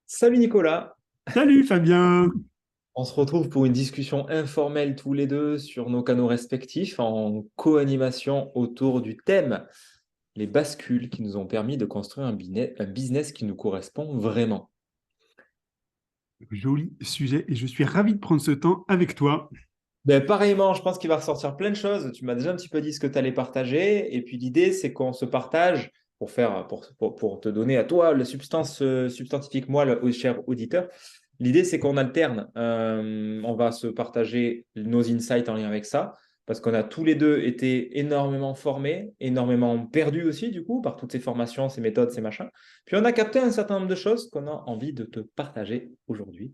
Salut Nicolas, Salut Fabien. on se retrouve pour une discussion informelle tous les deux sur nos canaux respectifs en co-animation autour du thème les bascules qui nous ont permis de construire un business qui nous correspond vraiment. Joli sujet et je suis ravi de prendre ce temps avec toi. Ben, pareillement, je pense qu'il va ressortir plein de choses. Tu m'as déjà un petit peu dit ce que tu allais partager. Et puis l'idée, c'est qu'on se partage pour te donner à toi la substance substantifique, moi, le cher auditeur. L'idée, c'est qu'on alterne. On va se partager nos insights en lien avec ça, parce qu'on a tous les deux été énormément formés, énormément perdus aussi, du coup, par toutes ces formations, ces méthodes, ces machins. Puis on a capté un certain nombre de choses qu'on a envie de te partager aujourd'hui.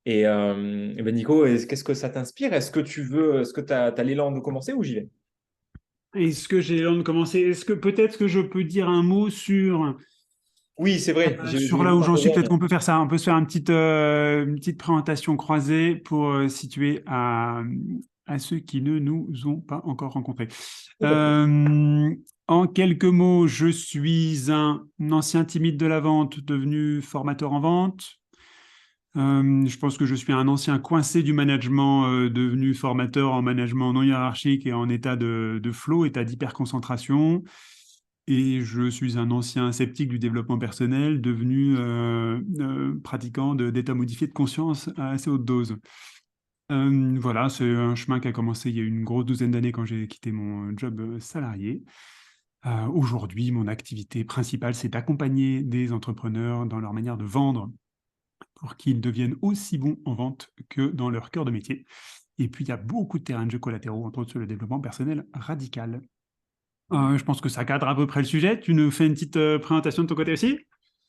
Et ben Nico, qu'est-ce que ça t'inspire? Est-ce que tu as l'élan de commencer ou j'y vais? Est-ce que j'ai l'air de commencer? Est-ce que peut-être que je peux dire un mot Oui, c'est vrai, j'ai sur vu là où j'en suis? partager. Peut-être qu'on peut faire ça. On peut se faire une petite présentation croisée pour situer à ceux qui ne nous ont pas encore rencontrés. Tout à fait. Euh, En quelques mots, je suis un ancien timide de la vente devenu formateur en vente. Je pense que je suis un ancien coincé du management devenu formateur en management non hiérarchique et en état de flow, état d'hyperconcentration. Et je suis un ancien sceptique du développement personnel devenu pratiquant d'état modifié de conscience à assez haute dose. Voilà, c'est un chemin qui a commencé il y a une grosse douzaine d'années quand j'ai quitté mon job salarié. Aujourd'hui, mon activité principale, c'est d'accompagner des entrepreneurs dans leur manière de vendre pour qu'ils deviennent aussi bons en vente que dans leur cœur de métier. Et puis, il y a beaucoup de terrains de jeu collatéraux, entre autres sur le développement personnel radical. Je pense que ça cadre à peu près le sujet. Tu nous fais une petite présentation de ton côté aussi?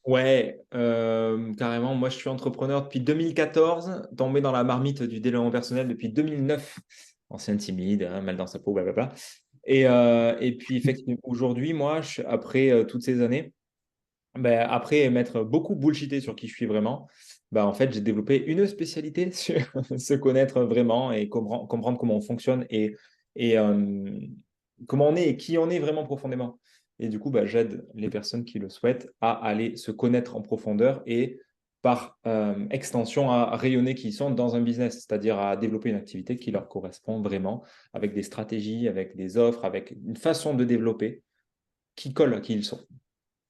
Ouais, carrément. Moi, je suis entrepreneur depuis 2014, tombé dans la marmite du développement personnel depuis 2009. Ancien timide, hein, mal dans sa peau, blablabla. Et puis, effectivement, aujourd'hui, moi, après toutes ces années, ben, après m'être beaucoup bullshité sur qui je suis vraiment, ben, en fait, j'ai développé une spécialité sur se connaître vraiment et comprendre comment on fonctionne et comment on est et qui on est vraiment profondément. Et du coup, ben, j'aide les personnes qui le souhaitent à aller se connaître en profondeur et par extension à rayonner qui ils sont dans un business, c'est-à-dire à développer une activité qui leur correspond vraiment avec des stratégies, avec des offres, avec une façon de développer qui colle à qui ils sont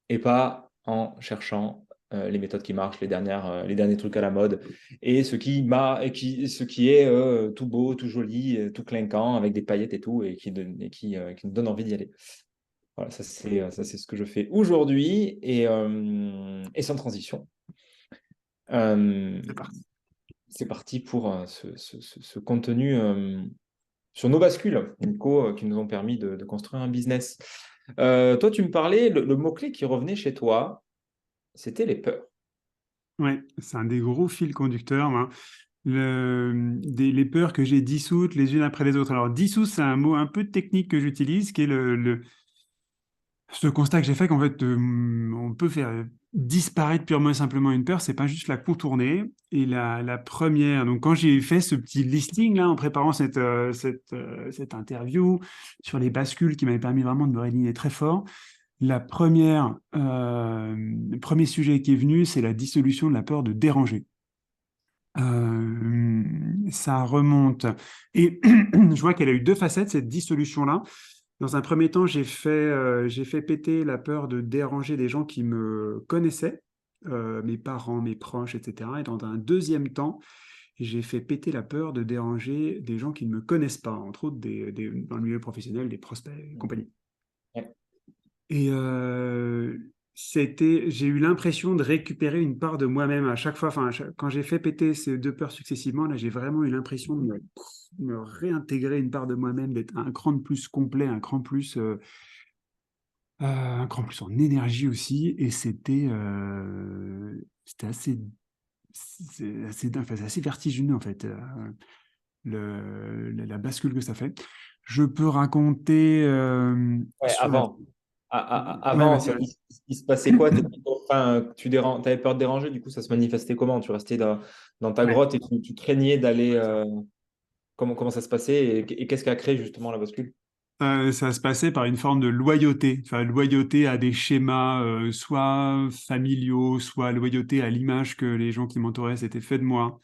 et pas en cherchant les méthodes qui marchent, les derniers trucs à la mode, et ce qui est tout beau, tout joli, tout clinquant, avec des paillettes et tout, qui nous donne envie d'y aller. Voilà, ça, c'est ce que je fais aujourd'hui, et sans transition. Euh, C'est parti. c'est parti pour ce contenu sur nos bascules, Nico, qui nous ont permis de construire un business. Toi, tu me parlais, le mot-clé qui revenait chez toi, c'était les peurs. Ouais, c'est un des gros fils conducteurs, hein. Les peurs que j'ai dissoutes les unes après les autres. Alors, dissous, c'est un mot un peu technique que j'utilise, qui est ce constat que j'ai fait qu'en fait, on peut faire disparaître purement et simplement une peur, c'est pas juste la contourner. Et la première, donc quand j'ai fait ce petit listing là en préparant cette interview sur les bascules qui m'avait permis vraiment de me réaligner très fort, le premier sujet qui est venu, c'est la dissolution de la peur de déranger. Ça remonte. Et je vois qu'elle a eu deux facettes, cette dissolution-là. Dans un premier temps, j'ai fait péter la peur de déranger des gens qui me connaissaient, mes parents, mes proches, etc. Et dans un deuxième temps, j'ai fait péter la peur de déranger des gens qui ne me connaissent pas, entre autres dans le milieu professionnel, des prospects et compagnie. Ouais. Et j'ai eu l'impression de récupérer une part de moi-même à chaque fois. Enfin, quand j'ai fait péter ces deux peurs successivement, là, j'ai vraiment eu l'impression de me réintégrer une part de moi-même, d'être un cran de plus complet, un cran plus en énergie aussi. Et c'était assez dingue, enfin, c'est assez vertigineux en fait, la bascule que ça fait. Je peux raconter Ouais, sur la. Ouais, avant vas-y, vas-y. il se passait quoi? Enfin, avais peur de déranger, du coup, ça se manifestait comment? Tu restais dans ta Ouais. grotte et tu craignais d'aller. Comment ça se passait et qu'est-ce qui a créé justement la bascule? Ça se passait par une forme de loyauté, enfin loyauté à des schémas soit familiaux, soit loyauté à l'image que les gens qui m'entouraient s'étaient fait de moi.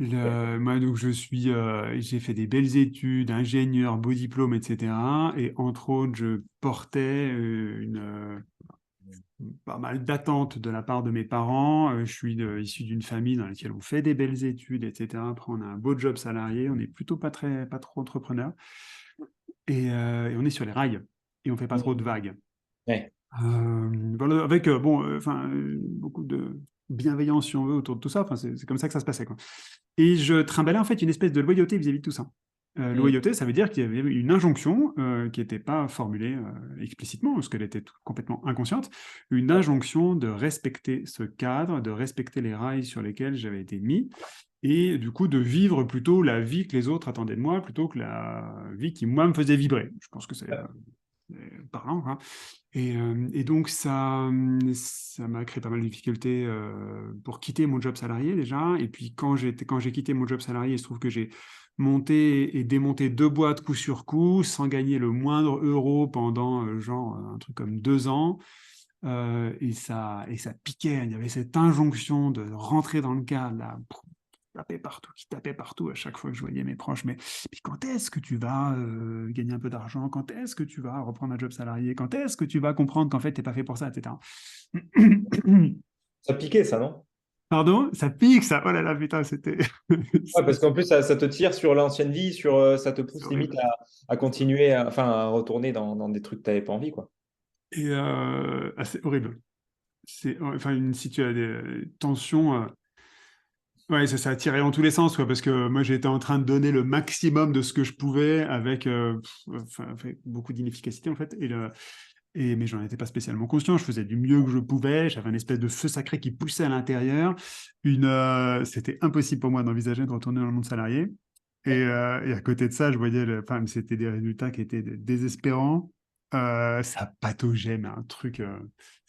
Moi, donc, j'ai fait des belles études, ingénieur, beau diplôme, etc. Et entre autres, je portais pas mal d'attentes de la part de mes parents. Je suis issu d'une famille dans laquelle on fait des belles études, etc. Après, on a un beau job salarié, on n'est plutôt pas trop entrepreneur. Et on est sur les rails et on fait pas trop de vagues. Ouais. Voilà, avec beaucoup de bienveillance, si on veut, autour de tout ça. Enfin, c'est comme ça que ça se passait, quoi. Et je trimballais en fait une espèce de loyauté vis-à-vis de tout ça. Mm. Loyauté, ça veut dire qu'il y avait une injonction qui n'était pas formulée explicitement, parce qu'elle était complètement inconsciente, une injonction de respecter ce cadre, de respecter les rails sur lesquels j'avais été mis, et du coup de vivre plutôt la vie que les autres attendaient de moi, plutôt que la vie qui, moi, me faisait vibrer. Je pense que c'est parlant, hein. Et donc ça m'a créé pas mal de difficultés pour quitter mon job salarié déjà. Et puis quand j'ai quitté mon job salarié, il se trouve que j'ai monté et démonté 2 boîtes coup sur coup, sans gagner le moindre euro pendant genre un truc comme 2 ans. Et ça piquait. Il y avait cette injonction de rentrer dans le cadre, là, qui tapait partout à chaque fois que je voyais mes proches. Mais puis quand est-ce que tu vas gagner un peu d'argent? Quand est-ce que tu vas reprendre un job salarié? Quand est-ce que tu vas comprendre qu'en fait, tu n'es pas fait pour ça, etc. Ça piquait, ça, non? Pardon? Ça pique, ça. Oh là là, putain, c'était Ouais, parce qu'en plus, ça te tire sur l'ancienne vie, ça te c'est pousse limite horrible. à continuer, à retourner dans des trucs que tu n'avais pas envie, quoi. Et c'est horrible. C'est enfin une situation, des tensions. Ouais, ça a tiré en tous les sens, quoi, parce que moi j'étais en train de donner le maximum de ce que je pouvais avec, avec beaucoup d'inefficacité en fait. Mais j'en étais pas spécialement conscient. Je faisais du mieux que je pouvais. J'avais un espèce de feu sacré qui poussait à l'intérieur. C'était impossible pour moi d'envisager de retourner dans le monde salarié. Et à côté de ça, je voyais, enfin, c'était des résultats qui étaient désespérants. Ça pataugeait, mais un truc.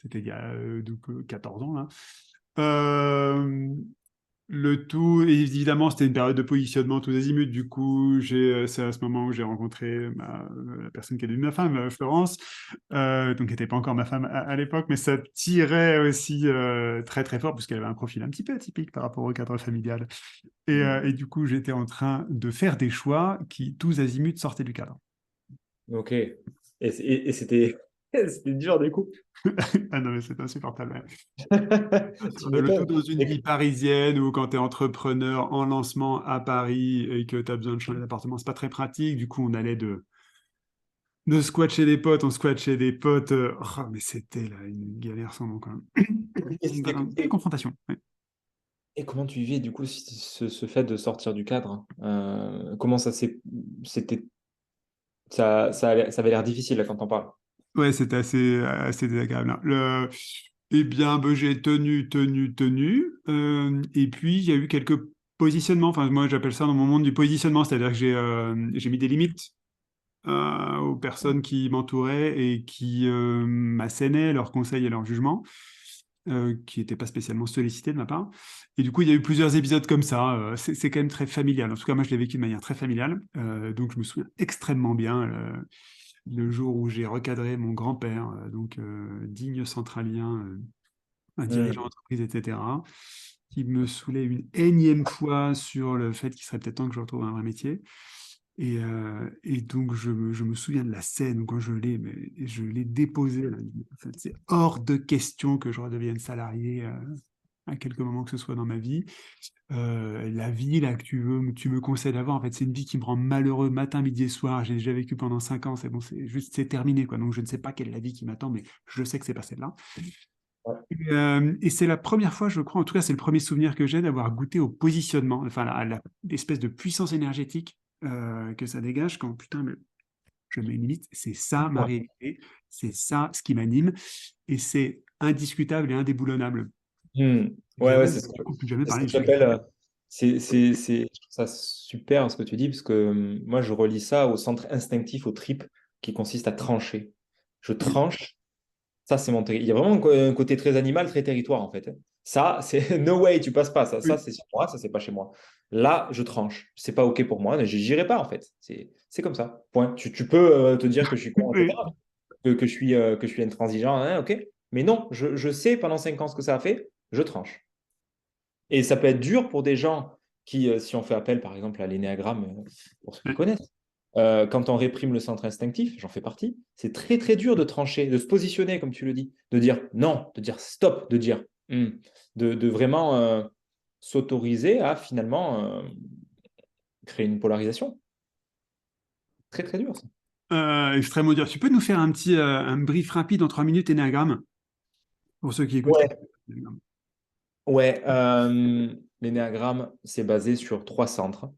C'était il y a 14 ans là. Euh, le tout, et évidemment, c'était une période de positionnement tous azimuts. Du coup, c'est à ce moment où j'ai rencontré la personne qui est devenue ma femme, Florence, donc qui n'était pas encore ma femme à l'époque, mais ça tirait aussi très très fort, puisqu'elle avait un profil un petit peu atypique par rapport au cadre familial. Et du coup, j'étais en train de faire des choix qui, tous azimuts, sortaient du cadre. Ok. Et c'était c'était dur, du coup. Ah non, mais c'est insupportable. Ouais. Tu Le tout m'étonnes. dans une vie parisienne ou quand tu es entrepreneur en lancement à Paris et que tu as besoin de changer d'appartement, c'est pas très pratique. Du coup, on allait de squat chez des potes, on squat chez des potes. Oh, mais c'était là une galère sans nom quand même. Et, Donc voilà, belle confrontation. Ouais. et comment tu vivais, du coup, ce fait de sortir du cadre? Comment c'était, ça avait l'air difficile, là, quand on parle. Ouais, c'était assez désagréable, hein. Eh bien, ben, j'ai tenu. Et puis, il y a eu quelques positionnements. Enfin, moi, j'appelle ça dans mon monde du positionnement. C'est-à-dire que j'ai mis des limites aux personnes qui m'entouraient et qui m'assénaient leurs conseils et leurs jugements, qui n'étaient pas spécialement sollicités de ma part. Et du coup, il y a eu plusieurs épisodes comme ça. C'est quand même très familial. En tout cas, moi, je l'ai vécu de manière très familiale. Donc, je me souviens extrêmement bien le jour où j'ai recadré mon grand-père, donc digne centralien, un dirigeant Hmm. d'entreprise, etc., qui me saoulait une énième fois sur le fait qu'il serait peut-être temps que je retrouve un vrai métier. Et donc, je me souviens de la scène où quand je l'ai déposé, là, en fait, c'est hors de question que je redevienne salarié à quelque moment que ce soit dans ma vie. La vie là que tu me conseilles d'avoir, en fait, c'est une vie qui me rend malheureux matin, midi et soir. J'ai déjà vécu pendant 5 ans, c'est bon, c'est terminé, quoi. Donc, je ne sais pas quelle est la vie qui m'attend, mais je sais que c'est pas celle-là. Ouais. Et c'est la première fois, je crois, en tout cas, c'est le premier souvenir que j'ai d'avoir goûté au positionnement, enfin, l'espèce de puissance énergétique que ça dégage quand, putain, mais je mets une limite, c'est ça ma Ouais. réalité, c'est ça ce qui m'anime, et c'est indiscutable et indéboulonnable. Hmm. Et Ouais, ouais, ouais, du coup, plus jamais c'est ce parler que de tu ça. appelles. Je trouve ça super ce que tu dis, parce que moi, je relie ça au centre instinctif, aux tripes, qui consiste à trancher. Je Oui, tranche, ça, c'est mon Il y a vraiment un côté très animal, très territoire, en fait, hein. Ça, c'est no way, tu passes pas. Ça Oui. c'est chez moi, ça, c'est pas chez moi. Là, je tranche. C'est pas OK pour moi, mais j'irai pas, en fait. C'est comme ça. Point. Tu peux te dire que je suis con, Oui. etc. Que je suis intransigeant, hein, OK. Mais non, je sais pendant 5 ans ce que ça a fait, je tranche. Et ça peut être dur pour des gens qui, si on fait appel par exemple à l'énéagramme, pour ceux qui connaissent, quand on réprime le centre instinctif, j'en fais partie, c'est très très dur de trancher, de se positionner comme tu le dis, de dire non, de dire stop, de dire de vraiment s'autoriser à finalement créer une polarisation. Très très dur ça. Extrêmement dur. Tu peux nous faire un brief rapide en 3 minutes énéagramme pour ceux qui écoutent. Ouais, ouais. L'énéagramme, c'est basé sur 3 centres.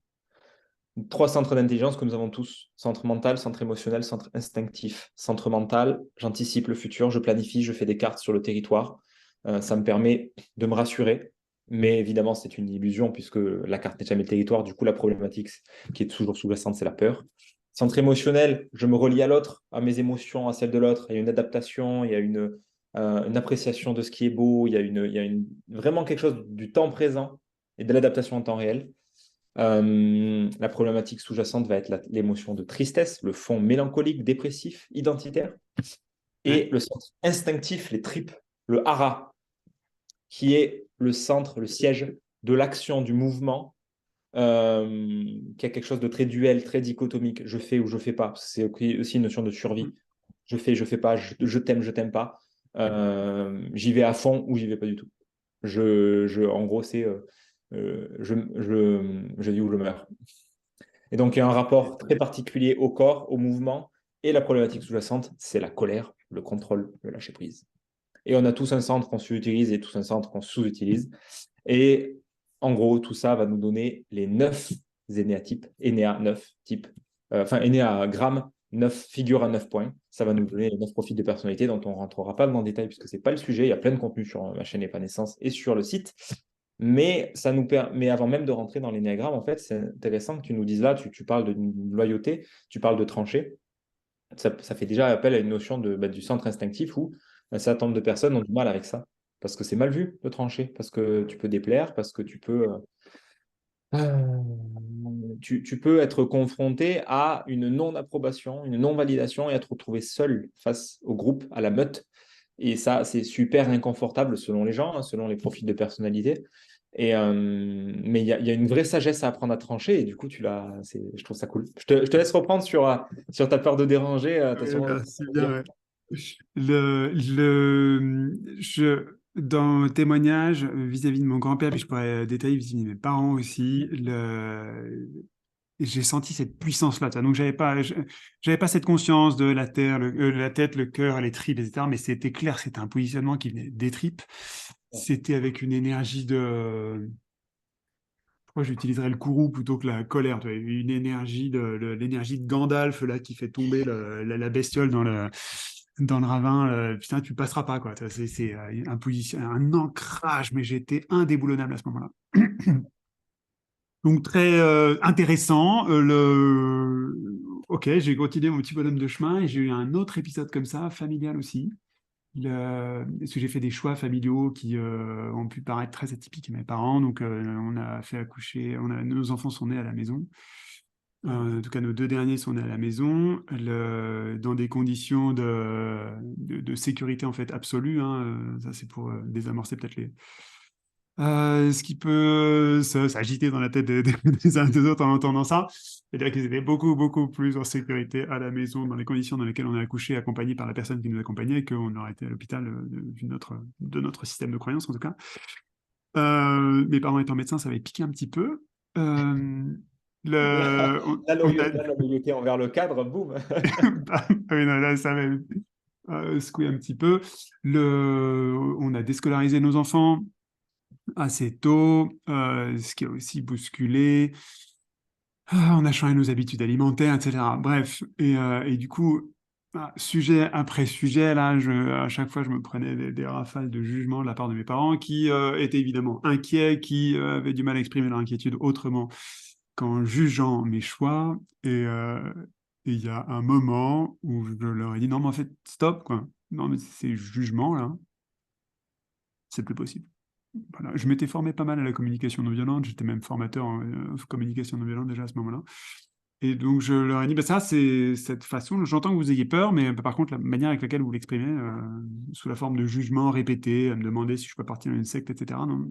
3 centres d'intelligence que nous avons tous. Centre mental, centre émotionnel, centre instinctif. Centre mental, j'anticipe le futur, je planifie, je fais des cartes sur le territoire. Ça me permet de me rassurer. Mais évidemment, c'est une illusion puisque la carte n'est jamais le territoire. Du coup, la problématique qui est toujours sous-jacente, c'est la peur. Centre émotionnel, je me relie à l'autre, à mes émotions, à celles de l'autre. Il y a une adaptation, il y a une appréciation de ce qui est beau, vraiment quelque chose du temps présent et de l'adaptation en temps réel. La problématique sous-jacente va être l'émotion de tristesse, le fond mélancolique, dépressif, identitaire, Ouais. et le centre instinctif, les tripes, le hara, qui est le centre, le siège de l'action, du mouvement, qui a quelque chose de très duel, très dichotomique. Je fais ou je fais pas. C'est aussi une notion de survie. Je fais pas, je t'aime pas. J'y vais à fond ou j'y vais pas du tout. En gros, c'est je vis ou je meurs. Et donc, il y a un rapport très particulier au corps, au mouvement, et la problématique sous-jacente, c'est la colère, le contrôle, le lâcher-prise. Et on a tous un centre qu'on surutilise et tous un centre qu'on sous-utilise. Et en gros, tout ça va nous donner les 9 énéatypes, énéa 9 types, énéagrammes, 9 figures à 9 points. Ça va nous donner les 9 profils de personnalité dont on ne rentrera pas dans le détail puisque ce n'est pas le sujet. Il y a plein de contenu sur ma chaîne Épanessence et sur le site. Mais avant même de rentrer dans l'énéagramme, en fait, c'est intéressant que tu nous dises là, tu parles de loyauté, tu parles de trancher. Ça fait déjà appel à une notion du centre instinctif où un certain nombre de personnes ont du mal avec ça. Parce que c'est mal vu de trancher, parce que tu peux déplaire, parce que euh, tu peux être confronté à une non-approbation, une non-validation et être retrouvé seul face au groupe, à la meute. Et ça, c'est super inconfortable selon les gens, hein, selon les profils de personnalité. Mais il y a une vraie sagesse à apprendre à trancher et du coup, je trouve ça cool. Je te laisse reprendre sur ta peur de déranger. Tu as Ouais, sûrement merci bien. Ouais. Dans le témoignage vis-à-vis de mon grand-père, puis je pourrais détailler vis-à-vis de mes parents aussi, j'ai senti cette puissance-là. Donc, j'avais pas cette conscience de la terre, la tête, le cœur, les tripes, etc. Mais c'était clair, c'était un positionnement qui venait des tripes. C'était avec une énergie de. Pourquoi j'utiliserais le courroux plutôt que la colère? Tu vois, une énergie l'énergie de Gandalf là qui fait tomber la bestiole dans le ravin. Putain, tu passeras pas quoi. Tu vois, c'est un ancrage, mais j'étais indéboulonnable à ce moment-là. Donc très intéressant. Ok, j'ai continué mon petit bonhomme de chemin et j'ai eu un autre épisode comme ça, familial aussi. Parce que j'ai fait des choix familiaux qui ont pu paraître très atypiques à mes parents. Donc on a fait accoucher, nos enfants sont nés à la maison. En tout cas, nos 2 derniers sont nés à la maison, dans des conditions de sécurité en fait absolue, hein. Ça, c'est pour désamorcer peut-être ce qui peut s'agiter dans la tête des uns et des autres en entendant ça. C'est-à-dire qu'ils étaient beaucoup, beaucoup plus en sécurité à la maison, dans les conditions dans lesquelles on a accouché, accompagné par la personne qui nous accompagnait, qu'on aurait été à l'hôpital de notre système de croyance, en tout cas. Mes parents étant médecins, ça avait piqué un petit peu. Euh, La, le, on a... la loyauté envers le cadre, boum. Ah oui, non, là, ça avait secoué un petit peu. On a déscolarisé nos enfants assez tôt, ce qui a aussi bousculé. On a changé nos habitudes alimentaires, etc. Bref, et du coup, sujet après sujet, là, à chaque fois, je me prenais des rafales de jugement de la part de mes parents qui étaient évidemment inquiets, qui avaient du mal à exprimer leur inquiétude autrement qu'en jugeant mes choix. Et il y a un moment où je leur ai dit, non, mais en fait, stop, quoi. Non, mais ces jugements, là, c'est plus possible. voilà, je m'étais formé pas mal à la communication non violente, j'étais même formateur en communication non violente déjà à ce moment-là. Et donc, je leur ai dit, bah, ça, c'est cette façon, j'entends que vous ayez peur, mais par contre, la manière avec laquelle vous l'exprimez, sous la forme de jugement répété, à me demander si je peux partir dans une secte, etc., non,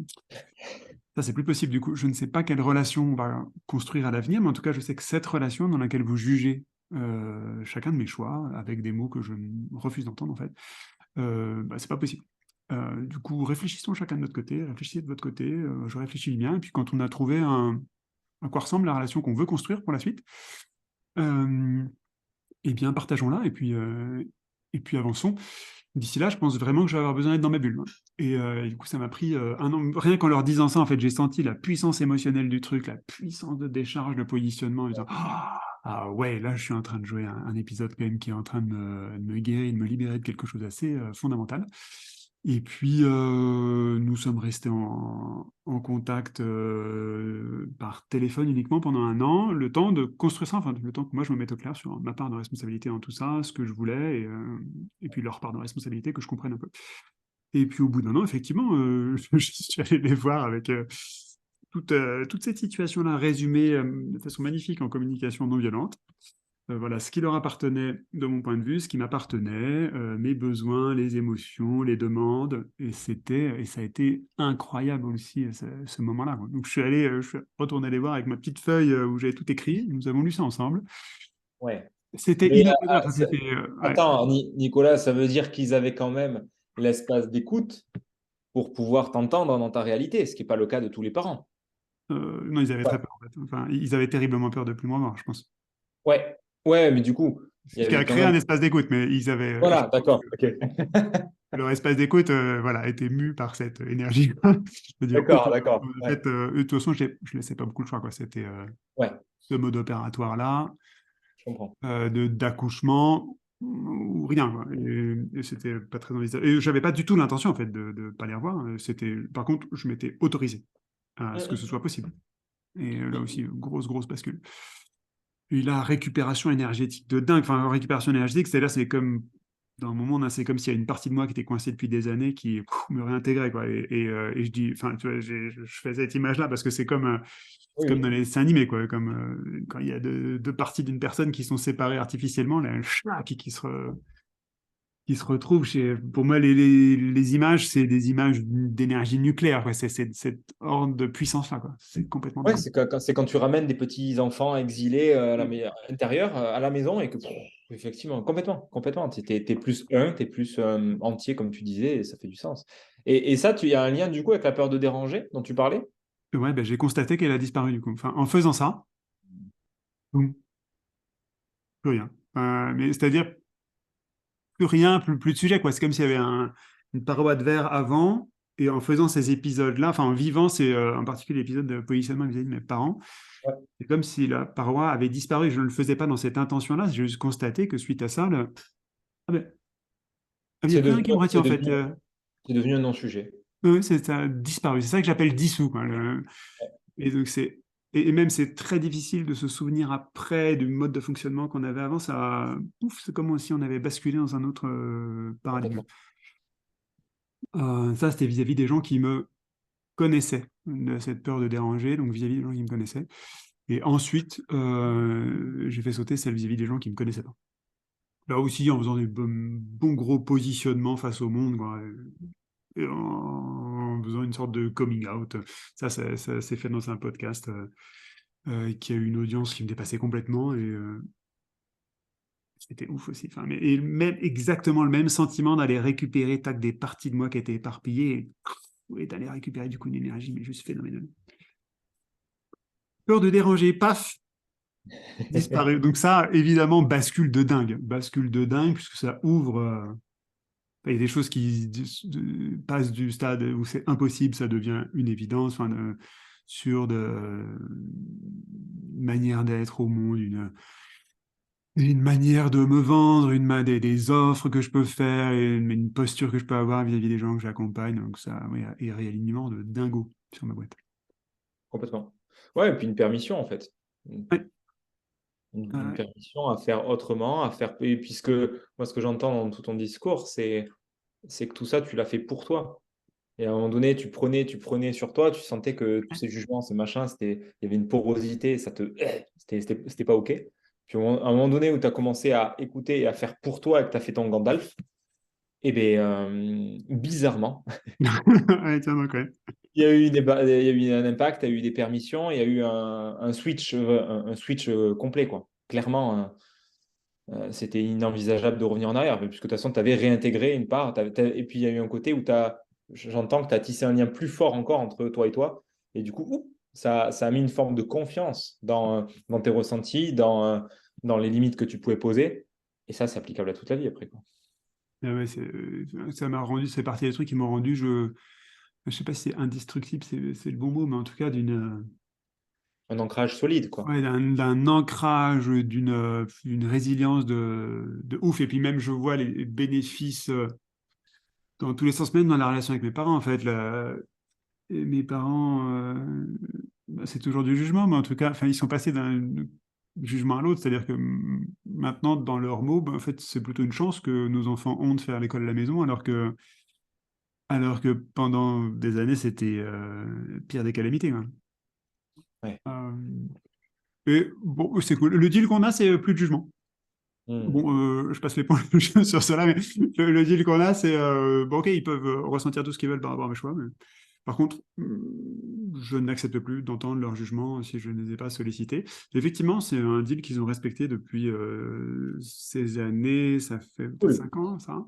ça, c'est plus possible. Du coup, je ne sais pas quelle relation on va construire à l'avenir, mais en tout cas, je sais que cette relation dans laquelle vous jugez chacun de mes choix, avec des mots que je refuse d'entendre, en fait, bah, c'est pas possible. Du coup, réfléchissons chacun de notre côté, réfléchissez de votre côté, je réfléchis du mien, et puis quand on a trouvé à quoi ressemble la relation qu'on veut construire pour la suite, eh bien, partageons-la et puis avançons. D'ici là, je pense vraiment que je vais avoir besoin d'être dans ma bulle, hein. Et du coup, ça m'a pris un an. Rien qu'en leur disant ça, en fait, j'ai senti la puissance émotionnelle du truc, la puissance de décharge, de positionnement, en disant ah ouais, là, je suis en train de jouer un épisode quand même qui est en train de me guérir, de me libérer de quelque chose d'assez fondamental. Et puis, nous sommes restés en contact par téléphone uniquement pendant un an, le temps de construire ça, enfin, le temps que moi je me mette au clair sur ma part de responsabilité dans tout ça, ce que je voulais, et puis leur part de responsabilité, que je comprenne un peu. Et puis au bout d'un an, effectivement, je suis allé les voir avec toute cette situation-là résumée de façon magnifique en communication non violente. Voilà, ce qui leur appartenait de mon point de vue, ce qui m'appartenait, mes besoins, les émotions, les demandes, et ça a été incroyable aussi ce moment-là, quoi. Donc je suis retourné les voir avec ma petite feuille où j'avais tout écrit. Nous avons lu ça ensemble. Ouais. C'était Mais inopérant. Enfin, c'était ouais. attends, Nicolas, ça veut dire qu'ils avaient quand même l'espace d'écoute pour pouvoir t'entendre dans ta réalité, ce qui n'est pas le cas de tous les parents. Non, ils avaient Ouais. très peur en fait. Enfin, ils avaient terriblement peur de plus moi voir, je pense. Ouais, ouais, mais du coup, il y Ce qui a avait quand créé un même. espace d'écoute, mais ils avaient, je Voilà, pense d'accord, que ok. leur espace d'écoute, voilà, a été mu par cette énergie. Je veux dire, ok. D'accord, d'accord. En Ouais, fait, de toute façon, je laissais pas beaucoup de choix, quoi. C'était ouais, ce mode opératoire-là, je comprends. d'accouchement ou rien, quoi. Et c'était pas très envisageable. Et j'avais pas du tout l'intention, en fait, de pas les revoir. C'était, par contre, je m'étais autorisé à ce que ce soit possible. Et là aussi, grosse bascule. Et la récupération énergétique de dingue. Enfin, récupération énergétique, c'est-à-dire, c'est comme dans mon monde, hein, c'est comme s'il y a une partie de moi qui était coincée depuis des années qui me réintégrait, quoi. Et je dis, enfin, tu vois, je fais cette image-là parce que c'est Oui, comme dans oui. les dessins animés, quoi. Comme quand il y a deux parties d'une personne qui sont séparées artificiellement, là, qui se retrouvent pour moi, les images, c'est des images d'énergie nucléaire, quoi. C'est cette horde de puissance-là, quoi. C'est complètement Ouais, dingue. c'est quand tu ramènes des petits enfants exilés Mm. à l'intérieur, à la maison, et que, effectivement, complètement, complètement. T'es plus un, t'es plus entier, comme tu disais, et ça fait du sens. Et ça, il y a un lien, du coup, avec la peur de déranger dont tu parlais? Ouais, ben, j'ai constaté qu'elle a disparu, du coup. Enfin, en faisant ça, boum, plus rien. Mais c'est-à-dire, plus rien, plus de sujet, quoi. C'est comme s'il y avait une paroi de verre avant, et en faisant ces épisodes-là, enfin en vivant, c'est en particulier l'épisode de positionnement vis-à-vis de mes parents, Ouais. c'est comme si la paroi avait disparu. Je ne le faisais pas dans cette intention-là, j'ai juste constaté que suite à ça, ah ben, il n'y a C'est plus rien devenu, qui me retient c'est en fait. devenu, c'est devenu un non-sujet. Ça a disparu. C'est ça que j'appelle dissous, quoi. Et donc et même c'est très difficile de se souvenir après du mode de fonctionnement qu'on avait avant. Ça, ouf, c'est comme si on avait basculé dans un autre paradigme. Complètement. Ça, c'était vis-à-vis des gens qui me connaissaient, de cette peur de déranger, donc vis-à-vis des gens qui me connaissaient. Et ensuite, j'ai fait sauter celle vis-à-vis des gens qui me connaissaient pas. Là aussi, en faisant des bons gros positionnements face au monde, quoi, et en faisant une sorte de coming out. Ça s'est fait dans un podcast qui a eu une audience qui me dépassait complètement et c'était ouf aussi. Enfin, et même exactement le même sentiment d'aller récupérer tac, des parties de moi qui étaient éparpillées et d'aller récupérer du coup une énergie, mais juste phénoménale. Peur de déranger, paf, disparu. Donc ça, évidemment, bascule de dingue, puisque ça ouvre. Il y a des choses qui passent du stade où c'est impossible, ça devient une évidence, enfin, sur une manière d'être au monde, une manière de me vendre, des offres que je peux faire, une posture que je peux avoir vis-à-vis des gens que j'accompagne. Donc ça, oui, et réalignement de dingo sur ma boîte. Complètement. Ouais, et puis une permission, en fait. Ouais, Une ouais, permission à faire autrement, à faire. Et puisque moi, ce que j'entends dans tout ton discours, c'est que tout ça, tu l'as fait pour toi. Et à un moment donné, tu prenais sur toi, tu sentais que tous ces jugements, ces machins, il y avait une porosité, c'était pas OK. Puis à un moment donné où tu as commencé à écouter et à faire pour toi et que tu as fait ton Gandalf, et bien, bizarrement, Ouais, tiens, donc, ouais. il y a eu un impact, il y a eu des permissions, il y a eu un switch, un switch complet, quoi. Clairement, c'était inenvisageable de revenir en arrière, puisque de toute façon, tu avais réintégré une part. Et puis, il y a eu un côté où j'entends que tu as tissé un lien plus fort encore entre toi et toi. Et du coup, ça a mis une forme de confiance dans tes ressentis, dans les limites que tu pouvais poser. Et ça, c'est applicable à toute la vie après, quoi. Ah ouais, ça m'a rendu, c'est partie des trucs qui m'ont rendu, je sais pas si c'est indestructible, c'est le bon mot, mais en tout cas Un ancrage solide, quoi. ouais, d'un ancrage, d'une résilience de ouf. Et puis même, je vois les bénéfices dans tous les sens, même dans la relation avec mes parents, en fait. Et mes parents, bah, c'est toujours du jugement, mais en tout cas, enfin, ils sont passés d'un jugement à l'autre. C'est-à-dire que maintenant, dans leurs mots, bah, en fait, c'est plutôt une chance que nos enfants ont de faire l'école à la maison, alors que pendant des années, c'était pire des calamités, quoi. Ouais. Euh, et bon, c'est cool. Le deal qu'on a, c'est plus de jugement. Hmm. Bon, je passe les points sur cela, mais le deal qu'on a, c'est bon, ok, ils peuvent ressentir tout ce qu'ils veulent par rapport à mes choix, mais par contre, je n'accepte plus d'entendre leur jugement si je ne les ai pas sollicités. Effectivement, c'est un deal qu'ils ont respecté depuis ces années, ça fait peut-être Cool. 5 ans, ça.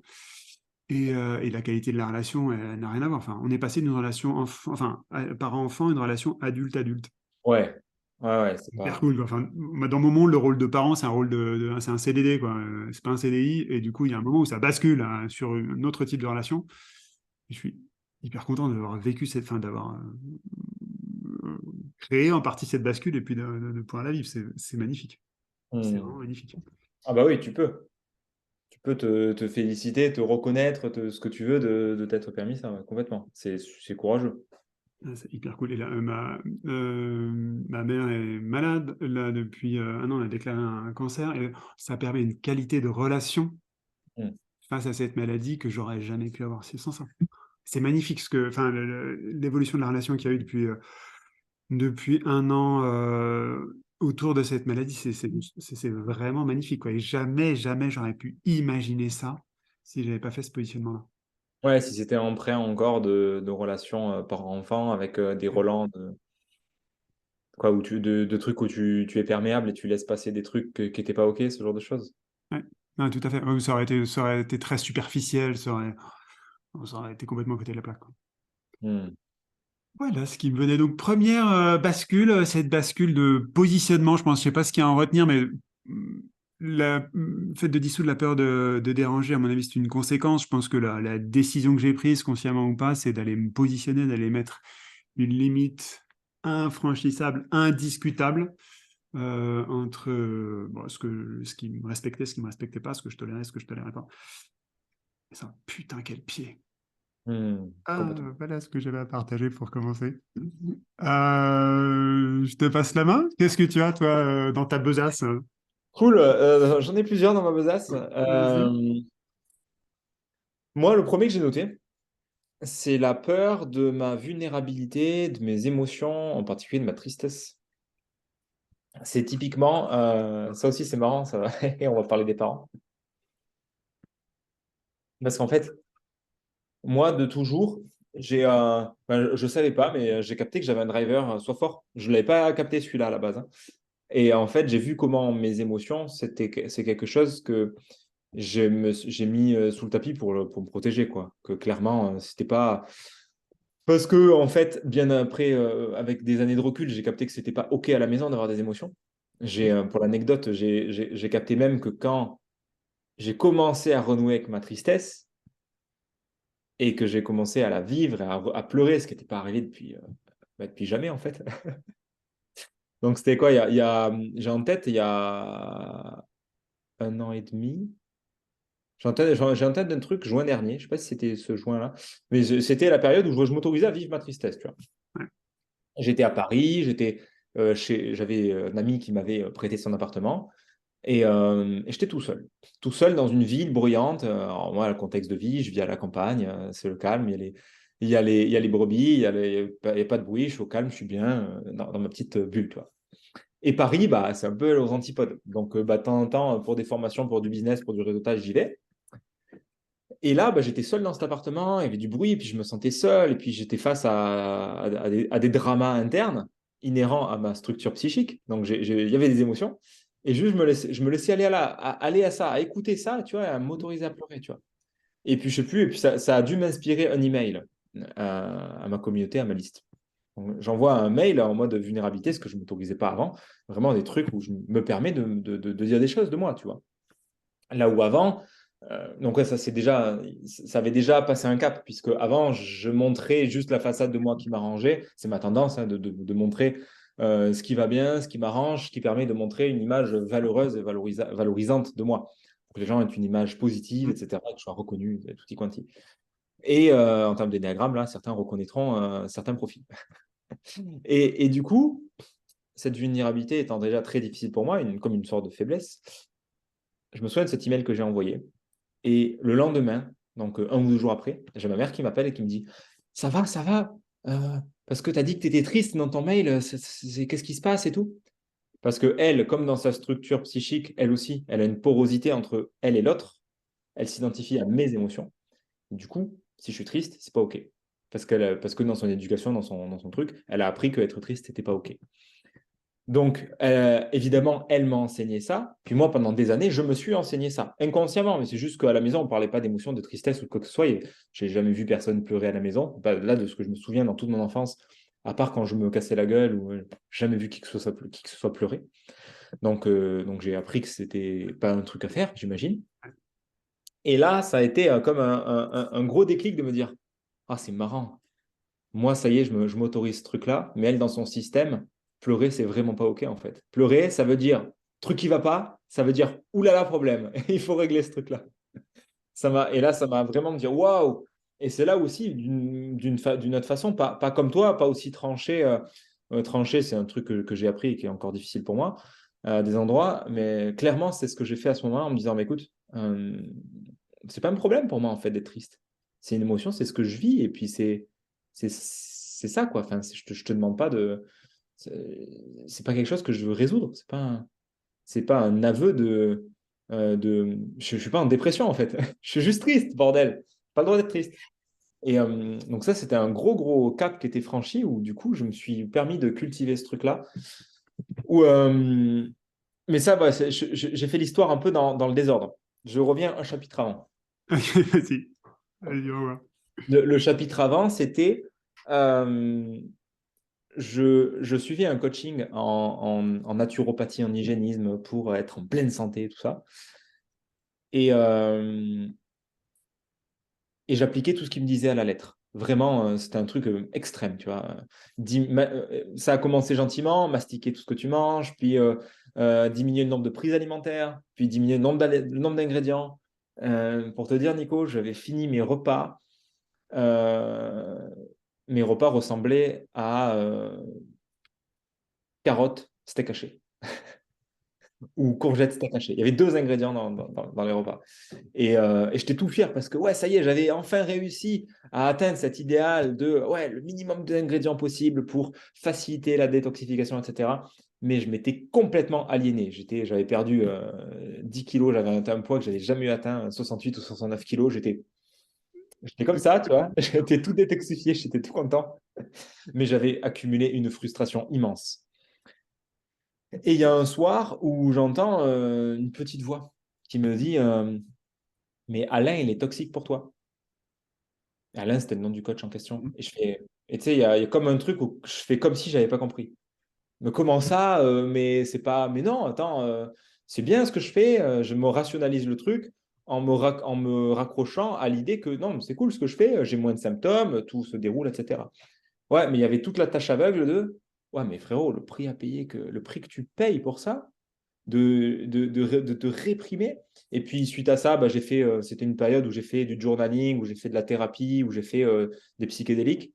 Et la qualité de la relation, elle n'a rien à voir. Enfin, on est passé d'une relation parent-enfant à une relation adulte-adulte. Ouais. Ouais, ouais, c'est Hyper pas. cool, quoi. Enfin, dans mon monde, le rôle de parent, c'est un rôle c'est un CDD, quoi. C'est pas un CDI. Et du coup, il y a un moment où ça bascule hein, sur un autre type de relation. Et je suis hyper content d'avoir vécu d'avoir créé en partie cette bascule et puis de pouvoir la vivre. C'est magnifique. C'est Hmm. vraiment magnifique. Ah bah oui, tu peux. Tu peux te féliciter, te reconnaître, ce que tu veux de t'être permis ça, ouais, complètement. C'est courageux. Ah, c'est hyper cool. Et là, ma mère est malade là depuis un an. Elle a déclaré un cancer et ça permet une qualité de relation Hmm. face à cette maladie que j'aurais jamais pu avoir sans ça. C'est magnifique enfin, l'évolution de la relation qu'il y a eu depuis un an autour de cette maladie, c'est vraiment magnifique, quoi. Et jamais, jamais j'aurais pu imaginer ça si j'avais pas fait ce positionnement-là. Ouais, si c'était emprunt encore de relations parent-enfant avec des relents quoi, de trucs où tu es perméable et tu laisses passer des trucs qui n'étaient pas OK, ce genre de choses. Ouais. Non, tout à fait. Ouais, ça aurait été très superficiel, ça aurait été complètement à côté de la plaque, quoi. Hmm. Voilà ce qui me venait. Donc, première bascule, cette bascule de positionnement, je sais pas ce qu'il y a à en retenir, mais le fait de dissoudre la peur de déranger, à mon avis, c'est une conséquence. Je pense que la décision que j'ai prise, consciemment ou pas, c'est d'aller me positionner, d'aller mettre une limite infranchissable, indiscutable, entre bon, ce qui me respectait, ce qui me respectait pas, ce que je tolérais, ce que je tolérais pas. Et ça, putain, quel pied! Hmm. Ah, Complètement. voilà ce que j'avais à partager pour commencer. Je te passe la main. Qu'est-ce que tu as, toi, dans ta besace? Cool. J'en ai plusieurs dans ma besace. Vas-y. Moi, le premier que j'ai noté, c'est la peur de ma vulnérabilité, de mes émotions, en particulier de ma tristesse. C'est typiquement, ça aussi c'est marrant, ça va, et on va parler des parents. Parce qu'en fait, moi, de toujours, je ne savais pas, mais j'ai capté que j'avais un driver soit fort. Je ne l'avais pas capté celui-là à la base, hein. Et en fait, j'ai vu comment mes émotions, c'est quelque chose que j'ai mis sous le tapis pour me protéger, quoi. Que clairement, c'était pas. Parce que, en fait, bien après, avec des années de recul, j'ai capté que c'était pas OK à la maison d'avoir des émotions. Pour l'anecdote, j'ai capté même que quand j'ai commencé à renouer avec ma tristesse et que j'ai commencé à la vivre et à pleurer, ce qui n'était pas arrivé depuis jamais, en fait. Donc, c'était quoi? J'ai en tête, il y a un an et demi. J'ai en tête d'un truc juin dernier. Je ne sais pas si c'était ce juin-là, mais c'était la période où je m'autorisais à vivre ma tristesse, tu vois. Ouais. J'étais à Paris, j'avais un ami qui m'avait prêté son appartement et j'étais tout seul dans une ville bruyante. Alors moi, le contexte de vie, je vis à la campagne, c'est le calme, il y a les brebis, il y a pas de bruit, je suis au calme, je suis bien dans ma petite bulle, tu vois. Et Paris, bah, c'est un peu aux antipodes. Donc, bah, de temps en temps, pour des formations, pour du business, pour du réseautage, j'y vais. Et là, bah, j'étais seul dans cet appartement, il y avait du bruit, et puis je me sentais seul, et puis j'étais face à des dramas internes inhérents à ma structure psychique. Donc, il y avait des émotions. Et juste, je me laissais aller aller à ça, à écouter ça, tu vois, à m'autoriser à pleurer, tu vois. Et puis, je sais plus, et puis ça a dû m'inspirer un email à ma communauté, à ma liste. Donc, j'envoie un mail en mode vulnérabilité, ce que je ne m'autorisais pas avant. Vraiment des trucs où je me permets de dire des choses de moi, tu vois. Là où avant, donc ouais, ça avait déjà passé un cap, puisque avant, je montrais juste la façade de moi qui m'arrangeait. C'est ma tendance, hein, de montrer ce qui va bien, ce qui m'arrange, ce qui permet de montrer une image valeureuse et valorisante de moi. Pour que les gens aient une image positive, etc., que je sois reconnu, tout y quanti. Et en termes d'énéagramme, là, certains reconnaîtront certains profils. Et du coup, cette vulnérabilité étant déjà très difficile pour moi, comme une sorte de faiblesse, je me souviens de cet email que j'ai envoyé. Et le lendemain, donc 1 ou 2 jours après, j'ai ma mère qui m'appelle et qui me dit: ça va, parce que tu as dit que tu étais triste dans ton mail, qu'est-ce qui se passe et tout?» Parce que elle, comme dans sa structure psychique, elle aussi, elle a une porosité entre elle et l'autre. Elle s'identifie à mes émotions. Du coup, si je suis triste, c'est pas OK. Parce que dans son éducation, dans son truc, elle a appris qu'être triste, n'était pas OK. Donc, évidemment, elle m'a enseigné ça. Puis moi, pendant des années, je me suis enseigné ça, inconsciemment. Mais c'est juste qu'à la maison, on ne parlait pas d'émotion, de tristesse ou de quoi que ce soit. Je n'ai jamais vu personne pleurer à la maison. Là, de ce que je me souviens dans toute mon enfance, à part quand je me cassais la gueule, ou jamais vu qui que ce soit pleurer. Donc j'ai appris que c'était pas un truc à faire, j'imagine. Et là, ça a été comme un gros déclic de me dire: ah, c'est marrant. Moi, ça y est, je m'autorise ce truc-là, mais elle, dans son système, pleurer, c'est vraiment pas OK, en fait. Pleurer, ça veut dire truc qui va pas, ça veut dire oulala, problème, il faut régler ce truc-là. Et là, ça m'a vraiment me dire waouh! Et c'est là aussi, d'une autre façon, pas comme toi, pas aussi tranché. Tranché, c'est un truc que j'ai appris et qui est encore difficile pour moi, à des endroits, mais clairement, c'est ce que j'ai fait à ce moment-là en me disant: mais écoute, c'est pas un problème pour moi, en fait, d'être triste. C'est une émotion, c'est ce que je vis, et puis c'est ça, quoi. Enfin, je te demande pas de. C'est pas quelque chose que je veux résoudre. C'est pas un aveu je suis pas en dépression, en fait. Je suis juste triste, bordel. Pas le droit d'être triste. Et donc, ça, c'était un gros cap qui était franchi où, du coup, je me suis permis de cultiver ce truc-là. Où, mais ça, bah, j'ai fait l'histoire un peu dans le désordre. Je reviens un chapitre avant. Vas-y. Vas-y, au revoir. Le chapitre avant, c'était euh, je suivais un coaching en naturopathie, en hygiénisme pour être en pleine santé et tout ça. Et, euh, et j'appliquais tout ce qu'il me disait à la lettre. Vraiment, c'était un truc extrême, tu vois. Ça a commencé gentiment, mastiquer tout ce que tu manges, puis diminuer le nombre de prises alimentaires, puis diminuer le nombre d'ingrédients. Pour te dire, Nico, j'avais fini mes repas. Euh, Mes repas ressemblaient à carottes, steak haché ou courgettes steak haché. Il y avait 2 ingrédients dans les repas. Et j'étais tout fier parce que, ouais, ça y est, j'avais enfin réussi à atteindre cet idéal de, ouais, le minimum d'ingrédients possible pour faciliter la détoxification, etc. Mais je m'étais complètement aliéné. J'avais perdu 10 kilos, j'avais atteint un poids que j'avais jamais atteint, 68 ou 69 kilos. J'étais comme ça, tu vois. J'étais tout détoxifié, j'étais tout content. Mais j'avais accumulé une frustration immense. Et il y a un soir où j'entends une petite voix qui me dit mais Alain, il est toxique pour toi. Et Alain, c'était le nom du coach en question. Et tu sais, il y a comme un truc où je fais comme si j'avais pas compris. Mais comment ça mais c'est pas. Mais non, attends, c'est bien ce que je fais. Je me rationalise le truc en me raccrochant à l'idée que non, mais c'est cool ce que je fais. J'ai moins de symptômes, tout se déroule, etc. Ouais, mais il y avait toute la tâche aveugle de ouais, mais frérot, le prix que tu payes pour ça, de te réprimer. Et puis, suite à ça, bah, c'était une période où j'ai fait du journaling, où j'ai fait de la thérapie, où j'ai fait des psychédéliques,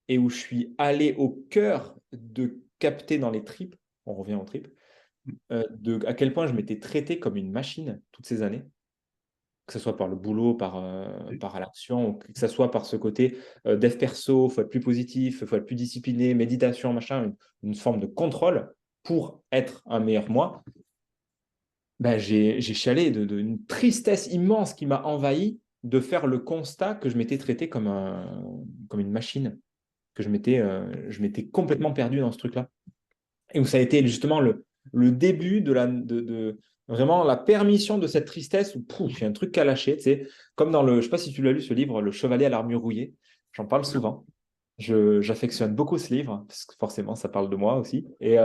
et où je suis allé au cœur de capter dans les tripes, on revient aux tripes, à quel point je m'étais traité comme une machine toutes ces années. que ce soit par le boulot, par l'action, que ce soit par ce côté dev perso, il faut être plus positif, il faut être plus discipliné, méditation, machin, une forme de contrôle pour être un meilleur moi, ben, j'ai chialé d'une tristesse immense qui m'a envahi de faire le constat que je m'étais traité comme une machine, que je m'étais complètement perdu dans ce truc-là. Et où ça a été justement le début de vraiment la permission de cette tristesse où pouf, il y a un truc qu'à lâcher. Tu sais, comme je ne sais pas si tu l'as lu ce livre, Le Chevalier à l'armure rouillée. J'en parle souvent. J'affectionne beaucoup ce livre, parce que forcément, ça parle de moi aussi. Et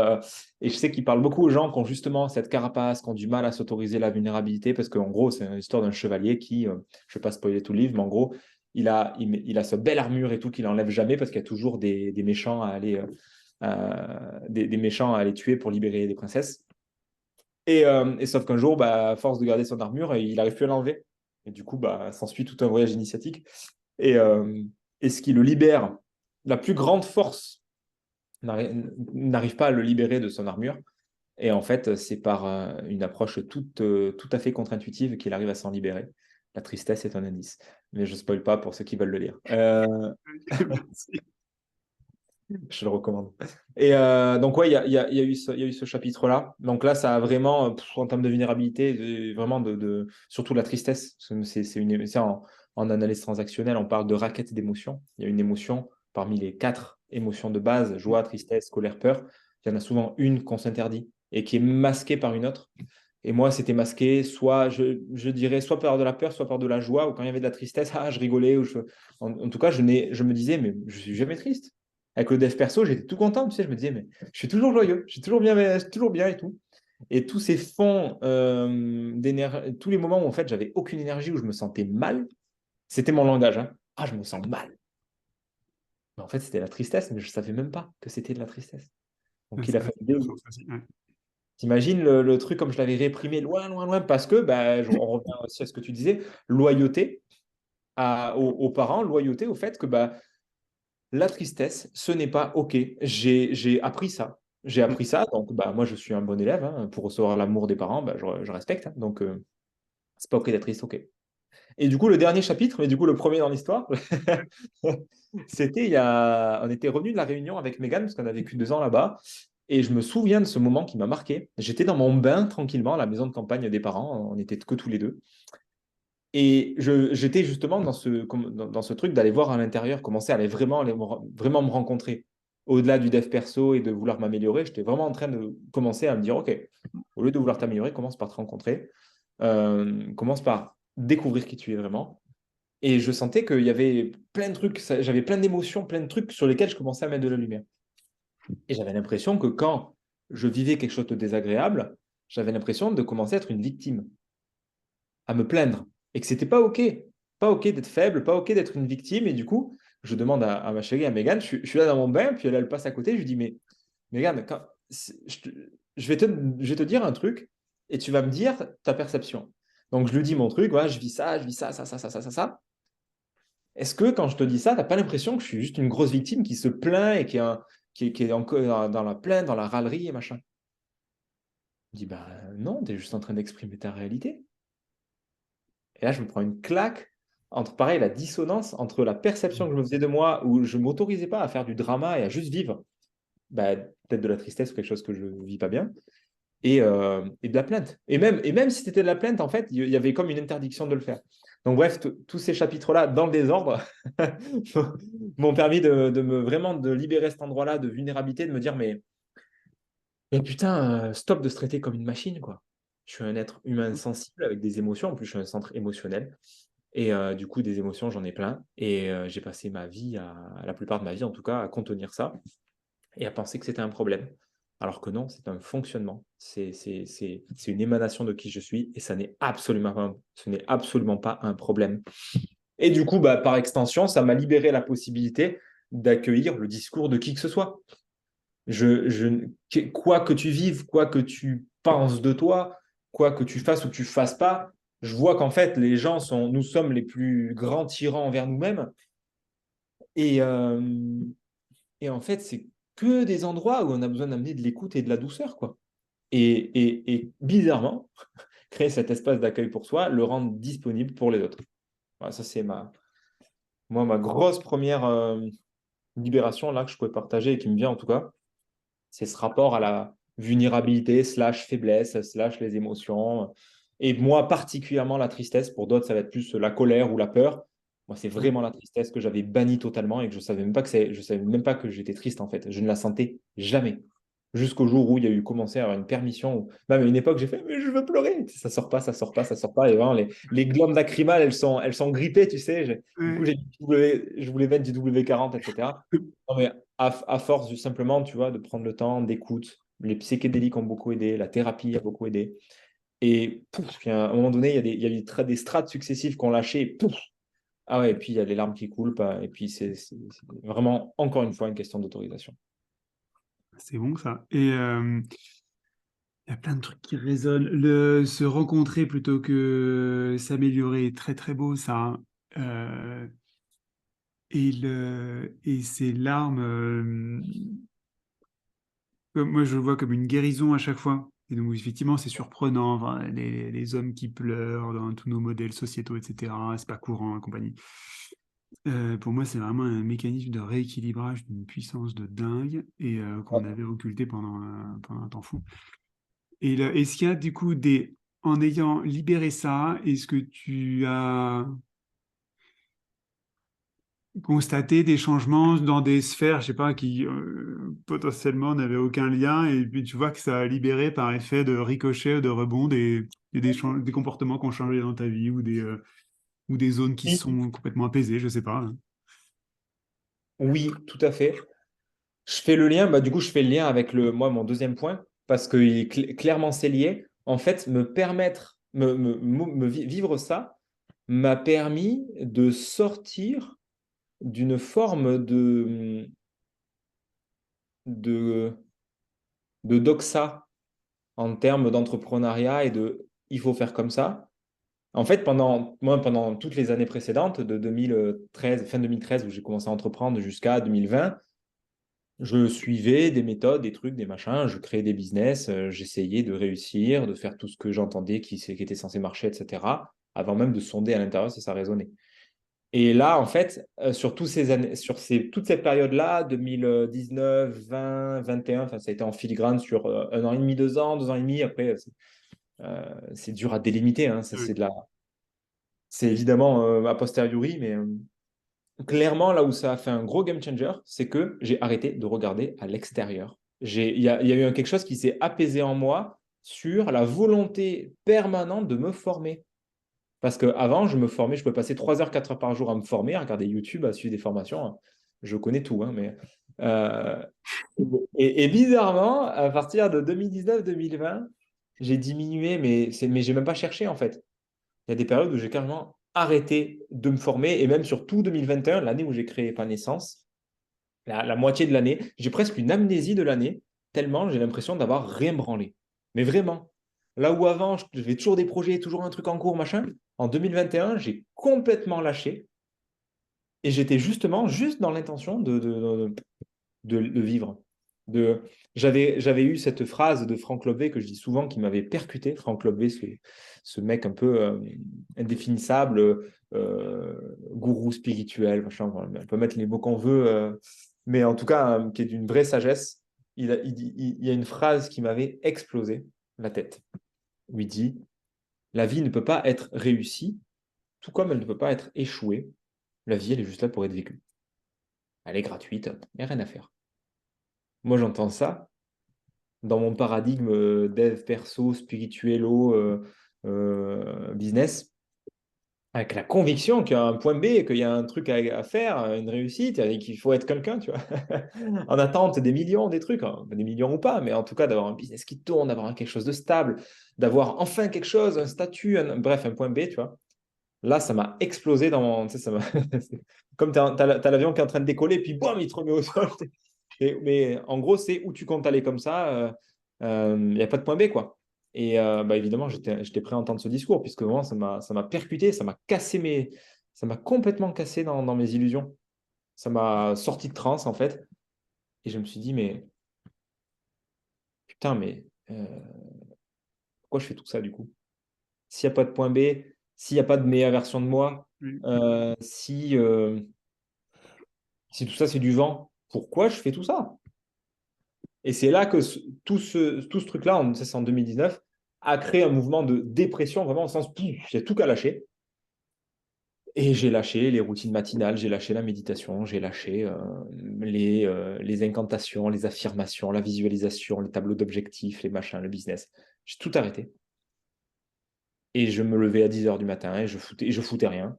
je sais qu'il parle beaucoup aux gens qui ont justement cette carapace, qui ont du mal à s'autoriser la vulnérabilité, parce qu'en gros, c'est l'histoire d'un chevalier qui, je ne vais pas spoiler tout le livre, mais en gros, il a sa belle armure et tout qu'il n'enlève jamais, parce qu'il y a toujours des méchants à aller, des méchants à aller tuer pour libérer des princesses. Et sauf qu'un jour, bah, à force de garder son armure, il n'arrive plus à l'enlever. Et du coup, bah, s'ensuit tout un voyage initiatique. Et, euh, et ce qui le libère, la plus grande force n'arrive pas à le libérer de son armure. Et en fait, c'est par une approche tout à fait contre-intuitive qu'il arrive à s'en libérer. La tristesse est un indice. Mais je ne spoil pas pour ceux qui veulent le lire. Merci. Je le recommande. Donc, ouais, il y a eu ce chapitre-là. Donc là, ça a vraiment, en termes de vulnérabilité, vraiment surtout la tristesse. C'est en analyse transactionnelle, on parle de raquettes d'émotions. Il y a une émotion parmi les 4 émotions de base, joie, tristesse, colère, peur. Il y en a souvent une qu'on s'interdit et qui est masquée par une autre. Et moi, c'était masqué, soit, je dirais, soit par de la peur, soit par de la joie, ou quand il y avait de la tristesse, je rigolais. En tout cas, je me disais, mais je suis jamais triste. Avec le dev perso, j'étais tout content, tu sais, je me disais, mais je suis toujours joyeux, je suis toujours bien et tout. Et tous ces fonds d'énergie, tous les moments où en fait j'avais aucune énergie, où je me sentais mal, c'était mon langage. Hein. Ah, je me sens mal. Mais en fait, c'était la tristesse, mais je ne savais même pas que c'était de la tristesse. Donc il a Ça, fallu c'est une source aussi, ouais. T'imagines le truc comme je l'avais réprimé loin, loin, loin, parce que, bah, on revient aussi à ce que tu disais, loyauté aux parents, loyauté au fait que bah, la tristesse, ce n'est pas OK. J'ai appris ça. J'ai appris ça, donc bah, moi je suis un bon élève. Hein. Pour recevoir l'amour des parents, bah, je respecte. Hein. Donc c'est pas OK d'être triste, OK. Et du coup, le dernier chapitre, mais du coup le premier dans l'histoire, c'était on était revenu de la Réunion avec Megan, parce qu'on a vécu 2 ans là-bas. Et je me souviens de ce moment qui m'a marqué. J'étais dans mon bain tranquillement à la maison de campagne des parents. On n'était que tous les deux. Et j'étais justement dans ce truc d'aller voir à l'intérieur, commencer à vraiment me rencontrer. Au-delà du dev perso et de vouloir m'améliorer, j'étais vraiment en train de commencer à me dire, OK, au lieu de vouloir t'améliorer, commence par te rencontrer, commence par découvrir qui tu es vraiment. Et je sentais qu'il y avait plein de trucs, j'avais plein d'émotions, plein de trucs sur lesquels je commençais à mettre de la lumière. Et j'avais l'impression que quand je vivais quelque chose de désagréable, j'avais l'impression de commencer à être une victime, à me plaindre. Et que c'était pas OK. Pas OK d'être faible, pas OK d'être une victime. Et du coup, je demande à ma chérie, à Megan, je suis là dans mon bain, puis elle passe à côté, je lui dis, mais Megan, je vais te dire un truc et tu vas me dire ta perception. Donc je lui dis mon truc, voilà, je vis ça, ça. Est-ce que quand je te dis ça, tu n'as pas l'impression que je suis juste une grosse victime qui se plaint et qui est encore dans la plainte, dans la râlerie et machin? Je dis, bah non, tu es juste en train d'exprimer ta réalité. Et là, je me prends une claque entre, pareil, la dissonance entre la perception que je me faisais de moi, où je ne m'autorisais pas à faire du drama et à juste vivre, bah, peut-être de la tristesse ou quelque chose que je ne vis pas bien, et de la plainte. Et même si c'était de la plainte, en fait, il y avait comme une interdiction de le faire. Donc bref, tous ces chapitres-là, dans le désordre, m'ont permis vraiment de libérer cet endroit-là de vulnérabilité, de me dire, mais putain, stop de se traiter comme une machine, quoi. Je suis un être humain sensible avec des émotions. En plus, je suis un centre émotionnel. Et du coup, des émotions, j'en ai plein. Et j'ai passé ma vie, la plupart de ma vie en tout cas, à contenir ça et à penser que c'était un problème. Alors que non, c'est un fonctionnement. C'est une émanation de qui je suis et ce n'est absolument pas un problème. Et du coup, bah, par extension, ça m'a libéré la possibilité d'accueillir le discours de qui que ce soit. Quoi que tu vives, quoi que tu penses de toi, quoi que tu fasses ou que tu fasses pas, je vois qu'en fait, nous sommes les plus grands tyrans envers nous-mêmes. Et, euh, et en fait, c'est que des endroits où on a besoin d'amener de l'écoute et de la douceur, quoi. Et bizarrement, créer cet espace d'accueil pour soi, le rendre disponible pour les autres. Voilà, ça, c'est ma grosse première libération là, que je pouvais partager et qui me vient en tout cas. C'est ce rapport à la vulnérabilité, slash faiblesse, slash les émotions. Et moi, particulièrement la tristesse. Pour d'autres, ça va être plus la colère ou la peur. Moi, c'est Ouais. vraiment la tristesse que j'avais bannie totalement et que je savais même pas que j'étais triste en fait. Je ne la sentais jamais. Jusqu'au jour où il y a eu commencé à avoir une permission. Même à une époque, j'ai fait, mais je veux pleurer. Ça sort pas, ça sort pas, ça sort pas. Et vraiment, les glandes lacrymales, elles sont grippées, tu sais. Du coup, Ouais. je voulais mettre du W40, etc. Non, mais à force, juste simplement, tu vois, de prendre le temps d'écoute, les psychédéliques ont beaucoup aidé, la thérapie a beaucoup aidé. Et pouf, puis à un moment donné, il y a eu des strates successives qui ont lâché. Et pouf, ah ouais, et puis il y a les larmes qui coulent. Et puis c'est vraiment, encore une fois, une question d'autorisation. C'est bon ça. Et il y a plein de trucs qui résonnent. Se rencontrer plutôt que s'améliorer est très très beau ça, hein. Et ces larmes, moi je le vois comme une guérison à chaque fois. Et donc effectivement c'est surprenant, enfin, les hommes qui pleurent dans tous nos modèles sociétaux, etc. C'est pas courant et compagnie. Pour moi c'est vraiment un mécanisme de rééquilibrage d'une puissance de dingue et qu'on avait occulté pendant un temps fou. Et là, est-ce qu'il y a du coup en ayant libéré ça, est-ce que tu as constaté des changements dans des sphères, je sais pas, qui potentiellement n'avaient aucun lien, et puis tu vois que ça a libéré par effet de ricochet, de rebond, des comportements qui ont changé dans ta vie ou des zones qui se Oui, sont complètement apaisées, je sais pas, hein. oui, tout à fait. Je fais le lien, du coup, je fais le lien avec mon deuxième point, parce que clairement c'est lié. En fait, me permettre, vivre ça m'a permis de sortir d'une forme de, de doxa en termes d'entrepreneuriat et de il faut faire comme ça. En fait, pendant toutes les années précédentes, de 2013, fin 2013, où j'ai commencé à entreprendre jusqu'à 2020, je suivais des méthodes, des trucs, des machins, je créais des business, j'essayais de réussir, de faire tout ce que j'entendais qui était censé marcher, etc., avant même de sonder à l'intérieur si ça résonnait. Et là, en fait, sur tous ces années, toute cette période-là, 2019, 20, 21, enfin, ça a été en filigrane sur 1 an et demi, 2 ans, 2 ans et demi. Après, c'est dur à délimiter, hein, ça, Ouais. c'est évidemment a posteriori, mais clairement, là où ça a fait un gros game changer, c'est que j'ai arrêté de regarder à l'extérieur. Il y a eu quelque chose qui s'est apaisé en moi sur la volonté permanente de me former. Parce qu'avant, je me formais, je pouvais passer 3 heures, 4 heures par jour à me former, à regarder YouTube, à suivre des formations. Je connais tout, hein, mais. euh, et bizarrement, à partir de 2019-2020, j'ai diminué, mais j'ai même pas cherché en fait. Il y a des périodes où j'ai carrément arrêté de me former, et même sur tout 2021, l'année où j'ai créé Pas Naissance, la moitié de l'année, j'ai presque une amnésie de l'année, tellement j'ai l'impression d'avoir rien branlé. Mais vraiment, là où avant, j'avais toujours des projets, toujours un truc en cours, machin, en 2021, j'ai complètement lâché et j'étais justement juste dans l'intention de vivre. De... J'avais eu cette phrase de Franck Lobé que je dis souvent qui m'avait percuté. Franck Lobé, ce mec un peu indéfinissable, gourou spirituel, machin, voilà. On peut mettre les mots qu'on veut, mais en tout cas, qui est d'une vraie sagesse. Il y a une phrase qui m'avait explosé la tête, où il dit, la vie ne peut pas être réussie, tout comme elle ne peut pas être échouée. La vie, elle est juste là pour être vécue. Elle est gratuite, il n'y a rien à faire. Moi, j'entends ça dans mon paradigme dev perso, spirituelo, business, avec la conviction qu'il y a un point B, qu'il y a un truc à faire, une réussite, et qu'il faut être quelqu'un, tu vois, en attente des millions, des trucs, hein. Des millions ou pas, mais en tout cas d'avoir un business qui tourne, d'avoir quelque chose de stable, d'avoir enfin quelque chose, un statut, bref, un point B, tu vois. Là, ça m'a explosé dans mon. Tu sais, comme tu as l'avion qui est en train de décoller, puis boum, il te remet au sol. Mais en gros, c'est où tu comptes aller comme ça, il n'y a pas de point B, quoi. Et évidemment, j'étais prêt à entendre ce discours, puisque vraiment, ça m'a percuté, ça m'a complètement cassé dans mes illusions. Ça m'a sorti de transe, en fait. Et je me suis dit, mais putain, mais pourquoi je fais tout ça, du coup? s'il n'y a pas de point B, s'il n'y a pas de meilleure version de moi, si tout ça c'est du vent, pourquoi je fais tout ça? Et c'est là que tout ce truc-là, ça c'est en 2019, a créé un mouvement de dépression, vraiment au sens, il y a tout qu'à lâcher. Et j'ai lâché les routines matinales, j'ai lâché la méditation, j'ai lâché les incantations, les affirmations, la visualisation, les tableaux d'objectifs, les machins, le business. J'ai tout arrêté. Et je me levais à 10 heures du matin et je foutais rien.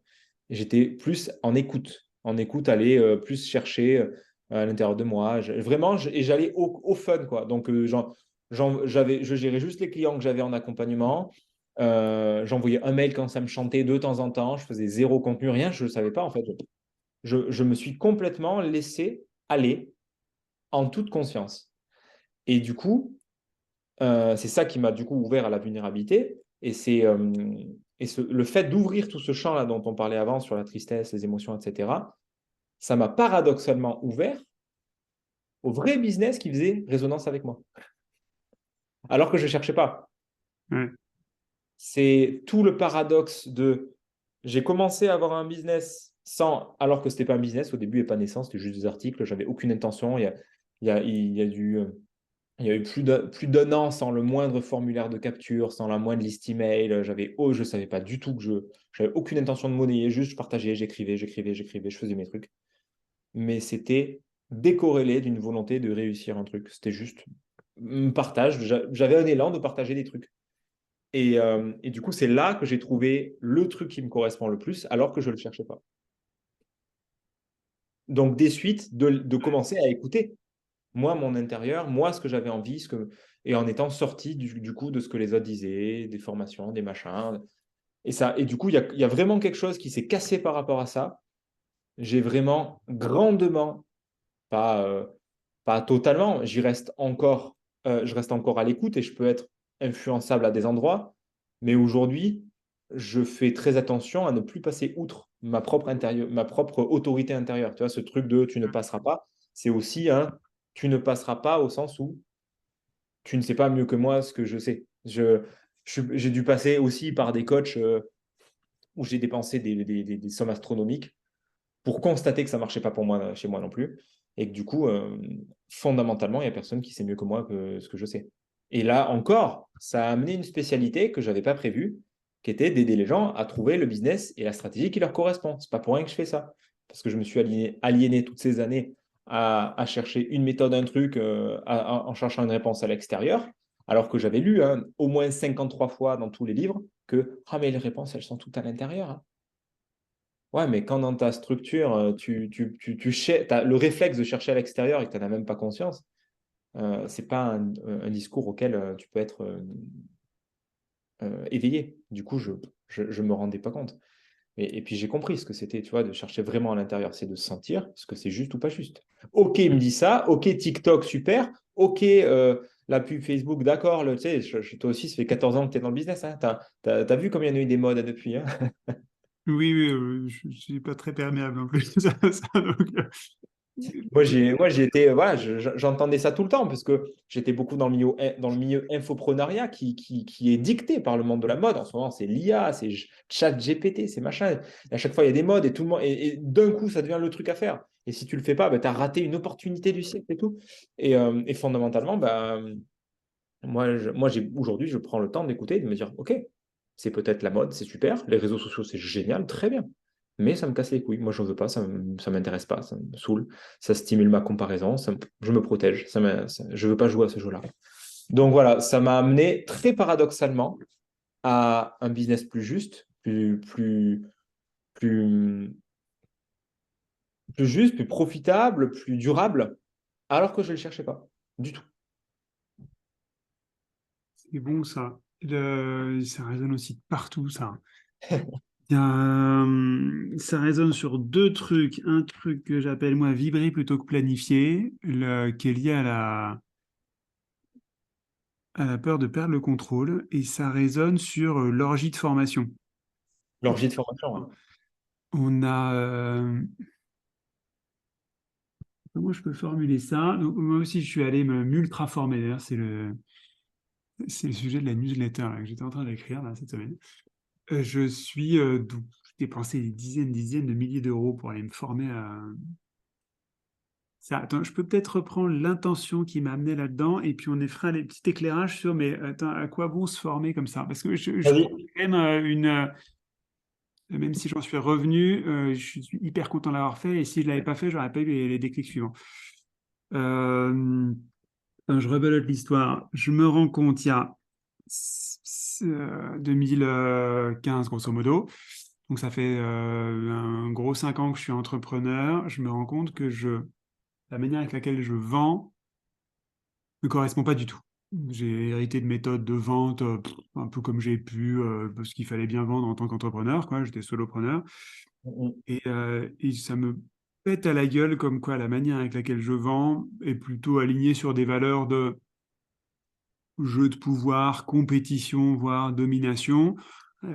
Et j'étais plus en écoute, aller plus chercher à l'intérieur de moi. Vraiment, et j'allais au fun, quoi. Donc, je gérais juste les clients que j'avais en accompagnement. J'envoyais un mail quand ça me chantait de temps en temps. Je faisais zéro contenu, rien. Je ne savais pas, en fait. Je me suis complètement laissé aller en toute conscience. Et du coup, c'est ça qui m'a du coup ouvert à la vulnérabilité. Le fait d'ouvrir tout ce champ-là dont on parlait avant sur la tristesse, les émotions, etc., ça m'a paradoxalement ouvert au vrai business qui faisait résonance avec moi. Alors que je ne cherchais pas. Ouais. C'est tout le paradoxe de j'ai commencé à avoir un business alors que ce n'était pas un business au début et pas naissance, c'était juste des articles, j'avais aucune intention. Il y a eu plus d'un an sans le moindre formulaire de capture, sans la moindre liste email. Je ne savais pas du tout que j'avais aucune intention de monnayer, juste je partageais, j'écrivais, je faisais mes trucs. Mais c'était décorrélé d'une volonté de réussir un truc. C'était juste un partage. J'avais un élan de partager des trucs. Et du coup, c'est là que j'ai trouvé le truc qui me correspond le plus, alors que je ne le cherchais pas. Donc, des suites, de commencer à écouter moi, mon intérieur, moi, ce que j'avais envie, et en étant sorti du coup de ce que les autres disaient, des formations, des machins. Et du coup, il y a vraiment quelque chose qui s'est cassé par rapport à ça. J'ai vraiment grandement, pas, pas totalement, je reste encore à l'écoute et je peux être influençable à des endroits. Mais aujourd'hui, je fais très attention à ne plus passer outre ma propre autorité intérieure. Tu vois, ce truc de tu ne passeras pas, c'est aussi un tu ne passeras pas au sens où tu ne sais pas mieux que moi ce que je sais. J'ai dû passer aussi par des coachs où j'ai dépensé des sommes astronomiques pour constater que ça ne marchait pas pour moi, chez moi non plus. Et que du coup, fondamentalement, il n'y a personne qui sait mieux que moi que ce que je sais. Et là encore, ça a amené une spécialité que je n'avais pas prévue, qui était d'aider les gens à trouver le business et la stratégie qui leur correspond. Ce n'est pas pour rien que je fais ça. Parce que je me suis aliéné toutes ces années à chercher une méthode, un truc, en cherchant une réponse à l'extérieur, alors que j'avais lu au moins 53 fois dans tous les livres que mais les réponses, elles sont toutes à l'intérieur. Hein. Ouais, mais quand dans ta structure, as le réflexe de chercher à l'extérieur et que tu n'en as même pas conscience, c'est pas un discours auquel tu peux être éveillé. Du coup, je me rendais pas compte. Et puis j'ai compris ce que c'était, tu vois, de chercher vraiment à l'intérieur, c'est de sentir ce que c'est juste ou pas juste. Ok, il me dit ça, ok, TikTok, super, ok, la pub Facebook, d'accord, tu sais, toi aussi, ça fait 14 ans que tu es dans le business, hein, t'as vu combien il y en a eu des modes depuis, hein. Oui, oui, je ne suis pas très perméable en plus. Donc, Moi, j'ai été, voilà, j'entendais ça tout le temps parce que j'étais beaucoup dans le milieu infoprenariat qui est dicté par le monde de la mode. En ce moment, c'est l'IA, c'est chat GPT, c'est machin. Et à chaque fois, il y a des modes et tout le monde, et d'un coup, ça devient le truc à faire. Et si tu le fais pas, ben, tu as raté une opportunité du siècle et tout. Et fondamentalement, ben, aujourd'hui, je prends le temps d'écouter et de me dire, OK, c'est peut-être la mode, c'est super, les réseaux sociaux, c'est génial, très bien. Mais ça me casse les couilles. Moi, je ne veux pas, ça ne m'intéresse pas, ça me saoule, ça stimule ma comparaison, je me protège, je ne veux pas jouer à ce jeu-là. Donc voilà, ça m'a amené très paradoxalement à un business plus juste, plus, plus juste, plus profitable, plus durable, alors que je ne le cherchais pas du tout. c'est bon, ça. Ça résonne aussi de partout, ça. Ça résonne sur deux trucs. Un truc que j'appelle, moi, vibrer plutôt que planifier, qui est lié à la peur de perdre le contrôle. Et ça résonne sur l'orgie de formation. L'orgie de formation. Hein. On a... comment je peux formuler ça? Donc, moi aussi, je suis allé m'ultra former. D'ailleurs, c'est le... c'est le sujet de la newsletter là, que j'étais en train d'écrire là, cette semaine. J'ai dépensé des dizaines de milliers d'euros pour aller me former à ça. Attends, je peux peut-être reprendre l'intention qui m'a amené là-dedans et puis on fera les petits éclairages sur, mais attends, à quoi bon se former comme ça? Parce que je crois Vas-y. qu'il y a quand même même si j'en suis revenu, je suis hyper content de l'avoir fait et si je ne l'avais pas fait, j'aurais pas eu les déclics suivants. Euh, Attends, je rebelote l'histoire. Je me rends compte, il y a 2015, grosso modo. Donc, ça fait un gros 5 ans que je suis entrepreneur. Je me rends compte que la manière avec laquelle je vends ne correspond pas du tout. J'ai hérité de méthodes de vente un peu comme j'ai pu, parce qu'il fallait bien vendre en tant qu'entrepreneur, quoi. J'étais solopreneur. Mm, Et ça me pète à la gueule comme quoi la manière avec laquelle je vends est plutôt alignée sur des valeurs de jeu de pouvoir, compétition, voire domination,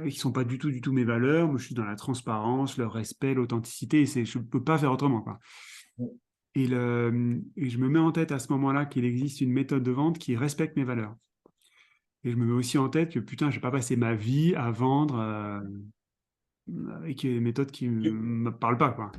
qui sont pas du tout mes valeurs. Moi, je suis dans la transparence, le respect, l'authenticité, et je ne peux pas faire autrement, quoi. mm. Et je me mets en tête à ce moment-là qu'il existe une méthode de vente qui respecte mes valeurs. Et je me mets aussi en tête que, putain, je vais pas passer ma vie à vendre avec des méthodes qui Tu, me parlent pas, quoi.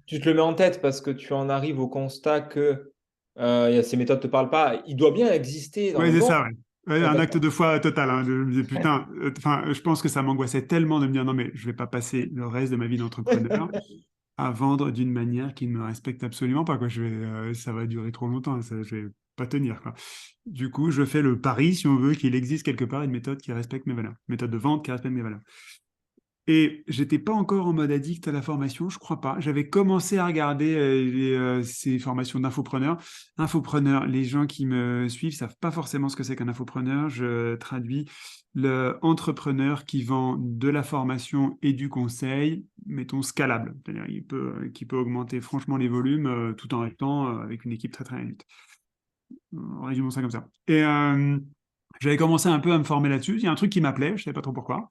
tu te le mets en tête parce que tu en arrives au constat que ces méthodes ne te parlent pas. Il doit bien exister dans Oui, le c'est monde. ça, ouais. Ouais, Ouais, un acte d'accord. de foi total, hein. Je me disais, putain, enfin, je pense que ça m'angoissait tellement de me dire, non, mais je vais pas passer le reste de ma vie d'entrepreneur à vendre d'une manière qui ne me respecte absolument pas, quoi. Ça va durer trop longtemps, je vais pas tenir, quoi. Du coup, je fais le pari, si on veut, qu'il existe quelque part une méthode qui respecte mes valeurs, une méthode de vente qui respecte mes valeurs. Et j'étais pas encore en mode addict à la formation, je crois pas. J'avais commencé à regarder ces formations d'infopreneurs. Infopreneur, les gens qui me suivent savent pas forcément ce que c'est qu'un infopreneur. Je traduis le entrepreneur qui vend de la formation et du conseil, mettons scalable, c'est-à-dire qui peut augmenter franchement les volumes tout en restant avec une équipe très très réduite. Résumons ça comme ça. Et j'avais commencé un peu à me former là-dessus. Il y a un truc qui m'appelait, je savais pas trop pourquoi.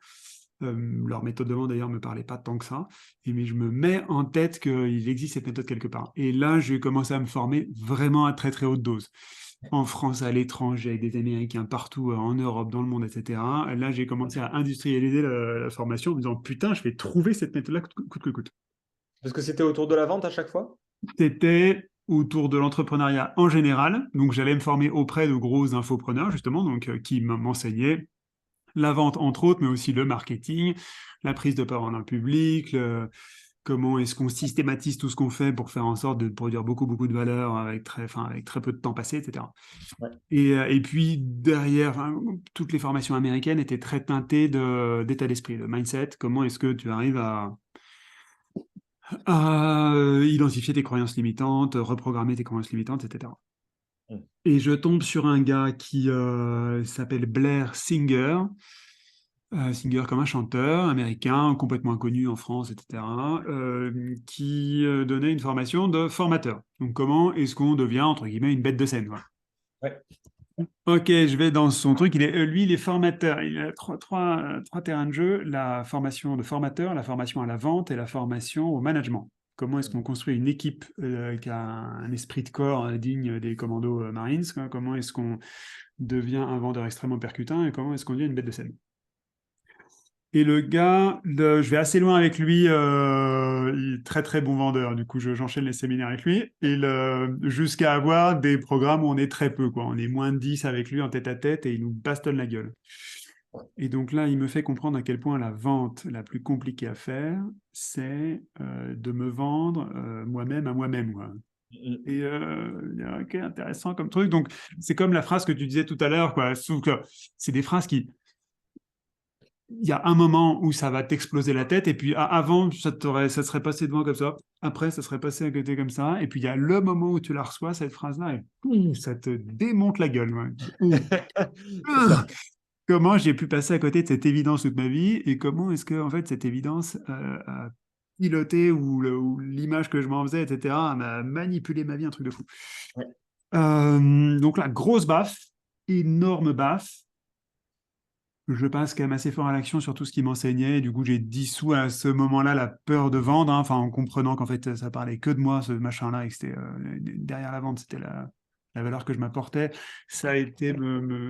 Leur méthode de vente d'ailleurs me parlait pas tant que ça, mais je me mets en tête qu'il existe cette méthode quelque part. Et là, j'ai commencé à me former vraiment à très très haute dose. En France, à l'étranger, avec des Américains partout, en Europe, dans le monde, etc. Là, j'ai commencé à industrialiser la formation en me disant, putain, je vais trouver cette méthode-là coûte que coûte. Parce que c'était autour de la vente à chaque fois? C'était autour de l'entrepreneuriat en général. Donc, j'allais me former auprès de gros infopreneurs, justement, donc, qui m'enseignaient la vente, entre autres, mais aussi le marketing, la prise de parole en public, comment est-ce qu'on systématise tout ce qu'on fait pour faire en sorte de produire beaucoup de valeur avec très peu de temps passé, etc. Ouais. Et puis derrière, hein, toutes les formations américaines étaient très teintées d'état d'esprit, de mindset. Comment est-ce que tu arrives à identifier tes croyances limitantes, reprogrammer tes croyances limitantes, etc. Mm. Et je tombe sur un gars qui s'appelle Blair Singer, Singer comme un chanteur américain complètement inconnu en France, etc., qui donnait une formation de formateur. Donc comment est-ce qu'on devient, entre guillemets, une bête de scène, quoi. Ouais. Ok, je vais dans son truc. Lui, il est formateur. Il a trois terrains de jeu, la formation de formateur, la formation à la vente et la formation au management. Comment est-ce qu'on construit une équipe qui a un esprit de corps digne des commandos Marines, quoi. Comment est-ce qu'on devient un vendeur extrêmement percutant et comment est-ce qu'on devient une bête de scène. Et le gars, je vais assez loin avec lui, il est très très bon vendeur, du coup j'enchaîne les séminaires avec lui, jusqu'à avoir des programmes où on est très peu, quoi. On est moins de 10 avec lui en tête à tête et il nous bastonne la gueule. Et donc là, il me fait comprendre à quel point la vente la plus compliquée à faire, c'est de me vendre moi-même à moi-même, quoi. Mm, Et ok, intéressant comme truc. Donc c'est comme la phrase que tu disais tout à l'heure, quoi. Sauf que c'est des phrases qui il y a un moment où ça va t'exploser la tête, et puis avant, ça serait passé devant comme ça, après, ça serait passé à côté comme ça, et puis il y a le moment où tu la reçois, cette phrase-là, et ça te démonte la gueule. Ouais. C'est ça. Comment j'ai pu passer à côté de cette évidence toute ma vie, et comment est-ce que, en fait, cette évidence a piloté, ou l'image que je m'en faisais, etc., m'a manipulé ma vie, un truc de fou. Ouais. Donc là, grosse baffe, énorme baffe. Je passe quand même assez fort à l'action sur tout ce qui m'enseignait. Du coup, j'ai dissous à ce moment-là la peur de vendre, hein, enfin, en comprenant qu'en fait, ça parlait que de moi, ce machin-là, et que c'était derrière la vente, c'était la valeur que je m'apportais, ça a été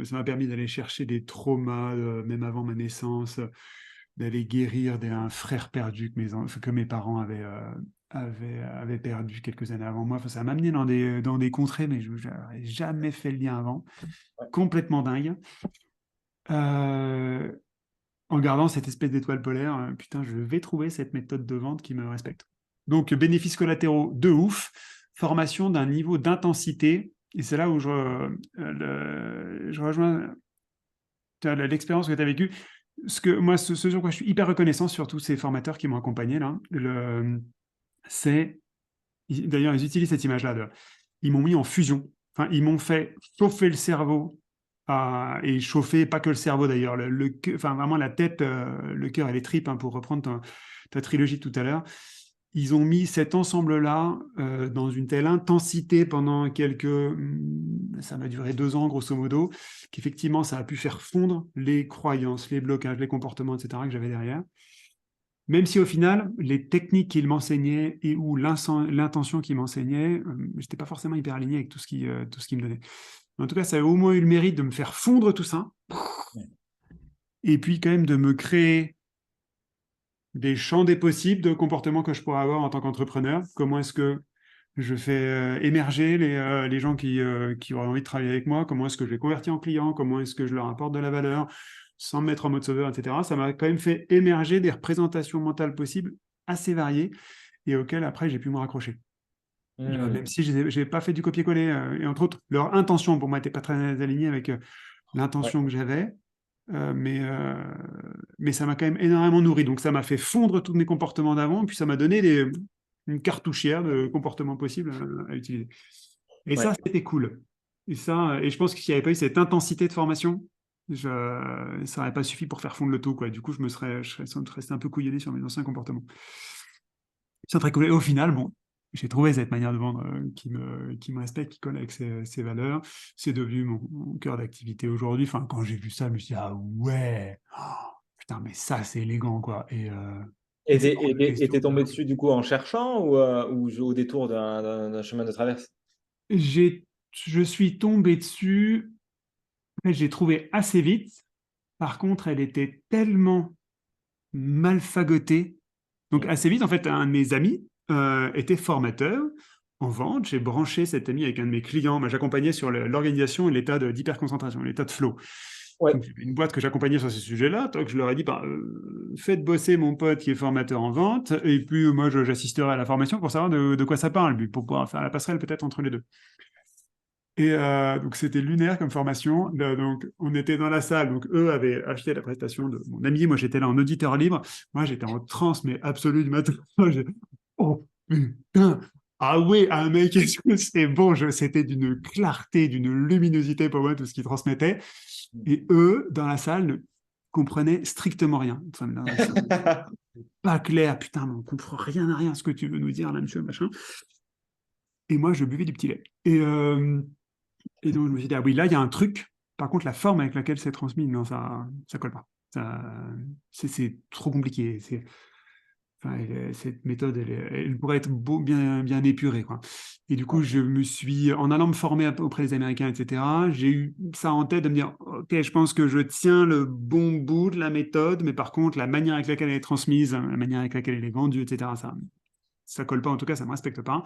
ça m'a permis d'aller chercher des traumas, même avant ma naissance, d'aller guérir un frère perdu que mes parents avaient perdu quelques années avant moi. Enfin, ça m'a amené dans des contrées, mais je n'avais jamais fait le lien avant. Ouais. Complètement dingue. Euh, En gardant cette espèce d'étoile polaire, putain, je vais trouver cette méthode de vente qui me respecte. Donc, bénéfices collatéraux de ouf, formation d'un niveau d'intensité, et c'est là où je rejoins l'expérience que tu as vécue. Ce sur quoi je suis hyper reconnaissant sur tous ces formateurs qui m'ont accompagné là, c'est, d'ailleurs, ils utilisent cette image-là, ils m'ont mis en fusion. Enfin, ils m'ont fait chauffer le cerveau et chauffer, pas que le cerveau d'ailleurs, enfin vraiment la tête, le cœur et les tripes, hein, pour reprendre ta trilogie de tout à l'heure. Ils ont mis cet ensemble-là dans une telle intensité pendant ça m'a duré 2 ans grosso modo, qu'effectivement ça a pu faire fondre les croyances, les blocages, les comportements, etc. que j'avais derrière. Même si au final, les techniques qu'il m'enseignait et ou l'intention qu'il m'enseignait, je n'étais pas forcément hyper aligné avec tout ce qu'il me donnait. Mais en tout cas, ça a au moins eu le mérite de me faire fondre tout ça, et puis quand même de me créer des champs des possibles de comportements que je pourrais avoir en tant qu'entrepreneur. Comment est-ce que je fais émerger les gens qui auraient envie de travailler avec moi? Comment est-ce que je les convertis en clients? Comment est-ce que je leur apporte de la valeur sans me mettre en mode sauveur, etc. Ça m'a quand même fait émerger des représentations mentales possibles assez variées et auxquelles après j'ai pu me raccrocher. Même si je n'ai pas fait du copier-coller. Et entre autres, leur intention pour moi n'était pas très alignée avec Ouais. l'intention que j'avais. Mais ça m'a quand même énormément nourri. Donc ça m'a fait fondre tous mes comportements d'avant, puis ça m'a donné une cartouchière de comportements possibles à utiliser. Et ça, Ouais. c'était cool. Et je pense que s'il n'y avait pas eu cette intensité de formation, ça n'aurait pas suffi pour faire fondre le tout, quoi. Du coup, je serais resté un peu couillonné sur mes anciens comportements. C'est très cool. Et au final, bon, j'ai trouvé cette manière de vendre qui me respecte, qui colle avec ses valeurs. C'est devenu mon cœur d'activité aujourd'hui. Enfin, quand j'ai vu ça, je me suis dit, ah ouais, oh, putain, mais ça, c'est élégant, quoi. Et c'est hors de Et question t'es tombé de... dessus du coup en cherchant ou au détour d'un chemin de traverse? Je suis tombé dessus, mais j'ai trouvé assez vite. Par contre, elle était tellement mal fagotée. Donc, Mm. assez vite, en fait, un de mes amis était formateur en vente. J'ai branché cet ami avec un de mes clients. Moi, j'accompagnais sur l'organisation et l'état d'hyperconcentration, l'état de flow. Ouais. Donc, j'avais une boîte que j'accompagnais sur ces sujets-là. Donc, je leur ai dit, bah, faites bosser mon pote qui est formateur en vente. Et puis, moi, j'assisterai à la formation pour savoir de quoi ça parle, puis pour pouvoir faire la passerelle peut-être entre les deux. Et donc, c'était lunaire comme formation. Donc, on était dans la salle. Donc, eux avaient acheté la prestation de mon ami. Moi, j'étais là en auditeur libre. Moi, j'étais en transe, mais absolue du matin. Oh, putain! Ah oui, ah mec, est-ce que c'est bon? C'était d'une clarté, d'une luminosité pour moi, tout ce qu'ils transmettaient. Et eux, dans la salle, ne comprenaient strictement rien. Enfin, là, c'est pas clair. Putain, mais on comprend rien à rien ce que tu veux nous dire, là, monsieur, machin. Et moi, je buvais du petit lait. Et donc, je me suis dit, ah oui, là, il y a un truc. Par contre, la forme avec laquelle c'est transmis, non, ça colle pas. C'est trop compliqué. Enfin, cette méthode, elle pourrait être bien épurée, quoi. Et du coup, en allant me former auprès des Américains, etc., j'ai eu ça en tête de me dire, OK, je pense que je tiens le bon bout de la méthode, mais par contre, la manière avec laquelle elle est transmise, la manière avec laquelle elle est vendue, etc., ça colle pas. En tout cas, ça me respecte pas.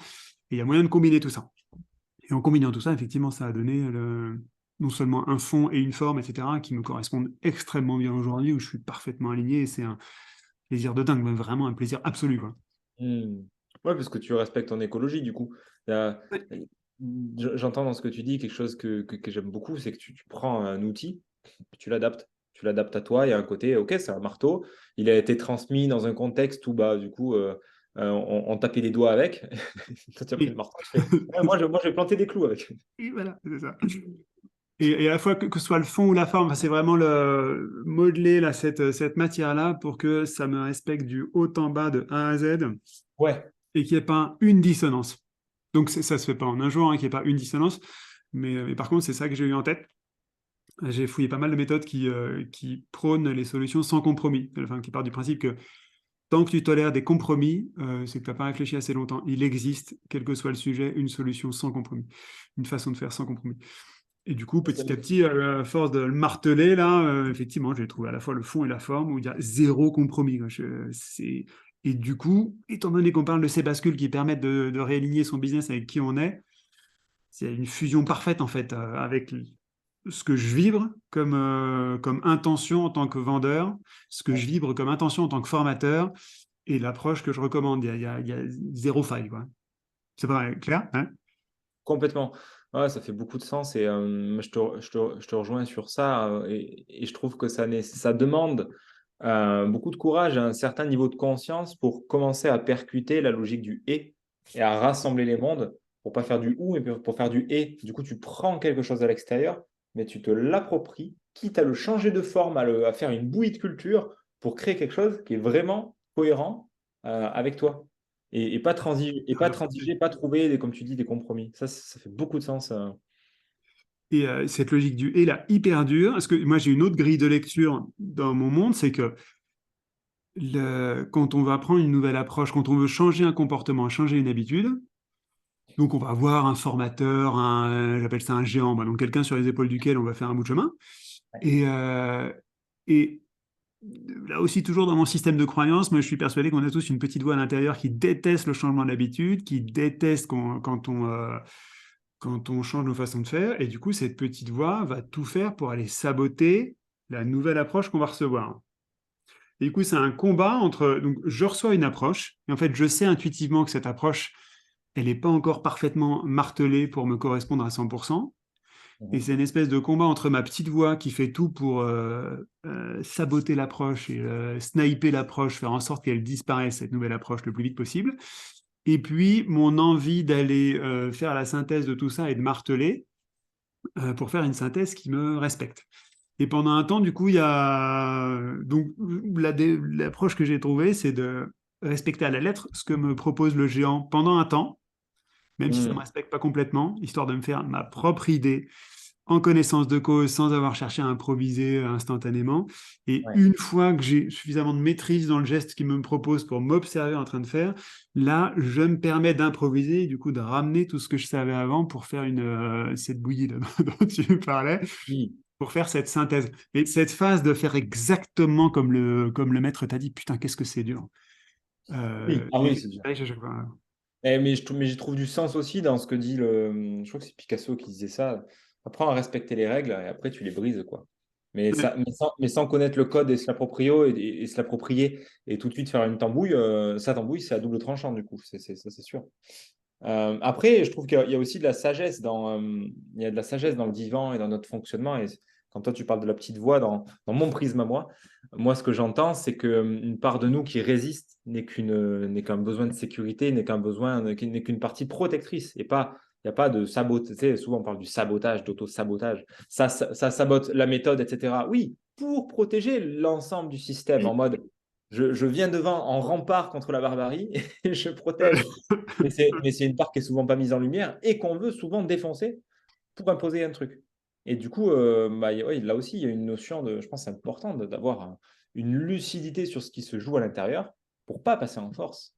Et il y a moyen de combiner tout ça. Et en combinant tout ça, effectivement, ça a donné non seulement un fond et une forme, etc., qui me correspondent extrêmement bien aujourd'hui, où je suis parfaitement aligné, et c'est un plaisir de dingue, mais vraiment un plaisir absolu, quoi. Hmm. Ouais, parce que tu respectes ton écologie, du coup. Il y a- Ouais. J'entends dans ce que tu dis quelque chose que j'aime beaucoup, c'est que tu prends un outil, puis tu l'adaptes. Tu l'adaptes à toi. Il y a un côté, OK, c'est un marteau. Il a été transmis dans un contexte où, bah, du coup, on tapait des doigts avec. Toi, tu as pris le Et, marteau. Tu fais, ouais, moi, je vais planter des clous avec. et voilà, c'est ça. Et à la fois que ce soit le fond ou la forme, enfin, c'est vraiment modeler là, cette matière-là pour que ça me respecte du haut en bas de A à Z Ouais. et qu'il n'y ait pas une dissonance. Donc ça se fait pas en un jour, hein, qu'il n'y ait pas une dissonance, mais par contre, c'est ça que j'ai eu en tête. J'ai fouillé pas mal de méthodes qui prônent les solutions sans compromis, enfin, qui partent du principe que tant que tu tolères des compromis, c'est que tu n'as pas réfléchi assez longtemps. Il existe, quel que soit le sujet, une solution sans compromis, une façon de faire sans compromis. Et du coup, petit à petit, à force de le marteler, là, effectivement, j'ai trouvé à la fois le fond et la forme où il y a zéro compromis, quoi. Et du coup, étant donné qu'on parle de ces bascules qui permettent de réaligner son business avec qui on est, c'est une fusion parfaite, en fait, avec ce que je vibre comme intention en tant que vendeur, ce que je vibre comme intention en tant que formateur, et l'approche que je recommande. Il y a zéro faille, quoi. C'est pas clair, hein? Complètement. Ouais, ça fait beaucoup de sens et je te rejoins sur ça et je trouve que ça demande beaucoup de courage et un certain niveau de conscience pour commencer à percuter la logique du et à rassembler les mondes pour pas faire du ou, mais pour faire du et. Du coup, tu prends quelque chose à l'extérieur, mais tu te l'appropries, quitte à le changer de forme, à faire une bouillie de culture pour créer quelque chose qui est vraiment cohérent avec toi. Et pas transiger, pas trouver, comme tu dis, des compromis. Ça fait beaucoup de sens. Et cette logique du et là, hyper dure, parce que moi j'ai une autre grille de lecture dans mon monde, c'est que quand on va prendre une nouvelle approche, quand on veut changer un comportement, changer une habitude, donc on va avoir un formateur, j'appelle ça un géant, donc quelqu'un sur les épaules duquel on va faire un bout de chemin. Et là aussi, toujours dans mon système de croyance, moi je suis persuadé qu'on a tous une petite voix à l'intérieur qui déteste le changement d'habitude, qui déteste quand on change nos façons de faire. Et du coup, cette petite voix va tout faire pour aller saboter la nouvelle approche qu'on va recevoir. Et du coup, c'est un combat entre... Donc, je reçois une approche, et en fait, je sais intuitivement que cette approche, elle n'est pas encore parfaitement martelée pour me correspondre à 100%. Et Mhm. c'est une espèce de combat entre ma petite voix qui fait tout pour saboter l'approche et sniper l'approche, faire en sorte qu'elle disparaisse, cette nouvelle approche, le plus vite possible. Et puis, mon envie d'aller faire la synthèse de tout ça et de marteler pour faire une synthèse qui me respecte. Et pendant un temps, du coup, il y a... Donc, l'approche que j'ai trouvée, c'est de respecter à la lettre ce que me propose le géant pendant un temps, même si ça ne me Mhm. respecte pas complètement, histoire de me faire ma propre idée en connaissance de cause, sans avoir cherché à improviser instantanément. Et Ouais. une fois que j'ai suffisamment de maîtrise dans le geste qu'il me propose pour m'observer en train de faire, là, je me permets d'improviser, et du coup, de ramener tout ce que je savais avant pour faire cette bouillie là, dont tu parlais, Oui. pour faire cette synthèse. Et cette phase de faire exactement comme le maître t'a dit, putain, qu'est-ce que c'est dur. Oui. Ah oui, c'est dur. Mais j'y trouve du sens aussi dans ce que dit je crois que c'est Picasso qui disait ça. Apprends à respecter les règles et après tu les brises, quoi. Mais sans connaître le code et se l'approprier et tout de suite faire une tambouille, ça tambouille, c'est à double tranchant du coup, ça c'est sûr. Après, je trouve qu'il y a aussi de la sagesse il y a de la sagesse dans le vivant et dans notre fonctionnement. Et quand toi, tu parles de la petite voix dans mon prisme à moi, ce que j'entends, c'est qu'une part de nous qui résiste n'est qu'un besoin de sécurité, n'est qu'une partie protectrice. Et pas, il n'y a pas de sabotage. Tu sais, souvent, on parle du sabotage, d'auto-sabotage. Ça sabote la méthode, etc. Oui, pour protéger l'ensemble du système en mode je viens devant en rempart contre la barbarie et je protège. Mais c'est une part qui est souvent pas mise en lumière et qu'on veut souvent défoncer pour imposer un truc. Et du coup, ouais, là aussi, il y a une notion je pense, c'est important d'avoir une lucidité sur ce qui se joue à l'intérieur pour pas passer en force.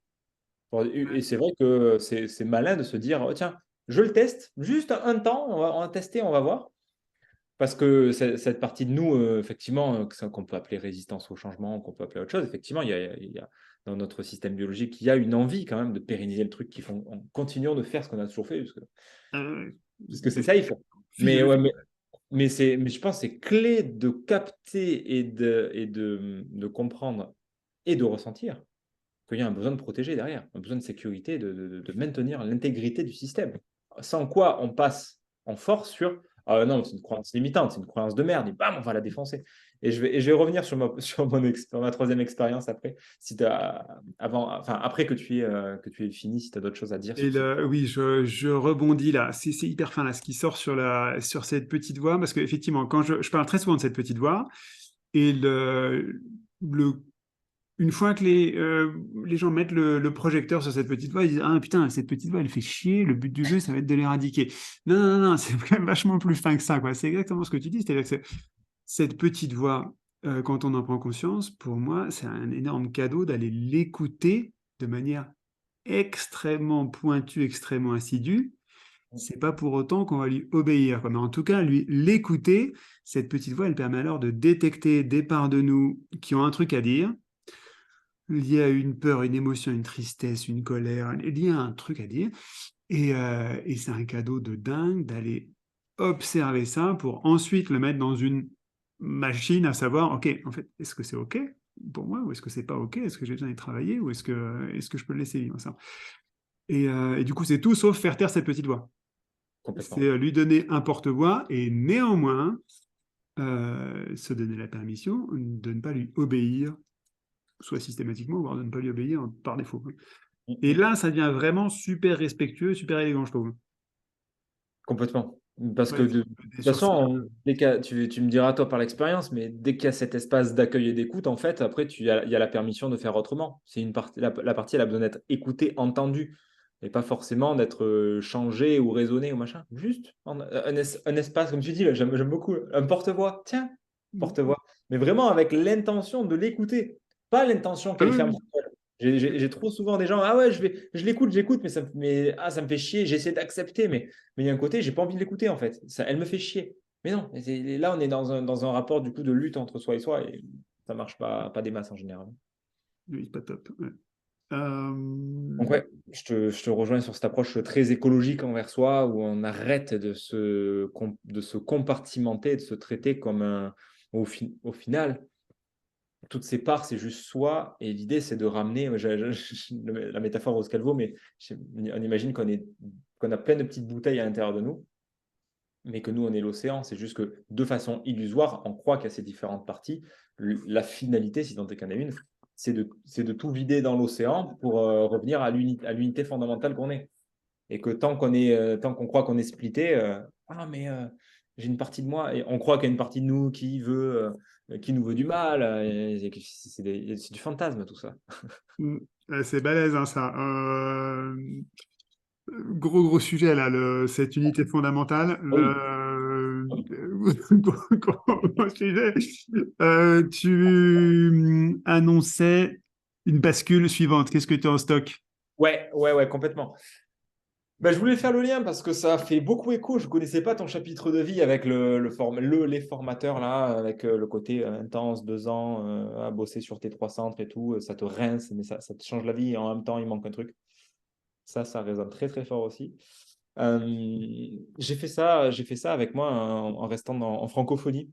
Et c'est vrai que c'est malin de se dire, oh, tiens, je le teste, juste un temps, on va tester, on va voir. Parce que cette partie de nous, effectivement, qu'on peut appeler résistance au changement, qu'on peut appeler autre chose, effectivement, il y a dans notre système biologique, il y a une envie quand même de pérenniser le truc en continuant de faire ce qu'on a toujours fait, parce que c'est safe. Mais, ouais, Philosophie. mais je pense que c'est clé de capter et de comprendre et de ressentir qu'il y a un besoin de protéger derrière, un besoin de sécurité, de maintenir l'intégrité du système. Sans quoi on passe en force sur ah non, c'est une croyance limitante, c'est une croyance de merde, et bam, on va la défoncer. Et je vais revenir sur ma troisième expérience après, si après que tu aies fini, si tu as d'autres choses à dire Et sur cette. oui, je rebondis là. C'est hyper fin là, ce qui sort sur cette petite voix, parce qu'effectivement, quand je parle très souvent de cette petite voix, et le, une fois que les gens mettent le projecteur sur cette petite voix, ils disent ah putain, cette petite voix, elle fait chier, le but du jeu, ça va être de l'éradiquer. Non, non, non, c'est quand même vachement plus fin que ça, quoi. C'est exactement ce que tu dis, c'est-à-dire que cette petite voix, quand on en prend conscience, pour moi, c'est un énorme cadeau d'aller l'écouter de manière extrêmement pointue, extrêmement assidue. C'est pas pour autant qu'on va lui obéir, quoi. Mais en tout cas, lui l'écouter, cette petite voix, elle permet alors de détecter des parts de nous qui ont un truc à dire, lié à une peur, une émotion, une tristesse, une colère, lié à un truc à dire. Et c'est un cadeau de dingue d'aller observer ça pour ensuite le mettre dans une machine à savoir, OK, en fait, est-ce que c'est OK pour moi ou est-ce que c'est pas OK? Est-ce que j'ai besoin d'y travailler ou est-ce que je peux le laisser vivre ça? Et du coup, c'est tout sauf faire taire cette petite voix. C'est Complètement. lui donner un porte-voix et néanmoins se donner la permission de ne pas lui obéir, soit systématiquement, voire de ne pas lui obéir par défaut. Mm, Et mm. là, ça devient vraiment super respectueux, super élégant, je trouve. Complètement. Parce que Ouais, de toute sur ça. façon, tu me diras toi par l'expérience, mais dès qu'il y a cet espace d'accueil et d'écoute, en fait, après, il y a la permission de faire autrement. C'est une partie, la partie, elle a besoin d'être écoutée, entendue, et pas forcément d'être changée ou raisonnée ou machin. Juste un espace, comme tu dis, là, j'aime beaucoup, un porte-voix. Tiens, porte-voix. Mais vraiment avec l'intention de l'écouter, pas l'intention Ah qu'elle ferme. oui, J'ai trop souvent des gens, ah ouais, je l'écoute, j'écoute, ça me fait chier, j'essaie d'accepter, mais il y a un côté, j'ai pas envie de l'écouter en fait. Elle me fait chier. Mais non, là on est dans un rapport du coup de lutte entre soi et ça marche pas des masses en général. oui, pas top. Ouais. Donc ouais, je te rejoins sur cette approche très écologique envers soi où on arrête de se compartimenter, de se traiter comme au final, toutes ces parts, c'est juste soi. Et l'idée, c'est de ramener, la métaphore vaut ce qu'elle vaut, mais on imagine qu'on a plein de petites bouteilles à l'intérieur de nous, mais que nous, on est l'océan. C'est juste que de façon illusoire, on croit qu'il y a ces différentes parties. La finalité, si tant est qu'il y en a une, c'est de tout vider dans l'océan pour revenir à l'unité fondamentale qu'on est. Et que tant qu'on croit qu'on est splitté, mais j'ai une partie de moi, et on croit qu'il y a une partie de nous qui nous veut du mal, et c'est du fantasme tout ça. C'est balèze, hein, ça. Gros sujet, là, cette unité fondamentale. Oui. Gros sujet. Tu annonçais une bascule suivante. Qu'est-ce que tu as en stock? Ouais, ouais, ouais, complètement. Ben, je voulais faire le lien parce que ça fait beaucoup écho. Je ne connaissais pas ton chapitre de vie avec les formateurs, là, avec le côté intense, 2 ans, à bosser sur tes 3 centres et tout. Ça te rince, mais ça te change la vie et en même temps, il manque un truc. Ça résonne très, très fort aussi. J'ai fait ça avec moi en restant en francophonie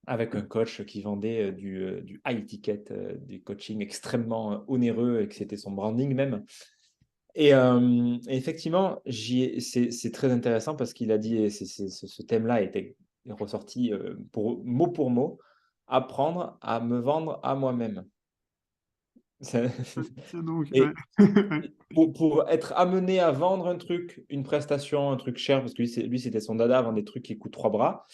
avec un coach qui vendait du high ticket, du coaching extrêmement onéreux et que c'était son branding même. Et effectivement, c'est très intéressant parce qu'il a dit, et ce thème-là était ressorti pour mot, apprendre à me vendre à moi-même. Ça- Tiens donc, ouais. Et pour être amené à vendre un truc, une prestation, un truc cher, parce que lui c'était son dada, vendre des trucs qui coûtent 3 bras,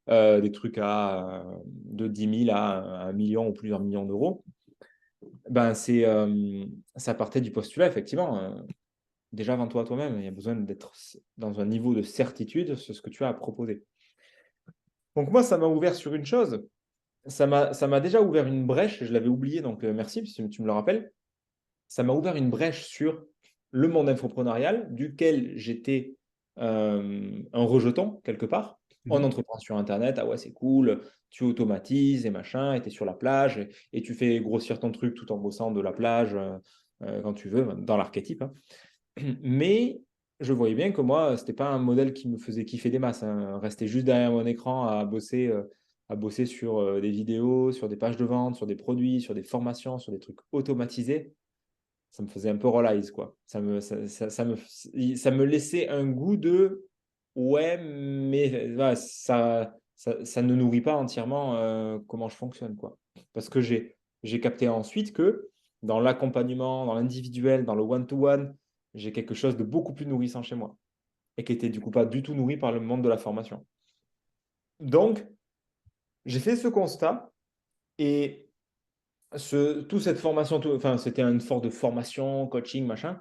des trucs de 10 000 à 1 million ou plusieurs millions d'euros, ben ça partait du postulat, effectivement. Déjà, vends-toi à toi-même. Il y a besoin d'être dans un niveau de certitude sur ce que tu as à proposer. Donc moi, ça m'a ouvert sur une chose. Ça m'a déjà ouvert une brèche. Je l'avais oublié, donc merci, si tu me le rappelles. Ça m'a ouvert une brèche sur le monde infopreneurial, duquel j'étais un rejeton, quelque part. On Mhm. entreprend sur Internet, ah ouais, c'est cool, tu automatises et machin, et tu es sur la plage, et tu fais grossir ton truc tout en bossant de la plage quand tu veux, dans l'archétype, hein. Mais je voyais bien que moi, ce n'était pas un modèle qui me faisait kiffer des masses, hein. Rester juste derrière mon écran à bosser sur des vidéos, sur des pages de vente, sur des produits, sur des formations, sur des trucs automatisés, ça me faisait un peu roll eyes, quoi. Ça me laissait un goût de ouais, mais voilà, ça ne nourrit pas entièrement comment je fonctionne, quoi. Parce que j'ai capté ensuite que dans l'accompagnement, dans l'individuel, dans le one-to-one, j'ai quelque chose de beaucoup plus nourrissant chez moi et qui était du coup pas du tout nourri par le monde de la formation. Donc, j'ai fait ce constat et toute cette formation, enfin, c'était une forme de formation, coaching, machin.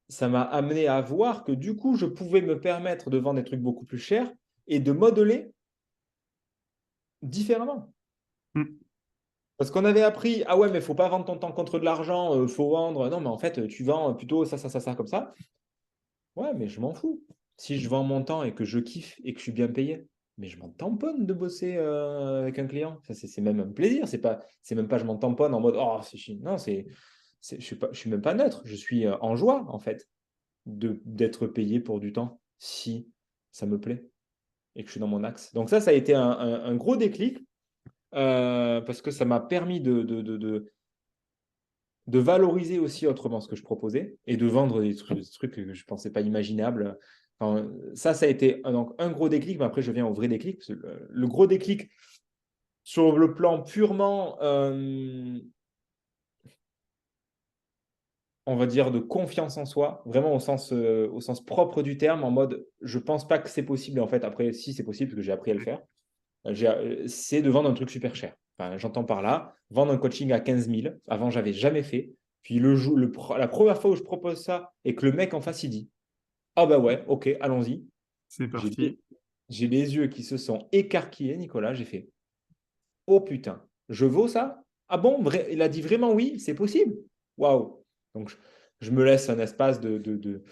Ça m'a amené à voir que du coup, je pouvais me permettre de vendre des trucs beaucoup plus chers et de modeler différemment. Parce qu'on avait appris, ah ouais, mais il ne faut pas vendre ton temps contre de l'argent, il faut vendre. Non, mais en fait, tu vends plutôt ça, comme ça. Ouais, mais je m'en fous. Si je vends mon temps et que je kiffe et que je suis bien payé, mais je m'en tamponne de bosser avec un client. Ça, c'est même un plaisir. C'est même pas je m'en tamponne en mode oh, c'est chiant. Non, je suis même pas neutre. Je suis en joie, en fait, d'être payé pour du temps si ça me plaît et que je suis dans mon axe. Donc, ça a été un gros déclic parce que ça m'a permis de valoriser aussi autrement ce que je proposais et de vendre des trucs que je ne pensais pas imaginables. Enfin, ça a été donc, un gros déclic, mais après je viens au vrai déclic. Parce que le gros déclic sur le plan purement, on va dire, de confiance en soi, vraiment au sens propre du terme, en mode je ne pense pas que c'est possible. Et en fait, après, si c'est possible, parce que j'ai appris à le faire, c'est de vendre un truc super cher. Enfin, j'entends par là, vendre un coaching à 15 000. Avant, j'avais jamais fait. Puis la première fois où je propose ça et que le mec en face, il dit, ah bah ouais, ok, allons-y. C'est J'ai parti. j'ai les yeux qui se sont écarquillés, Nicolas. J'ai fait, oh putain, je vaux ça? Ah bon, il a dit vraiment oui, c'est possible. Waouh. Donc, je me laisse un espace de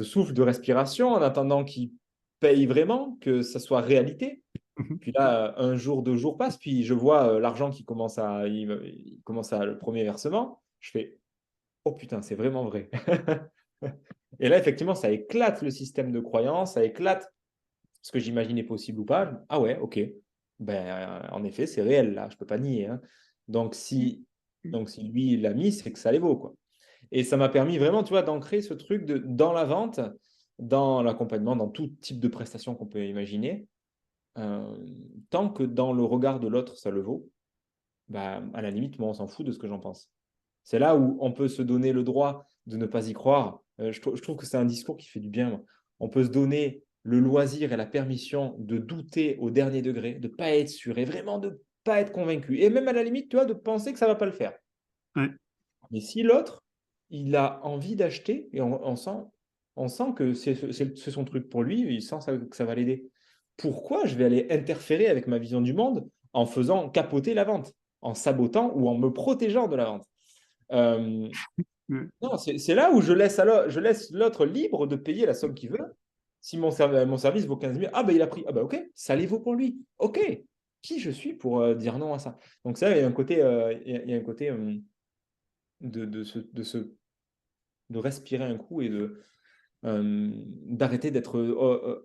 souffle, de respiration en attendant qu'il paye vraiment, que ça soit réalité. Puis là, un jour, 2 jours passent, puis je vois l'argent qui commence il commence à le premier versement. Je fais, oh putain, c'est vraiment vrai. Et là, effectivement, ça éclate le système de croyance, ça éclate ce que j'imaginais possible ou pas. Ah ouais, ok. Ben, en effet, c'est réel là, je peux pas nier, hein. Donc si lui il l'a mis, c'est que ça les vaut, quoi. Et ça m'a permis vraiment, tu vois, d'ancrer ce truc dans la vente, dans l'accompagnement, dans tout type de prestations qu'on peut imaginer. Euh, Tant que dans le regard de l'autre, ça le vaut, bah, à la limite, moi, on s'en fout de ce que j'en pense. C'est là où on peut se donner le droit de ne pas y croire. Je trouve que c'est un discours qui fait du bien, moi. On peut se donner le loisir et la permission de douter au dernier degré, de ne pas être sûr et vraiment de ne pas être convaincu. Et même à la limite, tu vois, de penser que ça ne va pas le faire. Ouais. Mais si l'autre, il a envie d'acheter et on sent que c'est son truc pour lui, il sent que ça va l'aider. Pourquoi je vais aller interférer avec ma vision du monde en faisant capoter la vente, en sabotant ou en me protégeant de la vente? Euh, Ouais. non, c'est là où je laisse l'autre libre de payer la somme qu'il veut. Si mon service vaut 15 000, ah ben il a pris, ah ben ok, ça les vaut pour lui. Ok, qui je suis pour dire non à ça? Donc ça, il y a un côté, il y a un côté de respirer un coup et d'arrêter d'être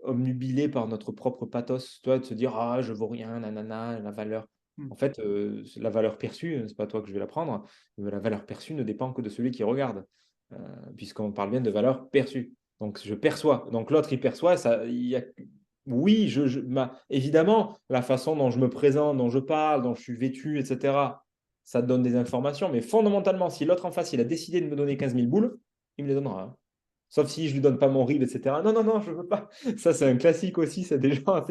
omnubilé par notre propre pathos, toi, de se dire ah je vaux rien, nanana, la valeur. En fait, la valeur perçue, c'est pas toi que je vais la prendre, mais la valeur perçue ne dépend que de celui qui regarde, euh, puisqu'on parle bien de valeur perçue. Donc je perçois, donc l'autre il perçoit, ça, oui, évidemment, la façon dont je me présente, dont je parle, dont je suis vêtu, etc., ça te donne des informations, mais fondamentalement, si l'autre en face, il a décidé de me donner 15 000 boules, il me les donnera, hein. Sauf si je lui donne pas mon RIB, etc. Non, non, non, je veux pas. Ça, c'est un classique aussi. C'est des gens,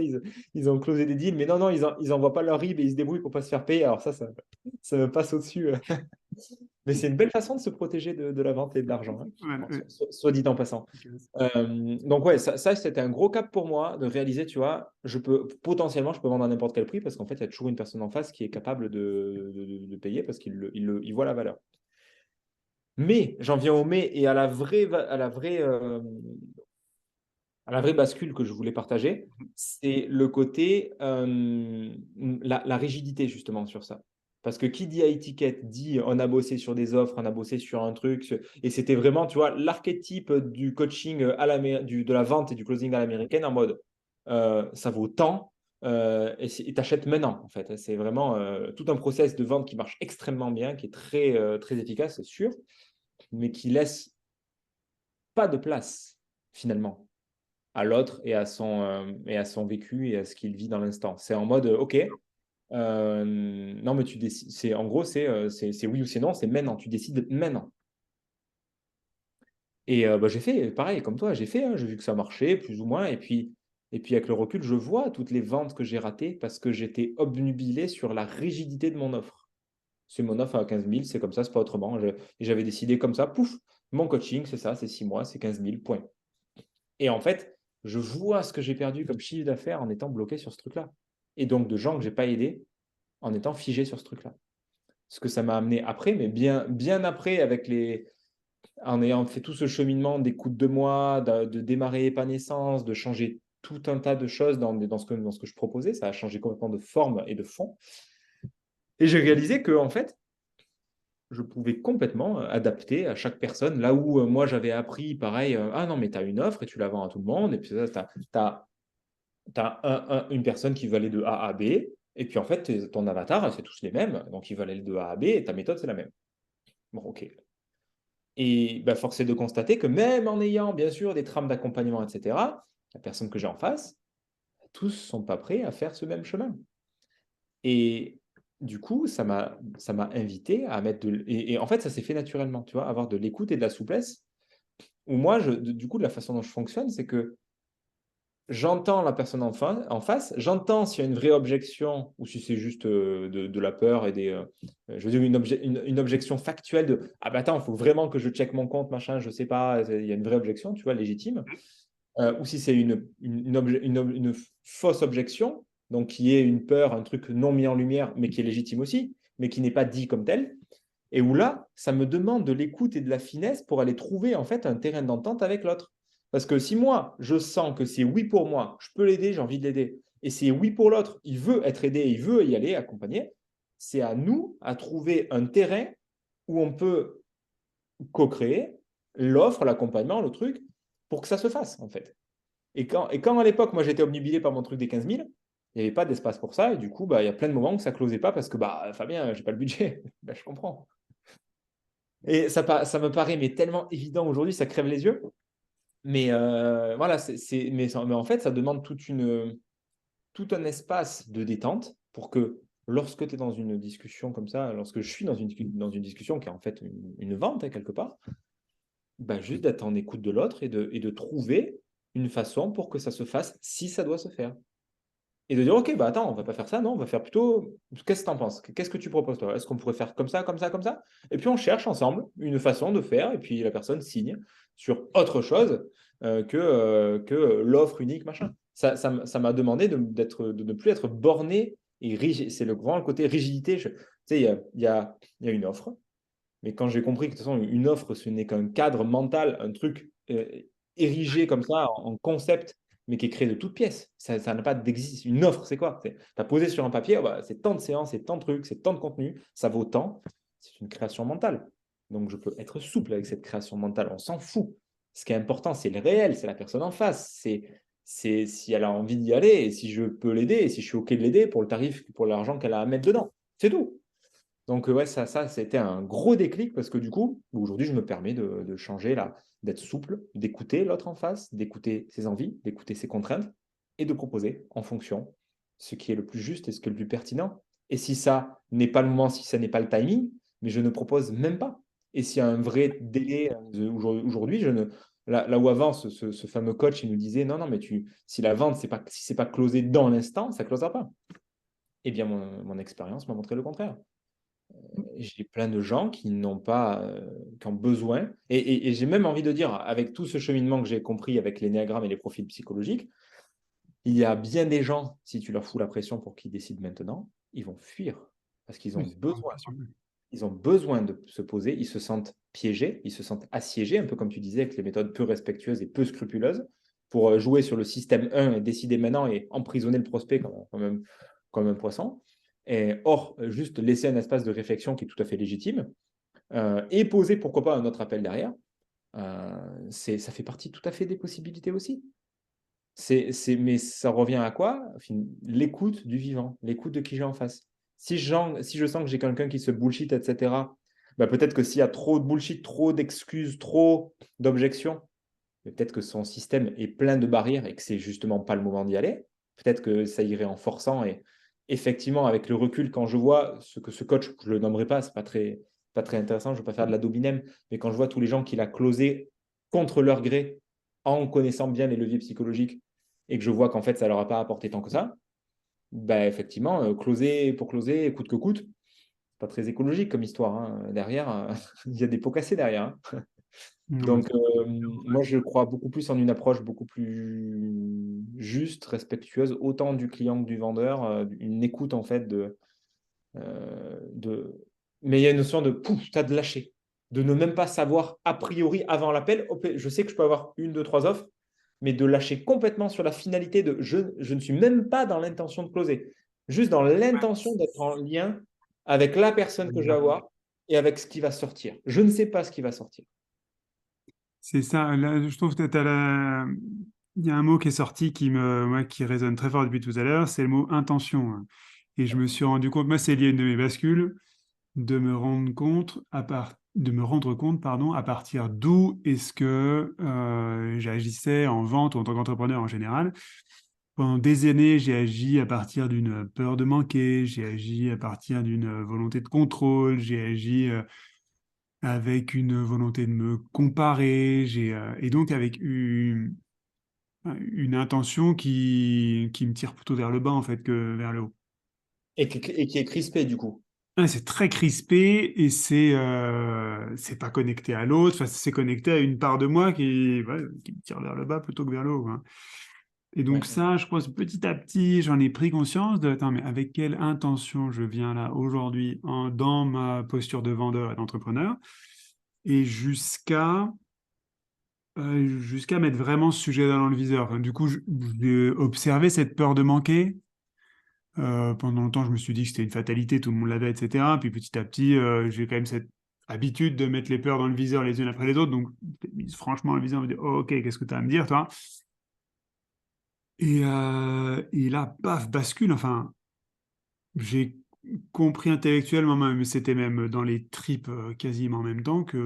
ils ont closé des deals, mais non, non, ils envoient pas leur RIB et ils se débrouillent pour pas se faire payer. Alors ça me passe au-dessus. Mais c'est une belle façon de se protéger de la vente et de l'argent, hein. Ouais, Alors, ouais. soit dit en passant. Donc ouais, ça c'était un gros cap pour moi de réaliser, tu vois, potentiellement, je peux vendre à n'importe quel prix parce qu'en fait, il y a toujours une personne en face qui est capable de payer parce qu'il voit la valeur. Mais j'en viens au mais et à la vraie bascule que je voulais partager, c'est le côté, la rigidité justement sur ça. Parce que qui dit à étiquette dit on a bossé sur des offres, on a bossé sur un truc, et c'était vraiment, tu vois, l'archétype du coaching de la vente et du closing à l'américaine en mode ça vaut tant et t'achètes maintenant en fait. C'est vraiment tout un process de vente qui marche extrêmement bien, qui est très efficace, c'est sûr, mais qui laisse pas de place finalement à l'autre et à son vécu et à ce qu'il vit dans l'instant. C'est en mode, OK, non, mais tu décides. En gros, c'est oui ou c'est non, c'est maintenant. Tu décides maintenant. Et bah, j'ai fait pareil, comme toi, j'ai fait, hein, j'ai vu que ça marchait, plus ou moins. Et puis, avec le recul, je vois toutes les ventes que j'ai ratées parce que j'étais obnubilé sur la rigidité de mon offre. C'est mon offre à 15 000, c'est comme ça, c'est pas autrement. Et j'avais décidé comme ça, pouf, mon coaching, c'est ça, c'est 6 mois, c'est 15 000, point. Et en fait, je vois ce que j'ai perdu comme chiffre d'affaires en étant bloqué sur ce truc-là. Et donc, de gens que je n'ai pas aidés en étant figé sur ce truc-là. Ce que ça m'a amené après, mais bien après, en ayant fait tout ce cheminement d'écoute de moi, de démarrer épanouissance, de changer tout un tas de choses dans ce que je proposais. Ça a changé complètement de forme et de fond. Et j'ai réalisé que, en fait, je pouvais complètement adapter à chaque personne. Là où moi, j'avais appris, pareil, ah non, mais tu as une offre et tu la vends à tout le monde. Et puis ça, tu as une personne qui veut aller de A à B. Et puis en fait, ton avatar, c'est tous les mêmes. Donc, ils veulent aller de A à B et ta méthode, c'est la même. Bon, OK. Et bah, force est de constater que même en ayant, bien sûr, des trames d'accompagnement, etc., la personne que j'ai en face, tous ne sont pas prêts à faire ce même chemin. Et du coup, ça m'a invité à mettre et en fait, ça s'est fait naturellement, tu vois, avoir de l'écoute et de la souplesse. Où moi, du coup, de la façon dont je fonctionne, c'est que j'entends la personne en face, j'entends s'il y a une vraie objection ou si c'est juste de la peur et je veux dire, une objection factuelle de ah bah attends, il faut vraiment que je check mon compte, machin, je sais pas, il y a une vraie objection, tu vois, légitime. Ou si c'est une fausse objection, donc qui est une peur, un truc non mis en lumière, mais qui est légitime aussi, mais qui n'est pas dit comme tel. Et où là, ça me demande de l'écoute et de la finesse pour aller trouver en fait un terrain d'entente avec l'autre. Parce que si moi, je sens que c'est oui pour moi, je peux l'aider, j'ai envie de l'aider, et c'est oui pour l'autre, il veut être aidé, il veut y aller, accompagner, c'est à nous à trouver un terrain où on peut co-créer l'offre, l'accompagnement, le truc, pour que ça se fasse en fait. Et quand à l'époque, moi j'étais obnubilé par mon truc des 15 000, il n'y avait pas d'espace pour ça, et du coup, bah, il y a plein de moments où ça ne closait pas parce que bah, Fabien, j'ai pas le budget. Ben, je comprends. Et ça me paraît mais tellement évident aujourd'hui, ça crève les yeux. Mais voilà, mais en fait, ça demande tout un espace de détente pour que lorsque tu es dans une discussion comme ça, lorsque je suis dans une discussion qui est en fait une vente hein, quelque part, bah, juste d'être en écoute de l'autre et de trouver une façon pour que ça se fasse si ça doit se faire. Et de dire, OK, bah attends, on va pas faire ça, non, on va faire plutôt. Qu'est-ce que tu en penses? Qu'est-ce que tu proposes, toi? Est-ce qu'on pourrait faire comme ça, comme ça, comme ça? Et puis on cherche ensemble une façon de faire, et puis la personne signe sur autre chose que l'offre unique, machin. Ça m'a demandé de ne plus être borné et rigide. C'est le côté rigidité. Tu sais, il y a une offre, mais quand j'ai compris que de toute façon, une offre, ce n'est qu'un cadre mental, un truc érigé comme ça, en concept, mais qui est créé de toutes pièces. Ça n'a pas d'existence. Une offre, c'est quoi? Tu as posé sur un papier, oh bah, c'est tant de séances, c'est tant de trucs, c'est tant de contenu, ça vaut tant. C'est une création mentale. Donc, je peux être souple avec cette création mentale. On s'en fout. Ce qui est important, c'est le réel, c'est la personne en face. C'est si elle a envie d'y aller et si je peux l'aider et si je suis OK de l'aider pour le tarif, pour l'argent qu'elle a à mettre dedans. C'est tout. Donc, ouais, ça, c'était un gros déclic parce que du coup, aujourd'hui, je me permets de changer là, d'être souple, d'écouter l'autre en face, d'écouter ses envies, d'écouter ses contraintes et de proposer en fonction ce qui est le plus juste et ce qui est le plus pertinent. Et si ça n'est pas le moment, si ça n'est pas le timing, mais je ne propose même pas. Et s'il y a un vrai délai aujourd'hui, là où avant, ce fameux coach, il nous disait non, non, mais si la vente, si c'est pas closé dans l'instant, ça ne closera pas. Eh bien, mon expérience m'a montré le contraire. J'ai plein de gens qui n'ont pas, qui ont besoin, et j'ai même envie de dire, avec tout ce cheminement que j'ai compris avec l'énéagramme et les profils psychologiques, il y a bien des gens, si tu leur fous la pression pour qu'ils décident maintenant, ils vont fuir parce qu'ils ont Oui, c'est pas besoin. impressionnant. Ils ont besoin de se poser, ils se sentent piégés, ils se sentent assiégés, un peu comme tu disais, avec les méthodes peu respectueuses et peu scrupuleuses, pour jouer sur le système 1 et décider maintenant et emprisonner le prospect comme un poisson. Or, juste laisser un espace de réflexion qui est tout à fait légitime et poser, pourquoi pas, un autre appel derrière, ça fait partie tout à fait des possibilités aussi. Mais ça revient à quoi? L'écoute du vivant, l'écoute de qui j'ai en face. Si je sens que j'ai quelqu'un qui se bullshit, etc., bah peut-être que s'il y a trop de bullshit, trop d'excuses, trop d'objections, peut-être que son système est plein de barrières et que c'est justement pas le moment d'y aller. Peut-être que ça irait en forçant. Et effectivement, avec le recul, quand je vois ce que ce coach, je ne le nommerai pas, c'est pas très intéressant, je ne veux pas faire de la dominem, mais quand je vois tous les gens qu'il a closés contre leur gré, en connaissant bien les leviers psychologiques, et que je vois qu'en fait, ça ne leur a pas apporté tant que ça, bah, effectivement, closer pour closer, coûte que coûte, pas très écologique comme histoire. Hein. Derrière, il y a des pots cassés derrière. Hein. Non, Donc, moi, je crois beaucoup plus en une approche beaucoup plus juste, respectueuse, autant du client que du vendeur, une écoute en fait de... Mais il y a une notion de pouf, tu as de lâcher, de ne même pas savoir a priori avant l'appel. Je sais que je peux avoir une, deux, trois offres, mais de lâcher complètement sur la finalité de je ne suis même pas dans l'intention de closer, juste dans l'intention d'être en lien avec la personne que je vais avoir et avec ce qui va sortir. Je ne sais pas ce qui va sortir. C'est ça. Là, je trouve que il y a un mot qui est sorti qui résonne très fort depuis tout à l'heure, c'est le mot intention, hein. Et je me suis rendu compte, moi, c'est lié à une de mes bascules, de me rendre compte, pardon, à partir d'où est-ce que j'agissais en vente ou en tant qu'entrepreneur en général. Pendant des années, j'ai agi à partir d'une peur de manquer, j'ai agi à partir d'une volonté de contrôle, j'ai agi avec une volonté de me comparer, et donc avec une intention qui me tire plutôt vers le bas en fait que vers le haut. Et qui est crispé du coup. Ouais, c'est très crispé et c'est pas connecté à l'autre, enfin, c'est connecté à une part de moi qui me tire vers le bas plutôt que vers le haut, hein. Et donc Ouais. ça, je pense petit à petit, j'en ai pris conscience de, attends, mais avec quelle intention je viens là aujourd'hui dans ma posture de vendeur et d'entrepreneur, et jusqu'à mettre vraiment ce sujet dans le viseur. Enfin, du coup, j'ai observé cette peur de manquer. Pendant longtemps, je me suis dit que c'était une fatalité, tout le monde l'avait, etc. Puis petit à petit, j'ai quand même cette habitude de mettre les peurs dans le viseur les unes après les autres. Donc, franchement, le viseur me dit, oh, ok, qu'est-ce que tu as à me dire, toi? Et là, paf, bascule. Enfin, j'ai compris intellectuellement, mais c'était même dans les tripes quasiment en même temps que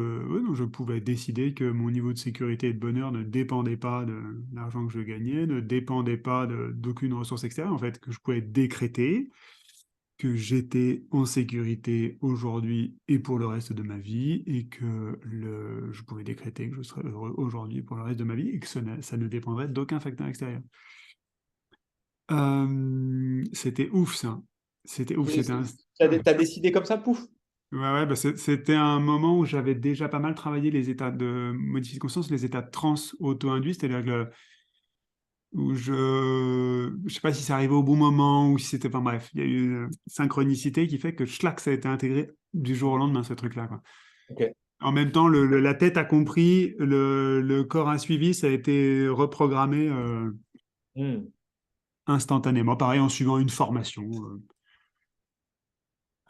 non, je pouvais décider que mon niveau de sécurité et de bonheur ne dépendait pas de l'argent que je gagnais, ne dépendait pas d'aucune ressource extérieure, en fait, que je pouvais décréter que j'étais en sécurité aujourd'hui et pour le reste de ma vie, et que je pouvais décréter que je serais heureux aujourd'hui et pour le reste de ma vie, et que ça ne dépendrait d'aucun facteur extérieur. C'était ouf, ça. C'était ouf. Et C'était un... tu Ouais. as décidé comme ça, pouf. Ouais, ouais, bah c'était un moment où j'avais déjà pas mal travaillé les états de modifié de conscience, les états de transe auto-induits, c'est-à-dire où je sais pas si c'est arrivé au bon moment ou si c'était, enfin bref, il y a eu une synchronicité qui fait que schlac, ça a été intégré du jour au lendemain, ce truc-là, quoi. Ok. En même temps, la tête a compris, le corps a suivi, ça a été reprogrammé Hmm. instantanément, pareil en suivant une formation.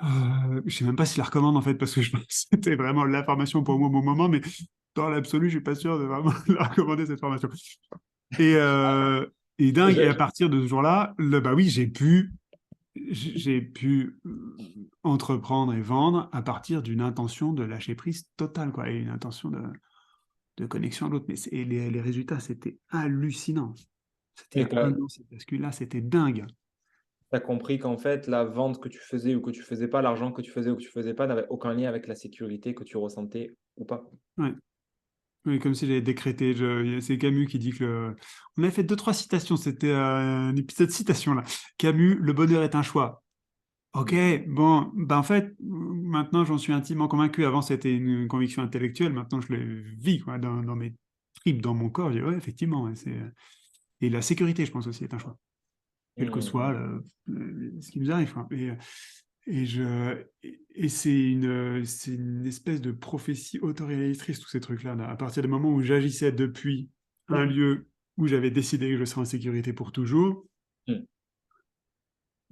Je sais même pas si je la recommande en fait, parce que je pense que c'était vraiment la formation pour moi au bon moment, mais dans l'absolu, je suis pas sûr de vraiment la recommander cette formation. Et, euh, et dingue, et à Je- partir de ce jour-là, bah oui, j'ai pu entreprendre et vendre à partir d'une intention de lâcher prise totale, quoi, et une intention de connexion à l'autre. Et les résultats, c'était hallucinant. C'était Et un an, cette bascule-là, c'était dingue. tu as compris qu'en fait, la vente que tu faisais ou que tu faisais pas, l'argent que tu faisais ou que tu faisais pas, n'avait aucun lien avec la sécurité que tu ressentais ou pas. Ouais. Oui, comme si j'avais décrété. C'est Camus qui dit que on avait fait deux, trois citations. C'était un épisode citation là. Camus, le bonheur est un choix. Ok, Hmm. bon, ben en fait, maintenant j'en suis intimement convaincu. Avant c'était une conviction intellectuelle, maintenant je le vis quoi, dans mes tripes, dans mon corps. Je dis, ouais, effectivement, ouais, et la sécurité, je pense aussi, est un choix, quel que Hmm. soit ce qui nous arrive, quoi. Et c'est une espèce de prophétie autoréalisatrice, tous ces trucs-là. À partir du moment où j'agissais depuis un lieu où j'avais décidé que je serais en sécurité pour toujours, Hmm.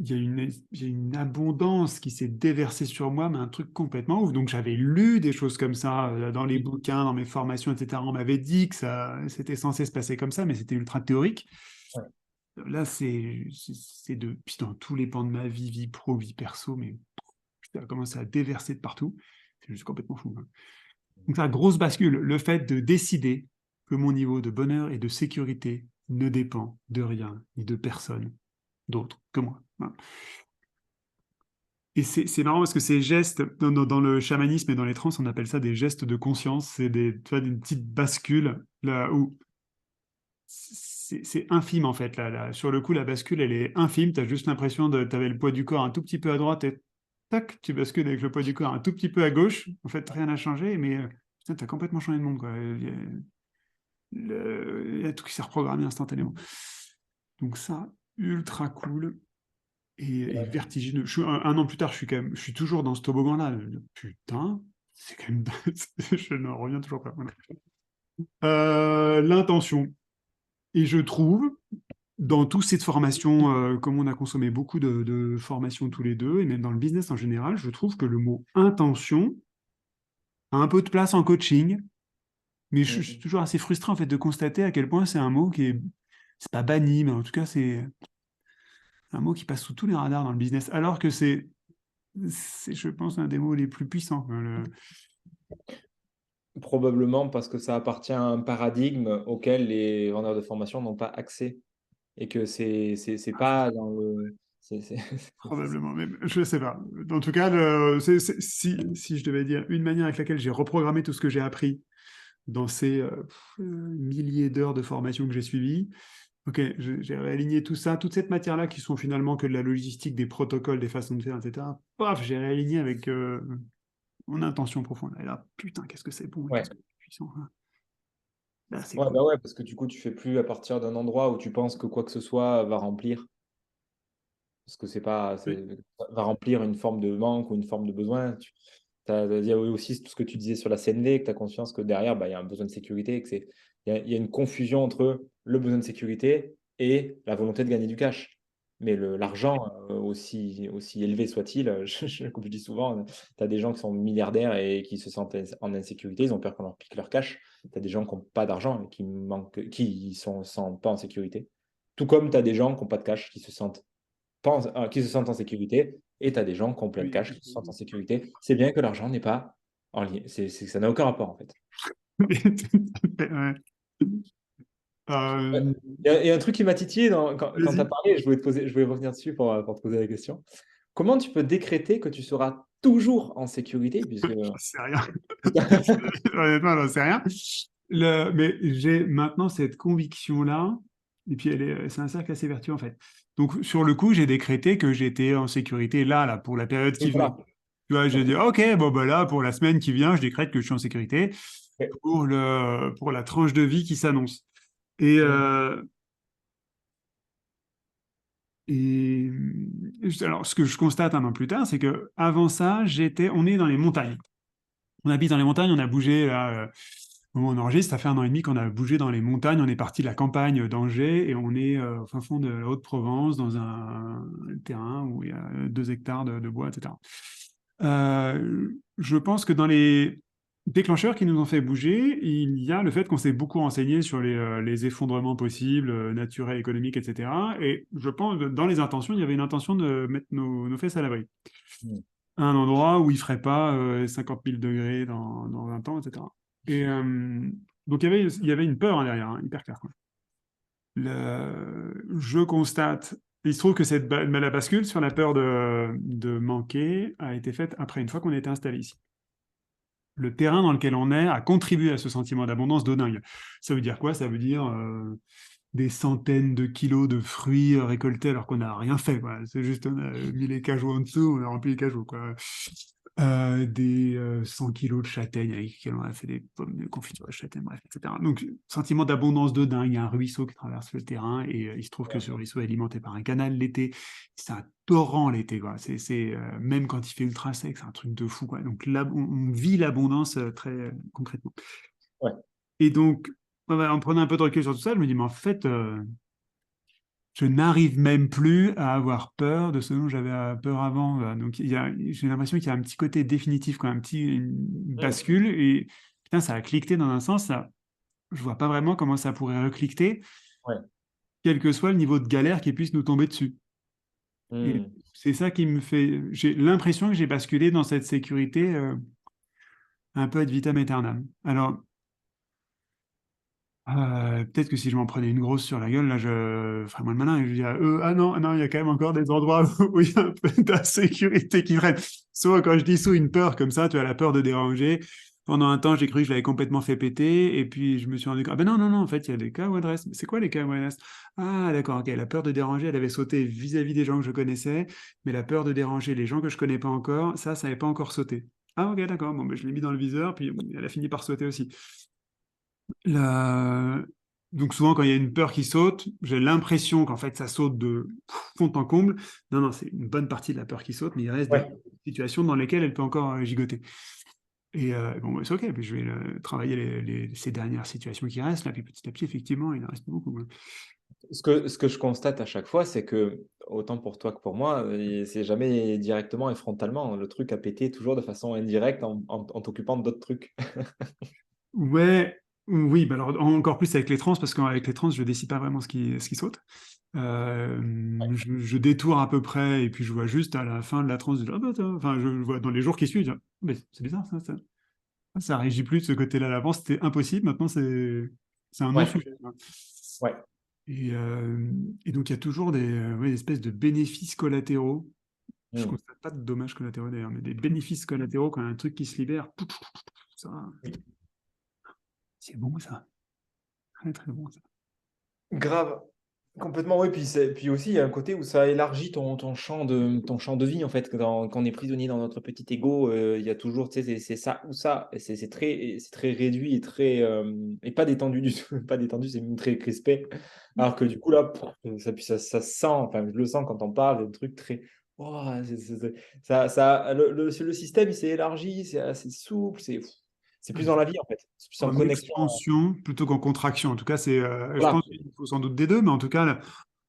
il y a une abondance qui s'est déversée sur moi, mais un truc complètement ouf. Donc j'avais lu des choses comme ça dans les bouquins, dans mes formations, etc. On m'avait dit que c'était censé se passer comme ça, mais c'était ultra théorique. Ouais. Là, puis dans tous les pans de ma vie, vie pro, vie perso, mais ça a commencé à déverser de partout. C'est juste complètement fou, hein. Donc la grosse bascule, le fait de décider que mon niveau de bonheur et de sécurité ne dépend de rien ni de personne d'autre que moi, hein. Et c'est marrant parce que ces gestes, dans le chamanisme et dans les trans, on appelle ça des gestes de conscience. C'est tu vois, une petite bascule là où c'est infime en fait. Là, sur le coup, la bascule, elle est infime. Tu as juste l'impression tu avais le poids du corps un tout petit peu à droite et tac, tu bascules avec le poids du corps un tout petit peu à gauche. En fait, rien n'a changé, mais putain, tu as complètement changé de monde, quoi. Il y a tout qui s'est reprogrammé instantanément. Donc ça, ultra cool. et vertigineux. Un an plus tard, je suis toujours dans ce toboggan-là. Putain, c'est quand même, je n'en reviens toujours pas. Voilà. L'intention. Et je trouve, dans toute cette formation, comme on a consommé beaucoup de formations tous les deux, et même dans le business en général, je trouve que le mot intention a un peu de place en coaching, mais je suis Mm. toujours assez frustré en fait de constater à quel point c'est un mot qui est, c'est pas banni, mais en tout cas c'est un mot qui passe sous tous les radars dans le business, alors que c'est, je pense, un des mots les plus puissants. Probablement parce que ça appartient à un paradigme auquel les vendeurs de formation n'ont pas accès et que c'est pas dans le. Probablement, mais je sais pas. En tout cas, si je devais dire une manière avec laquelle j'ai reprogrammé tout ce que j'ai appris dans ces milliers d'heures de formation que j'ai suivies, ok, j'ai réaligné tout ça, toute cette matière-là qui sont finalement que de la logistique, des protocoles, des façons de faire, etc. Paf, j'ai réaligné avec mon intention profonde. Et là, putain, qu'est-ce que c'est bon, Ouais. qu'est-ce que c'est puissant. Hein. Là, c'est Ouais, cool. bah ouais, parce que du coup, tu fais plus à partir d'un endroit où tu penses que quoi que ce soit va remplir. Parce que c'est pas, Oui, va remplir une forme de manque ou une forme de besoin. Il y a aussi tout ce que tu disais sur la CNV, que tu as conscience que derrière, bah, il y a un besoin de sécurité, il y a une confusion entre le besoin de sécurité et la volonté de gagner du cash. Mais l'argent, aussi élevé soit-il, comme je dis souvent, tu as des gens qui sont milliardaires et qui se sentent en insécurité, ils ont peur qu'on leur pique leur cash. Tu as des gens qui n'ont pas d'argent et qui sont pas en sécurité. Tout comme tu as des gens qui n'ont pas de cash, qui se sentent en sécurité, et tu as des gens qui ont plein de oui. cash qui se sentent en sécurité. C'est bien que l'argent n'est pas en lien. Ça n'a aucun rapport, en fait. Ouais. Ouais. Euh, Il y a un truc qui m'a titillé quand tu as vas-y. parlé, je voulais revenir dessus pour te poser la question. Comment tu peux décréter que tu seras toujours en sécurité, puisque. J'en sais rien. Honnêtement, j'en sais rien. Mais j'ai maintenant cette conviction-là, et puis c'est un cercle assez vertueux en fait. Donc sur le coup, j'ai décrété que j'étais en sécurité là, pour la période Oui, qui venait. voilà. Tu vois, j'ai Ok. dit, OK, bon, bah là, pour la semaine qui vient, je décrète que je suis en sécurité Ok. pour la tranche de vie qui s'annonce. Et, Mm. euh, et alors, ce que je constate un an plus tard, c'est que avant ça, on est dans les montagnes. On habite dans les montagnes, on a bougé là, au moment où on enregistre, ça fait un an et demi qu'on a bougé dans les montagnes, on est parti de la campagne d'Angers et on est au fin fond de la Haute-Provence dans un terrain où il y a 2 hectares de bois, etc. Je pense que dans les déclencheurs qui nous ont fait bouger, il y a le fait qu'on s'est beaucoup renseigné sur les effondrements possibles, naturels, économiques, etc. Et je pense que dans les intentions, il y avait une intention de mettre nos fesses à l'abri Mm. à un endroit où il ne ferait pas 50 000 degrés dans 20 ans, etc. Et donc il y avait une peur derrière, hein, hyper claire. Quoi. Je constate, il se trouve que la bascule sur la peur de manquer a été faite après, une fois qu'on était installé ici. Le terrain dans lequel on est a contribué à ce sentiment d'abondance de dingue. Ça veut dire quoi? Ça veut dire des centaines de kilos de fruits récoltés alors qu'on n'a rien fait. Quoi. C'est juste, on a mis les cajots en dessous, on a rempli les cajots. Quoi. Des 100 kilos de châtaignes avec lesquels on a fait des pommes de confiture de châtaigne, bref, etc. Donc, sentiment d'abondance de dingue. Il y a un ruisseau qui traverse le terrain et il se trouve que ce ruisseau est alimenté par un canal l'été. C'est un torrent l'été. Quoi. Même quand il fait ultra sec, c'est un truc de fou. Quoi. Donc, on vit l'abondance très concrètement. Ouais. Et donc, en prenant un peu de recul sur tout ça, je me dis, mais en fait, je n'arrive même plus à avoir peur de ce dont j'avais peur avant. Donc, j'ai l'impression qu'il y a un petit côté définitif, quoi, une Mm. bascule. Et putain, ça a cliqueté dans un sens. Je vois pas vraiment comment ça pourrait recliqueter, Ouais. quel que soit le niveau de galère qui puisse nous tomber dessus. Et Mm. c'est ça qui me fait. J'ai l'impression que j'ai basculé dans cette sécurité un peu ad vitam aeternam. Alors, peut-être que si je m'en prenais une grosse sur la gueule, là, je ferais moins le malin et je dirais, ah non, non, il y a quand même encore des endroits où il y a un peu d'insécurité qui freine. Soit quand je dis sous une peur comme ça, tu as la peur de déranger. Pendant un temps, j'ai cru que je l'avais complètement fait péter, et puis je me suis rendu compte, ah ben non, non, non, en fait, il y a des cas où adresse. C'est quoi les cas où adresse? Ah, d'accord, ok, la peur de déranger, elle avait sauté vis-à-vis des gens que je connaissais, mais la peur de déranger les gens que je connais pas encore, ça n'avait pas encore sauté. Ah, ok, d'accord, bon, ben, je l'ai mis dans le viseur, puis elle a fini par sauter aussi. La... Donc souvent, quand il y a une peur qui saute, j'ai l'impression qu'en fait, ça saute de fond en comble. Non, non, c'est une bonne partie de la peur qui saute, mais il reste des Ouais. situations dans lesquelles elle peut encore gigoter. Et bon, bah, c'est OK, puis je vais travailler ces dernières situations qui restent, là, puis petit à petit, effectivement, il en reste beaucoup, ouais. Ce que je constate à chaque fois, c'est que, autant pour toi que pour moi, c'est jamais directement et frontalement. Le truc a pété toujours de façon indirecte en t'occupant d'autres trucs. Ouais, oui, bah alors encore plus avec les trans, parce qu'avec les trans, je décide pas vraiment ce qui saute. Je détourne à peu près, et puis je vois juste à la fin de la trans, ah bah, enfin, je vois dans les jours qui suivent, je dis, ah, mais c'est bizarre, ça régit plus de ce côté-là. Avant, c'était impossible, maintenant, c'est un Ouais, non-sujet, quoi. ouais. Et, euh, et donc, il y a toujours ouais, des espèces de bénéfices collatéraux. Je Hmm. constate pas de dommages collatéraux d'ailleurs, mais des bénéfices collatéraux quand il y a un truc qui se libère. Ça, c'est bon, ça. Très, très bon, ça. Grave. Complètement, oui. Puis aussi, il y a un côté où ça élargit ton champ de vie, en fait. Quand on est prisonnier dans notre petit ego, il y a toujours, tu sais, c'est ça ou ça. Et c'est très réduit et pas détendu du tout. Pas détendu, c'est même très crispé. Alors que du coup, là, ça se sent, enfin, je le sens quand on parle, des trucs très. Oh, le système, il s'est élargi, c'est assez souple, c'est plus dans la vie, en fait. C'est plus en En connexion. expansion plutôt qu'en contraction. En tout cas, je Voilà, pense qu'il faut sans doute des deux, mais en tout cas, là,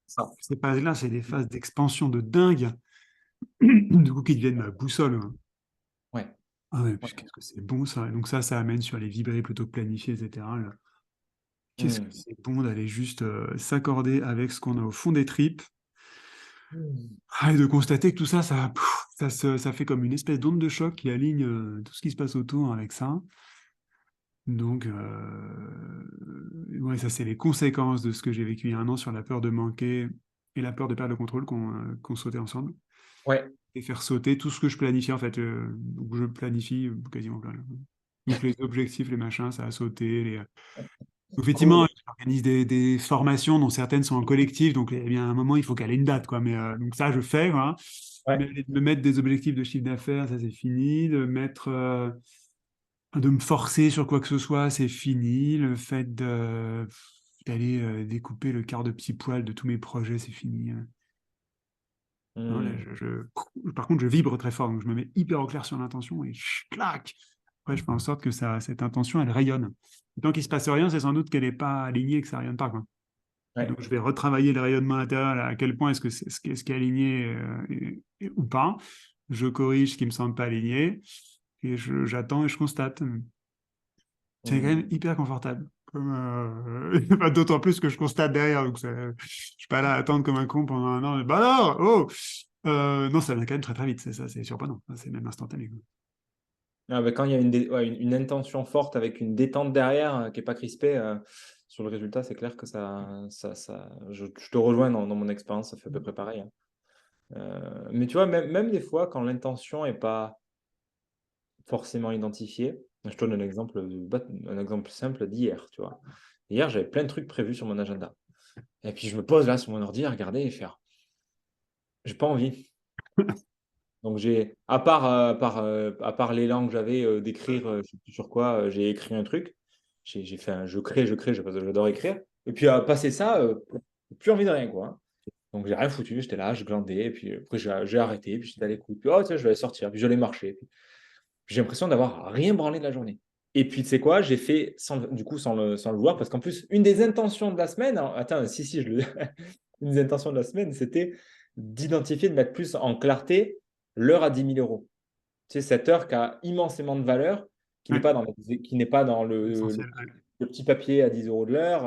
ça. ces phases-là, c'est des phases d'expansion de dingue, du coup, qui deviennent ma boussole, hein. Ouais. Ah ouais, Ouais. puis qu'est-ce que c'est bon ça. Et donc ça amène sur les vibrés plutôt que planifiés, etc. Là. Qu'est-ce que Hmm. c'est bon d'aller juste s'accorder avec ce qu'on a au fond des tripes. Hmm. Ah, et de constater que tout ça, ça fait comme une espèce d'onde de choc qui aligne tout ce qui se passe autour avec ça. Donc, ouais, ça, c'est les conséquences de ce que j'ai vécu il y a un an sur la peur de manquer et la peur de perdre le contrôle qu'on sautait ensemble. Ouais. Et faire sauter tout ce que je planifie, en fait. Donc, je planifie quasiment plein. Là. Donc, les objectifs, les machins, ça a sauté. Donc, effectivement, Cool. j'organise des formations dont certaines sont en collectif. Donc, eh bien, à un moment, il faut qu'elle ait une date, quoi. Mais, donc, ça, je fais, quoi. Ouais. Mais de me mettre des objectifs de chiffre d'affaires, ça, c'est fini. De me forcer sur quoi que ce soit, c'est fini. Le fait d'aller découper le quart de petit poil de tous mes projets, c'est fini. Non, là, Hmm. par contre, je vibre très fort, donc je me mets hyper au clair sur l'intention et clac. Après, je fais en sorte que cette intention, elle rayonne. Et tant qu'il se passe rien, c'est sans doute qu'elle n'est pas alignée et que ça rayonne pas, quoi. Et Ouais. donc, je vais retravailler le rayonnement intérieur, là, à quel point est-ce que ce qui est aligné ou pas. Je corrige ce qui me semble pas aligné et j'attends et je constate. C'est quand même Hmm. hyper confortable. Enfin, d'autant plus que je constate derrière. Donc je suis pas là à attendre comme un con pendant un an. Bah alors, oh! Non, ça vient quand même très très vite. C'est ça, c'est surprenant. C'est même instantané, quoi. Ah, bah, quand il y a une intention forte avec une détente derrière qui n'est pas crispée sur le résultat, c'est clair que je te rejoins dans mon expérience, ça fait à peu près pareil, hein. Mais tu vois, même des fois, quand l'intention n'est pas forcément identifiée, je te donne un exemple simple d'hier, tu vois. Hier, j'avais plein de trucs prévus sur mon agenda. Et puis je me pose là sur mon ordi à regarder et faire, j'ai pas envie. Donc à part l'élan que j'avais d'écrire, je sais plus sur quoi, j'ai écrit un truc. J'ai fait un je crée, j'adore écrire. Et puis à passer ça, plus envie de rien, quoi, hein. Donc j'ai rien foutu, j'étais là, je glandais, et puis après j'ai arrêté, puis j'étais à l'écoute. Puis oh tiens, je vais aller sortir, puis j'allais marcher. Puis j'ai l'impression d'avoir rien branlé de la journée. Et puis tu sais quoi, j'ai fait du coup sans le vouloir, parce qu'en plus, une des intentions de la semaine, alors, attends, si, une des intentions de la semaine, c'était d'identifier, de mettre plus en clarté l'heure à 10 000 euros. Tu sais, cette heure qui a immensément de valeur, qui n'est Ouais, pas dans le, essentiel. le- Ouais. le petit papier à 10 euros de l'heure,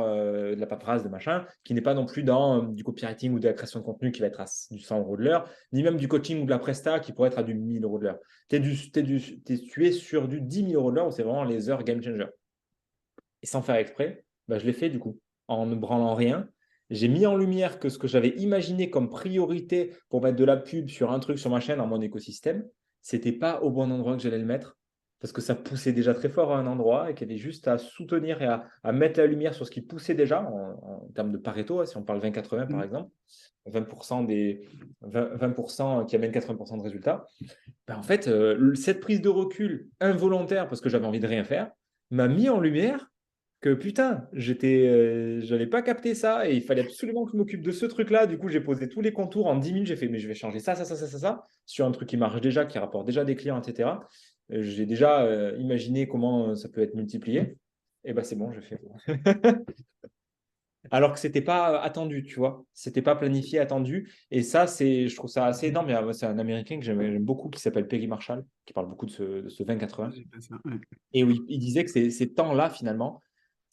de la paperasse, de machin, qui n'est pas non plus dans du copywriting ou de la création de contenu qui va être à du 100 euros de l'heure, ni même du coaching ou de la presta qui pourrait être à du 1 000 euros de l'heure. Tu es sur du 10 000 euros de l'heure où c'est vraiment les heures game changer. Et sans faire exprès, bah, je l'ai fait du coup, en ne branlant rien. J'ai mis en lumière que ce que j'avais imaginé comme priorité pour mettre de la pub sur un truc sur ma chaîne, dans mon écosystème, c'était pas au bon endroit que j'allais le mettre. Parce que ça poussait déjà très fort à un endroit et qu'il y avait juste à soutenir et à mettre la lumière sur ce qui poussait déjà en termes de Pareto, hein, si on parle 20-80 par Mm. exemple, 20% qui amènent 80% de résultats. Ben, en fait, cette prise de recul involontaire, parce que j'avais envie de rien faire, m'a mis en lumière que putain, j'avais pas capté ça et il fallait absolument que je m'occupe de ce truc-là. Du coup, j'ai posé tous les contours en 10 minutes. J'ai fait, mais je vais changer ça sur un truc qui marche déjà, qui rapporte déjà des clients, etc. J'ai déjà imaginé comment ça peut être multiplié. Et ben c'est bon, je fais. Alors que c'était pas attendu, tu vois. C'était pas planifié, attendu. Et ça, je trouve ça assez énorme. C'est un Américain que j'aime beaucoup qui s'appelle Perry Marshall, qui parle beaucoup de ce 20-80. J'ai pas ça, ouais. Et oui, il disait que ces temps-là, finalement,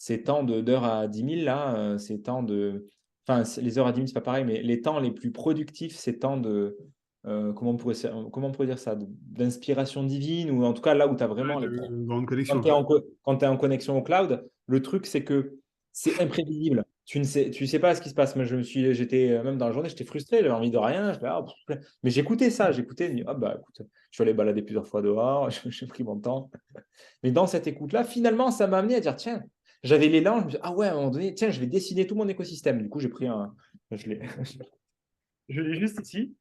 ces temps d'heures à 10 000, là, ces temps de. Enfin, les heures à 10 000, c'est pas pareil, mais les temps les plus productifs, ces temps de. Comment on pourrait dire ça? D'inspiration divine, ou en tout cas là où tu as Ouais, vraiment les. de grande Quand connexion, tu es, quoi. quand tu es en connexion au cloud, le truc, c'est que c'est imprévisible. Tu sais pas ce qui se passe. Moi, j'étais même dans la journée, j'étais frustré, j'avais envie de rien. Mais j'écoutais ça, j'écoutais. Je me dis, ah bah écoute, je suis allé balader plusieurs fois dehors, j'ai pris mon temps. Mais dans cette écoute-là, finalement, ça m'a amené à dire, tiens, j'avais l'élan, je me dis, ah ouais, à un moment donné, tiens, je vais dessiner tout mon écosystème. Du coup, j'ai pris je l'ai, je l'ai juste ici.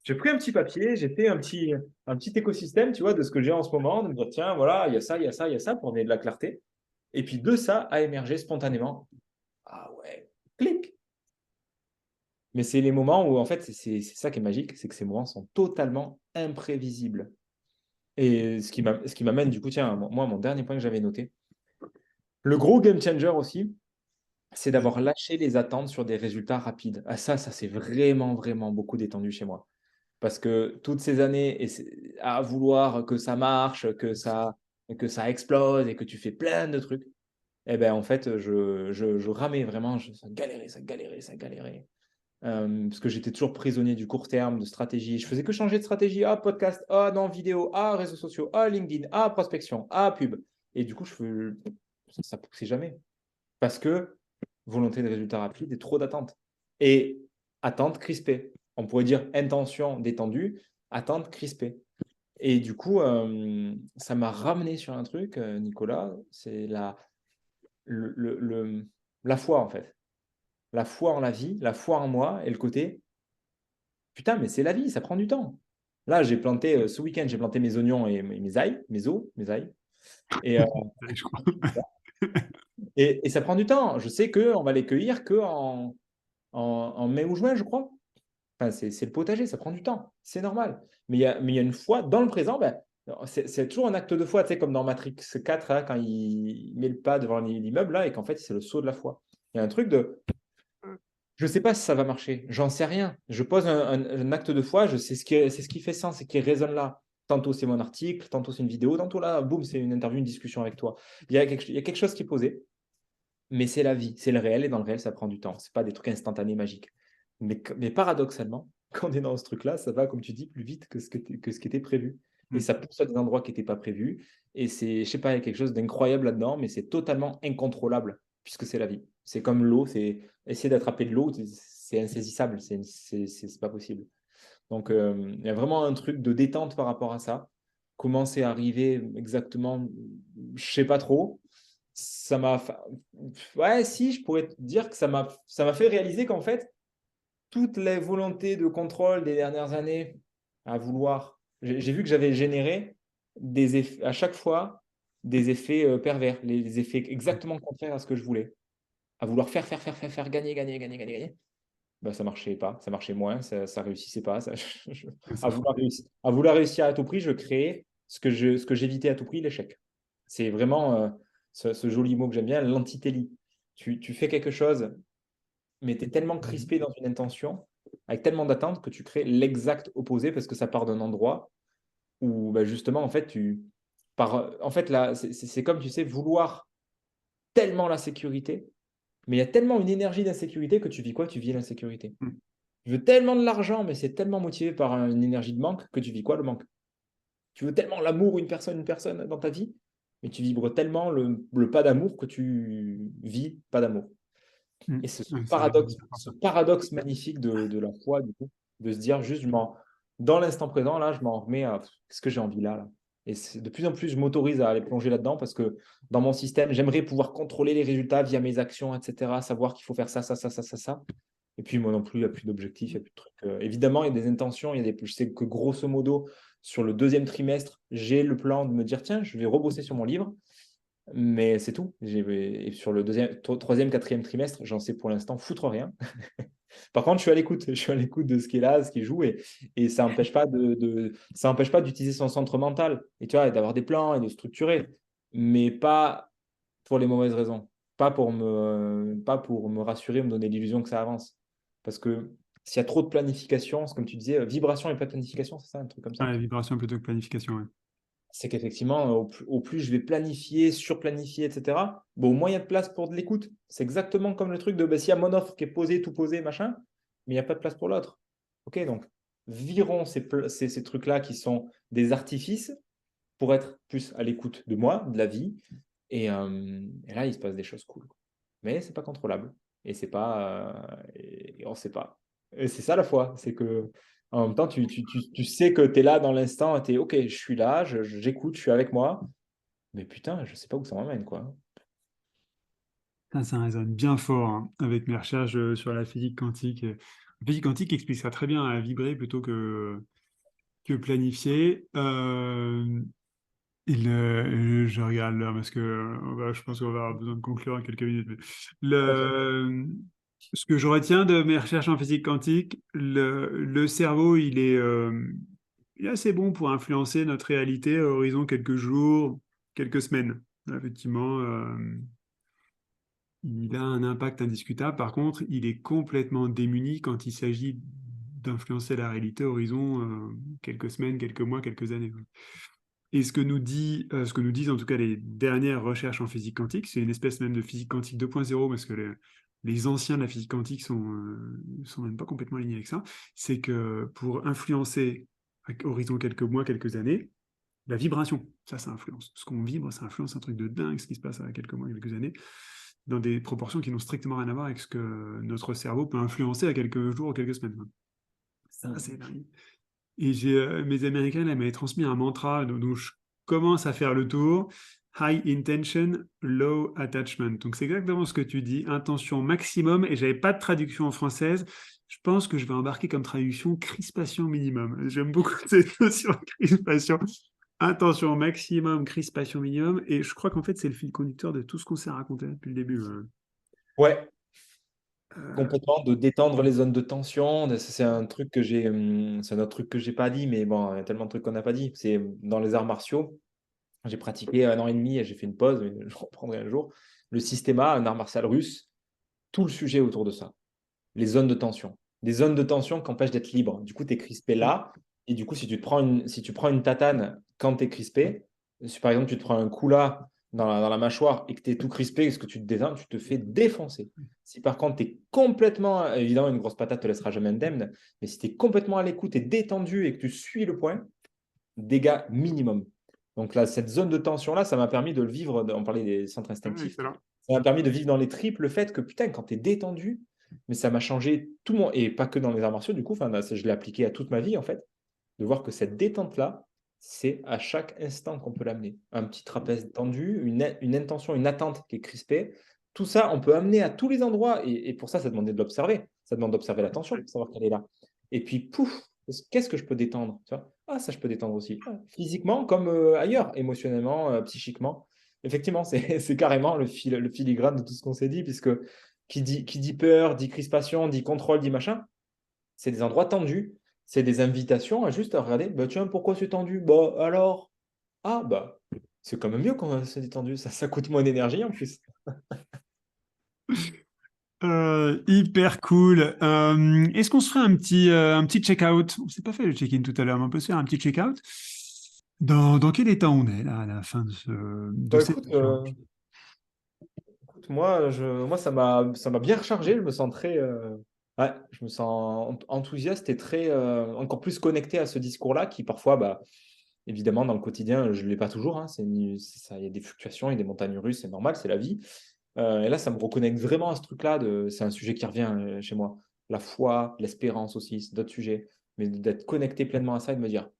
J'ai pris un petit papier, j'ai fait un petit écosystème, tu vois, de ce que j'ai en ce moment, de me dire, tiens, voilà, il y a ça, il y a ça, il y a ça, pour donner de la clarté. Et puis de ça a émergé spontanément. Ah ouais, clic. Mais c'est les moments où, en fait, c'est ça qui est magique, c'est que ces moments sont totalement imprévisibles. Et ce qui m'amène, du coup, tiens, moi, mon dernier point que j'avais noté, le gros game changer aussi, c'est d'avoir lâché les attentes sur des résultats rapides. Ah, ça c'est vraiment, vraiment beaucoup détendu chez moi. Parce que toutes ces années à vouloir que ça marche, que ça explose et que tu fais plein de trucs, eh ben, en fait, je ramais vraiment, ça galérait, ça galérait, ça galérait. Parce que j'étais toujours prisonnier du court terme, de stratégie. Je faisais que changer de stratégie. Ah, podcast, ah, non, vidéo, ah, réseaux sociaux, ah, LinkedIn, ah, prospection, ah, pub. Et du coup, ça poussait jamais. Parce que volonté de résultat rapide et trop d'attente. Et attente crispée. On pourrait dire intention détendue, attente crispée. Et du coup, ça m'a ramené sur un truc, Nicolas, c'est la foi, en fait. La foi en la vie, la foi en moi et le côté, putain, mais c'est la vie, ça prend du temps. Là, j'ai planté, ce week-end, j'ai planté mes oignons et mes ails, mes ails. Et, Je crois. et ça prend du temps. Je sais qu'on va les cueillir en mai ou juin, je crois. Enfin, c'est le potager, ça prend du temps. C'est normal. Mais il y a une foi dans le présent. Ben, c'est toujours un acte de foi, tu sais, comme dans Matrix 4, hein, quand il met le pas devant l'immeuble, là, et qu'en fait, c'est le saut de la foi. Il y a un truc de je ne sais pas si ça va marcher, j'en sais rien. Je pose un acte de foi, c'est ce qui fait sens, c'est qui résonne là. Tantôt c'est mon article, tantôt c'est une vidéo, tantôt là, boum, c'est une interview, une discussion avec toi. Il y a quelque chose qui est posé, mais c'est la vie, c'est le réel, et dans le réel, ça prend du temps. Ce n'est pas des trucs instantanés, magiques. Mais paradoxalement, quand on est dans ce truc-là, ça va, comme tu dis, plus vite que ce qui était prévu. Et ça pousse à des endroits qui n'étaient pas prévus. Et je sais pas, il y a quelque chose d'incroyable là-dedans, mais c'est totalement incontrôlable, puisque c'est la vie. C'est comme l'eau, c'est essayer d'attraper de l'eau, c'est insaisissable, c'est pas possible. Donc, il y a vraiment un truc de détente par rapport à ça. Comment c'est arrivé exactement, je sais pas trop. Ça m'a, ouais, si, je pourrais te dire que ça m'a fait réaliser qu'en fait, toutes les volontés de contrôle des dernières années à vouloir, j'ai vu que j'avais généré des effets, à chaque fois des effets pervers, les effets exactement contraires à ce que je voulais, à vouloir faire, gagner, gagner, gagner, gagner, gagner. Ben, ça marchait pas, ça marchait moins, ça réussissait pas. À vouloir réussir à tout prix, je créais ce que j'évitais à tout prix, l'échec. C'est vraiment ce joli mot que j'aime bien, l'antitélie. Tu fais quelque chose, mais tu es tellement crispé dans une intention, avec tellement d'attentes, que tu crées l'exact opposé parce que ça part d'un endroit où ben, justement, en fait, en fait, là, c'est comme, tu sais, vouloir tellement la sécurité, mais il y a tellement une énergie d'insécurité que tu vis quoi? Tu vis l'insécurité. Tu veux tellement de l'argent, mais c'est tellement motivé par une énergie de manque que tu vis quoi? Le manque. Tu veux tellement l'amour, une personne dans ta vie, mais tu vibres tellement le pas d'amour que tu vis pas d'amour. Et Ouais, ça rebondit par ce ça. paradoxe magnifique de la foi, du coup, de se dire juste, dans l'instant présent, là, je m'en remets à qu'est-ce que j'ai envie là. Et de plus en plus, je m'autorise à aller plonger là-dedans parce que dans mon système, j'aimerais pouvoir contrôler les résultats via mes actions, etc., savoir qu'il faut faire ça, ça, ça, ça, ça, ça. Et puis, moi non plus, il n'y a plus d'objectifs, il n'y a plus de trucs. Évidemment, il y a des intentions, je sais que grosso modo, sur le deuxième trimestre, j'ai le plan de me dire, tiens, je vais rebosser sur mon livre. Mais c'est tout. Et sur le troisième, quatrième trimestre, j'en sais pour l'instant foutre rien. Par contre, je suis à l'écoute. Je suis à l'écoute de ce qui est là, ce qui joue, et ça n'empêche pas ça empêche pas d'utiliser son centre mental et tu vois, et d'avoir des plans et de structurer, mais pas pour les mauvaises raisons. Pas pour me rassurer, me donner l'illusion que ça avance. Parce que s'il y a trop de planification, c'est comme tu disais, vibration et pas de planification, c'est ça, un truc comme ça. Ah, la vibration plutôt que planification, ouais. C'est qu'effectivement, au plus je vais planifier, surplanifier, etc., bon, au moins il y a de place pour de l'écoute. C'est exactement comme le truc de bah, s'il y a mon offre qui est posée, tout posé, machin, mais il n'y a pas de place pour l'autre. OK, donc virons ces trucs-là qui sont des artifices pour être plus à l'écoute de moi, de la vie. Et là, il se passe des choses cool. Mais c'est pas contrôlable. Et c'est pas. Et on sait pas. Et c'est ça la foi. C'est que en même temps, tu sais que tu es là dans l'instant, tu es OK, je suis là, j'écoute, je suis avec moi. Mais putain, je sais pas où ça m'emmène, quoi. Ça résonne bien fort hein, avec mes recherches sur la physique quantique. La physique quantique explique ça très bien à vibrer plutôt que planifier. Je regarde là parce que je pense qu'on va avoir besoin de conclure en quelques minutes. Mais ce que je retiens de mes recherches en physique quantique, le cerveau, il est assez bon pour influencer notre réalité à horizon quelques jours, quelques semaines. Effectivement, il a un impact indiscutable. Par contre, il est complètement démuni quand il s'agit d'influencer la réalité à horizon quelques semaines, quelques mois, quelques années. Et ce que nous disent en tout cas les dernières recherches en physique quantique, c'est une espèce même de physique quantique 2.0, parce que les anciens de la physique quantique sont même pas complètement alignés avec ça, c'est que pour influencer à horizon quelques mois, quelques années, la vibration, ça influence. Ce qu'on vibre, ça influence un truc de dingue, ce qui se passe à quelques mois, quelques années, dans des proportions qui n'ont strictement rien à voir avec ce que notre cerveau peut influencer à quelques jours ou quelques semaines. Ça, c'est dingue. Et mes Américains, là, m'avaient transmis un mantra dont je commence à faire le tour. High intention, low attachment. Donc c'est exactement ce que tu dis, intention maximum, et j'avais pas de traduction en française. Je pense que je vais embarquer comme traduction crispation minimum. J'aime beaucoup cette notion de crispation. Intention maximum, crispation minimum, et je crois qu'en fait c'est le fil conducteur de tout ce qu'on s'est raconté depuis le début. Ouais, Euh, complètement, de détendre les zones de tension. C'est un truc que c'est un autre truc que j'ai pas dit, mais bon, il y a tellement de trucs qu'on n'a pas dit. C'est dans les arts martiaux. J'ai pratiqué 1 an et demi et j'ai fait une pause, mais je reprendrai un jour. Le systéma, un art martial russe, tout le sujet autour de ça. Les zones de tension. Des zones de tension qui empêchent d'être libre. Du coup, tu es crispé là. Et du coup, si tu prends une tatane quand tu es crispé, si par exemple tu te prends un coup là dans la mâchoire et que tu es tout crispé, est-ce que tu te détends, tu te fais défoncer. Si par contre tu es complètement, évidemment, une grosse patate ne te laissera jamais indemne, mais si tu es complètement à l'écoute et détendu et que tu suis le point, dégâts minimum. Donc là, cette zone de tension-là, ça m'a permis de le vivre. On parlait des centres instinctifs. excellent. Ça m'a permis de vivre dans les tripes le fait que, putain, quand tu es détendu, mais ça m'a changé tout mon. Et pas que dans les arts martiaux, du coup, enfin, là, je l'ai appliqué à toute ma vie, en fait, de voir que cette détente-là, c'est à chaque instant qu'on peut l'amener. Un petit trapèze tendu, une intention, une attente qui est crispée. Tout ça, on peut amener à tous les endroits. Et pour ça, ça demande de l'observer. Ça demande d'observer la tension pour savoir qu'elle est là. Et puis, pouf, qu'est-ce que je peux détendre, tu vois? Ah, ça, je peux détendre aussi. Ah, physiquement comme ailleurs, émotionnellement, psychiquement. Effectivement, c'est carrément le filigrane de tout ce qu'on s'est dit, puisque qui dit peur, dit crispation, dit contrôle, dit machin, c'est des endroits tendus. C'est des invitations à juste regarder, bah, tiens, pourquoi c'est tendu? Bah, alors, ah, bah, c'est quand même mieux quand c'est détendu. Ça coûte moins d'énergie en plus. Hyper cool. Est-ce qu'on se ferait un petit check-out? On s'est pas fait le check-in tout à l'heure, mais on peut se faire un petit check-out. Dans quel état on est là à la fin de Bah, cet écoute, échange? moi ça m'a bien rechargé. Je me sens ouais, je me sens enthousiaste et encore plus connecté à ce discours-là qui parfois, bah, évidemment, dans le quotidien, je ne l'ai pas toujours, hein. Il y a des fluctuations, il y a des montagnes russes, c'est normal, c'est la vie. Et là, ça me reconnecte vraiment à ce truc-là. C'est un sujet qui revient chez moi. La foi, l'espérance aussi, c'est d'autres sujets. Mais d'être connecté pleinement à ça et de me dire,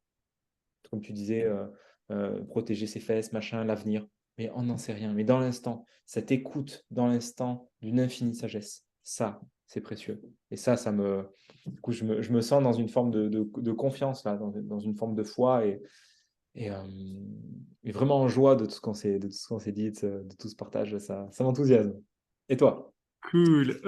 comme tu disais, protéger ses fesses, machin, l'avenir. Mais on n'en sait rien. Mais dans l'instant, cette écoute dans l'instant d'une infinie sagesse, ça, c'est précieux. Et du coup, je me sens dans une forme de confiance, là, dans une forme de foi. Et, euh, et vraiment en joie de tout ce qu'on s'est dit, de tout ce partage, ça m'enthousiasme. Et toi? Cool.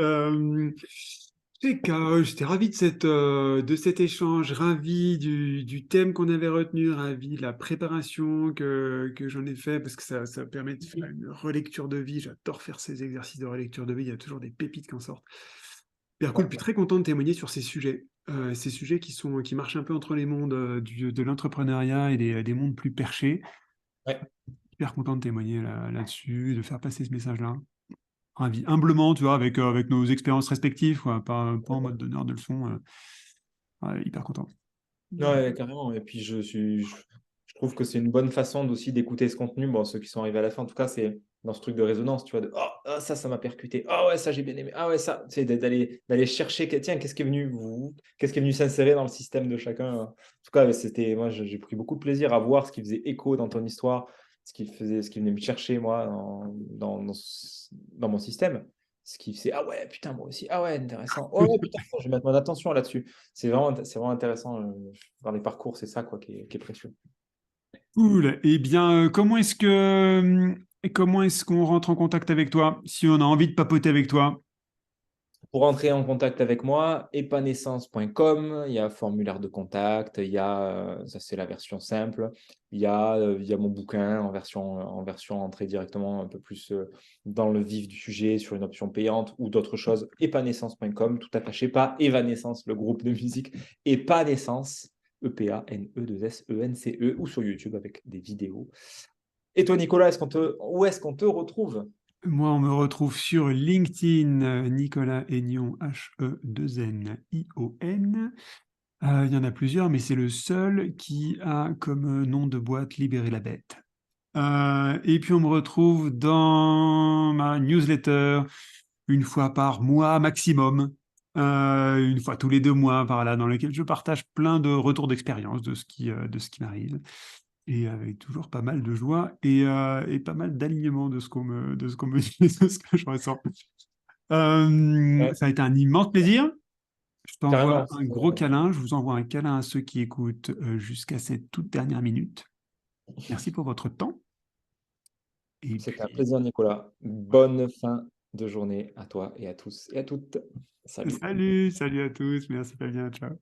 C'est Kao, j'étais ravi de cet échange, ravi du thème qu'on avait retenu, ravi de la préparation que j'en ai fait, parce que ça permet de faire une relecture de vie. J'adore faire ces exercices de relecture de vie, il y a toujours des pépites qui en sortent. Super cool, Ouais, puis très content de témoigner sur ces sujets qui marchent un peu entre les mondes de l'entrepreneuriat et des mondes plus perchés. ouais, Super content de témoigner là-dessus, de faire passer ce message-là. Ravi. Humblement, tu vois, avec nos expériences respectives, quoi, pas en mode donneur de leçons. Ouais, hyper content. ouais, carrément. Et puis, je trouve que c'est une bonne façon aussi d'écouter ce contenu. Bon, ceux qui sont arrivés à la fin, en tout cas, c'est dans ce truc de résonance, tu vois, de oh, ah, ça m'a percuté. Ah ouais, ça, j'ai bien aimé. Ah ouais, ça, c'est d'aller chercher, tiens, qu'est-ce qui est venu s'insérer dans le système de chacun. En tout cas, moi, j'ai pris beaucoup de plaisir à voir ce qui faisait écho dans ton histoire, ce qui venait me chercher, moi, dans mon système. Ce qui fait, ah ouais, putain, moi aussi. Ah ouais, intéressant. Oh ouais, putain, je vais mettre mon attention là-dessus. C'est vraiment intéressant dans les parcours, c'est ça quoi qui est précieux. Cool. Eh bien, comment est-ce qu'on rentre en contact avec toi si on a envie de papoter avec toi? Pour entrer en contact avec moi, epanescence.com, il y a un formulaire de contact, il y a, ça c'est la version simple, il y a mon bouquin en version entrée directement un peu plus dans le vif du sujet sur une option payante ou d'autres choses, epanescence.com, tout attaché, pas Evanescence, le groupe de musique, Epanescence, Epanescence, ou sur YouTube avec des vidéos. Et toi, Nicolas, où est-ce qu'on te retrouve? Moi, on me retrouve sur LinkedIn, Nicolas Aignon, H-E-2-N-I-O-N. Il y en a plusieurs, mais c'est le seul qui a comme nom de boîte Libérer la bête. Et puis on me retrouve dans ma newsletter une fois par mois maximum, une fois tous les 2 mois par là, dans lequel je partage plein de retours d'expérience de ce qui m'arrive. Et avec toujours pas mal de joie et pas mal d'alignement de ce qu'on me dit, de ce que je ressens. Ouais, Ça a été un immense plaisir. Je carrément. t'envoie un gros câlin. Je vous envoie un câlin à ceux qui écoutent jusqu'à cette toute dernière minute. Merci pour votre temps. Et C'était un puis, plaisir, Nicolas. Bonne fin de journée à toi et à tous et à toutes. Salut. salut à tous. Merci Fabien. Ciao.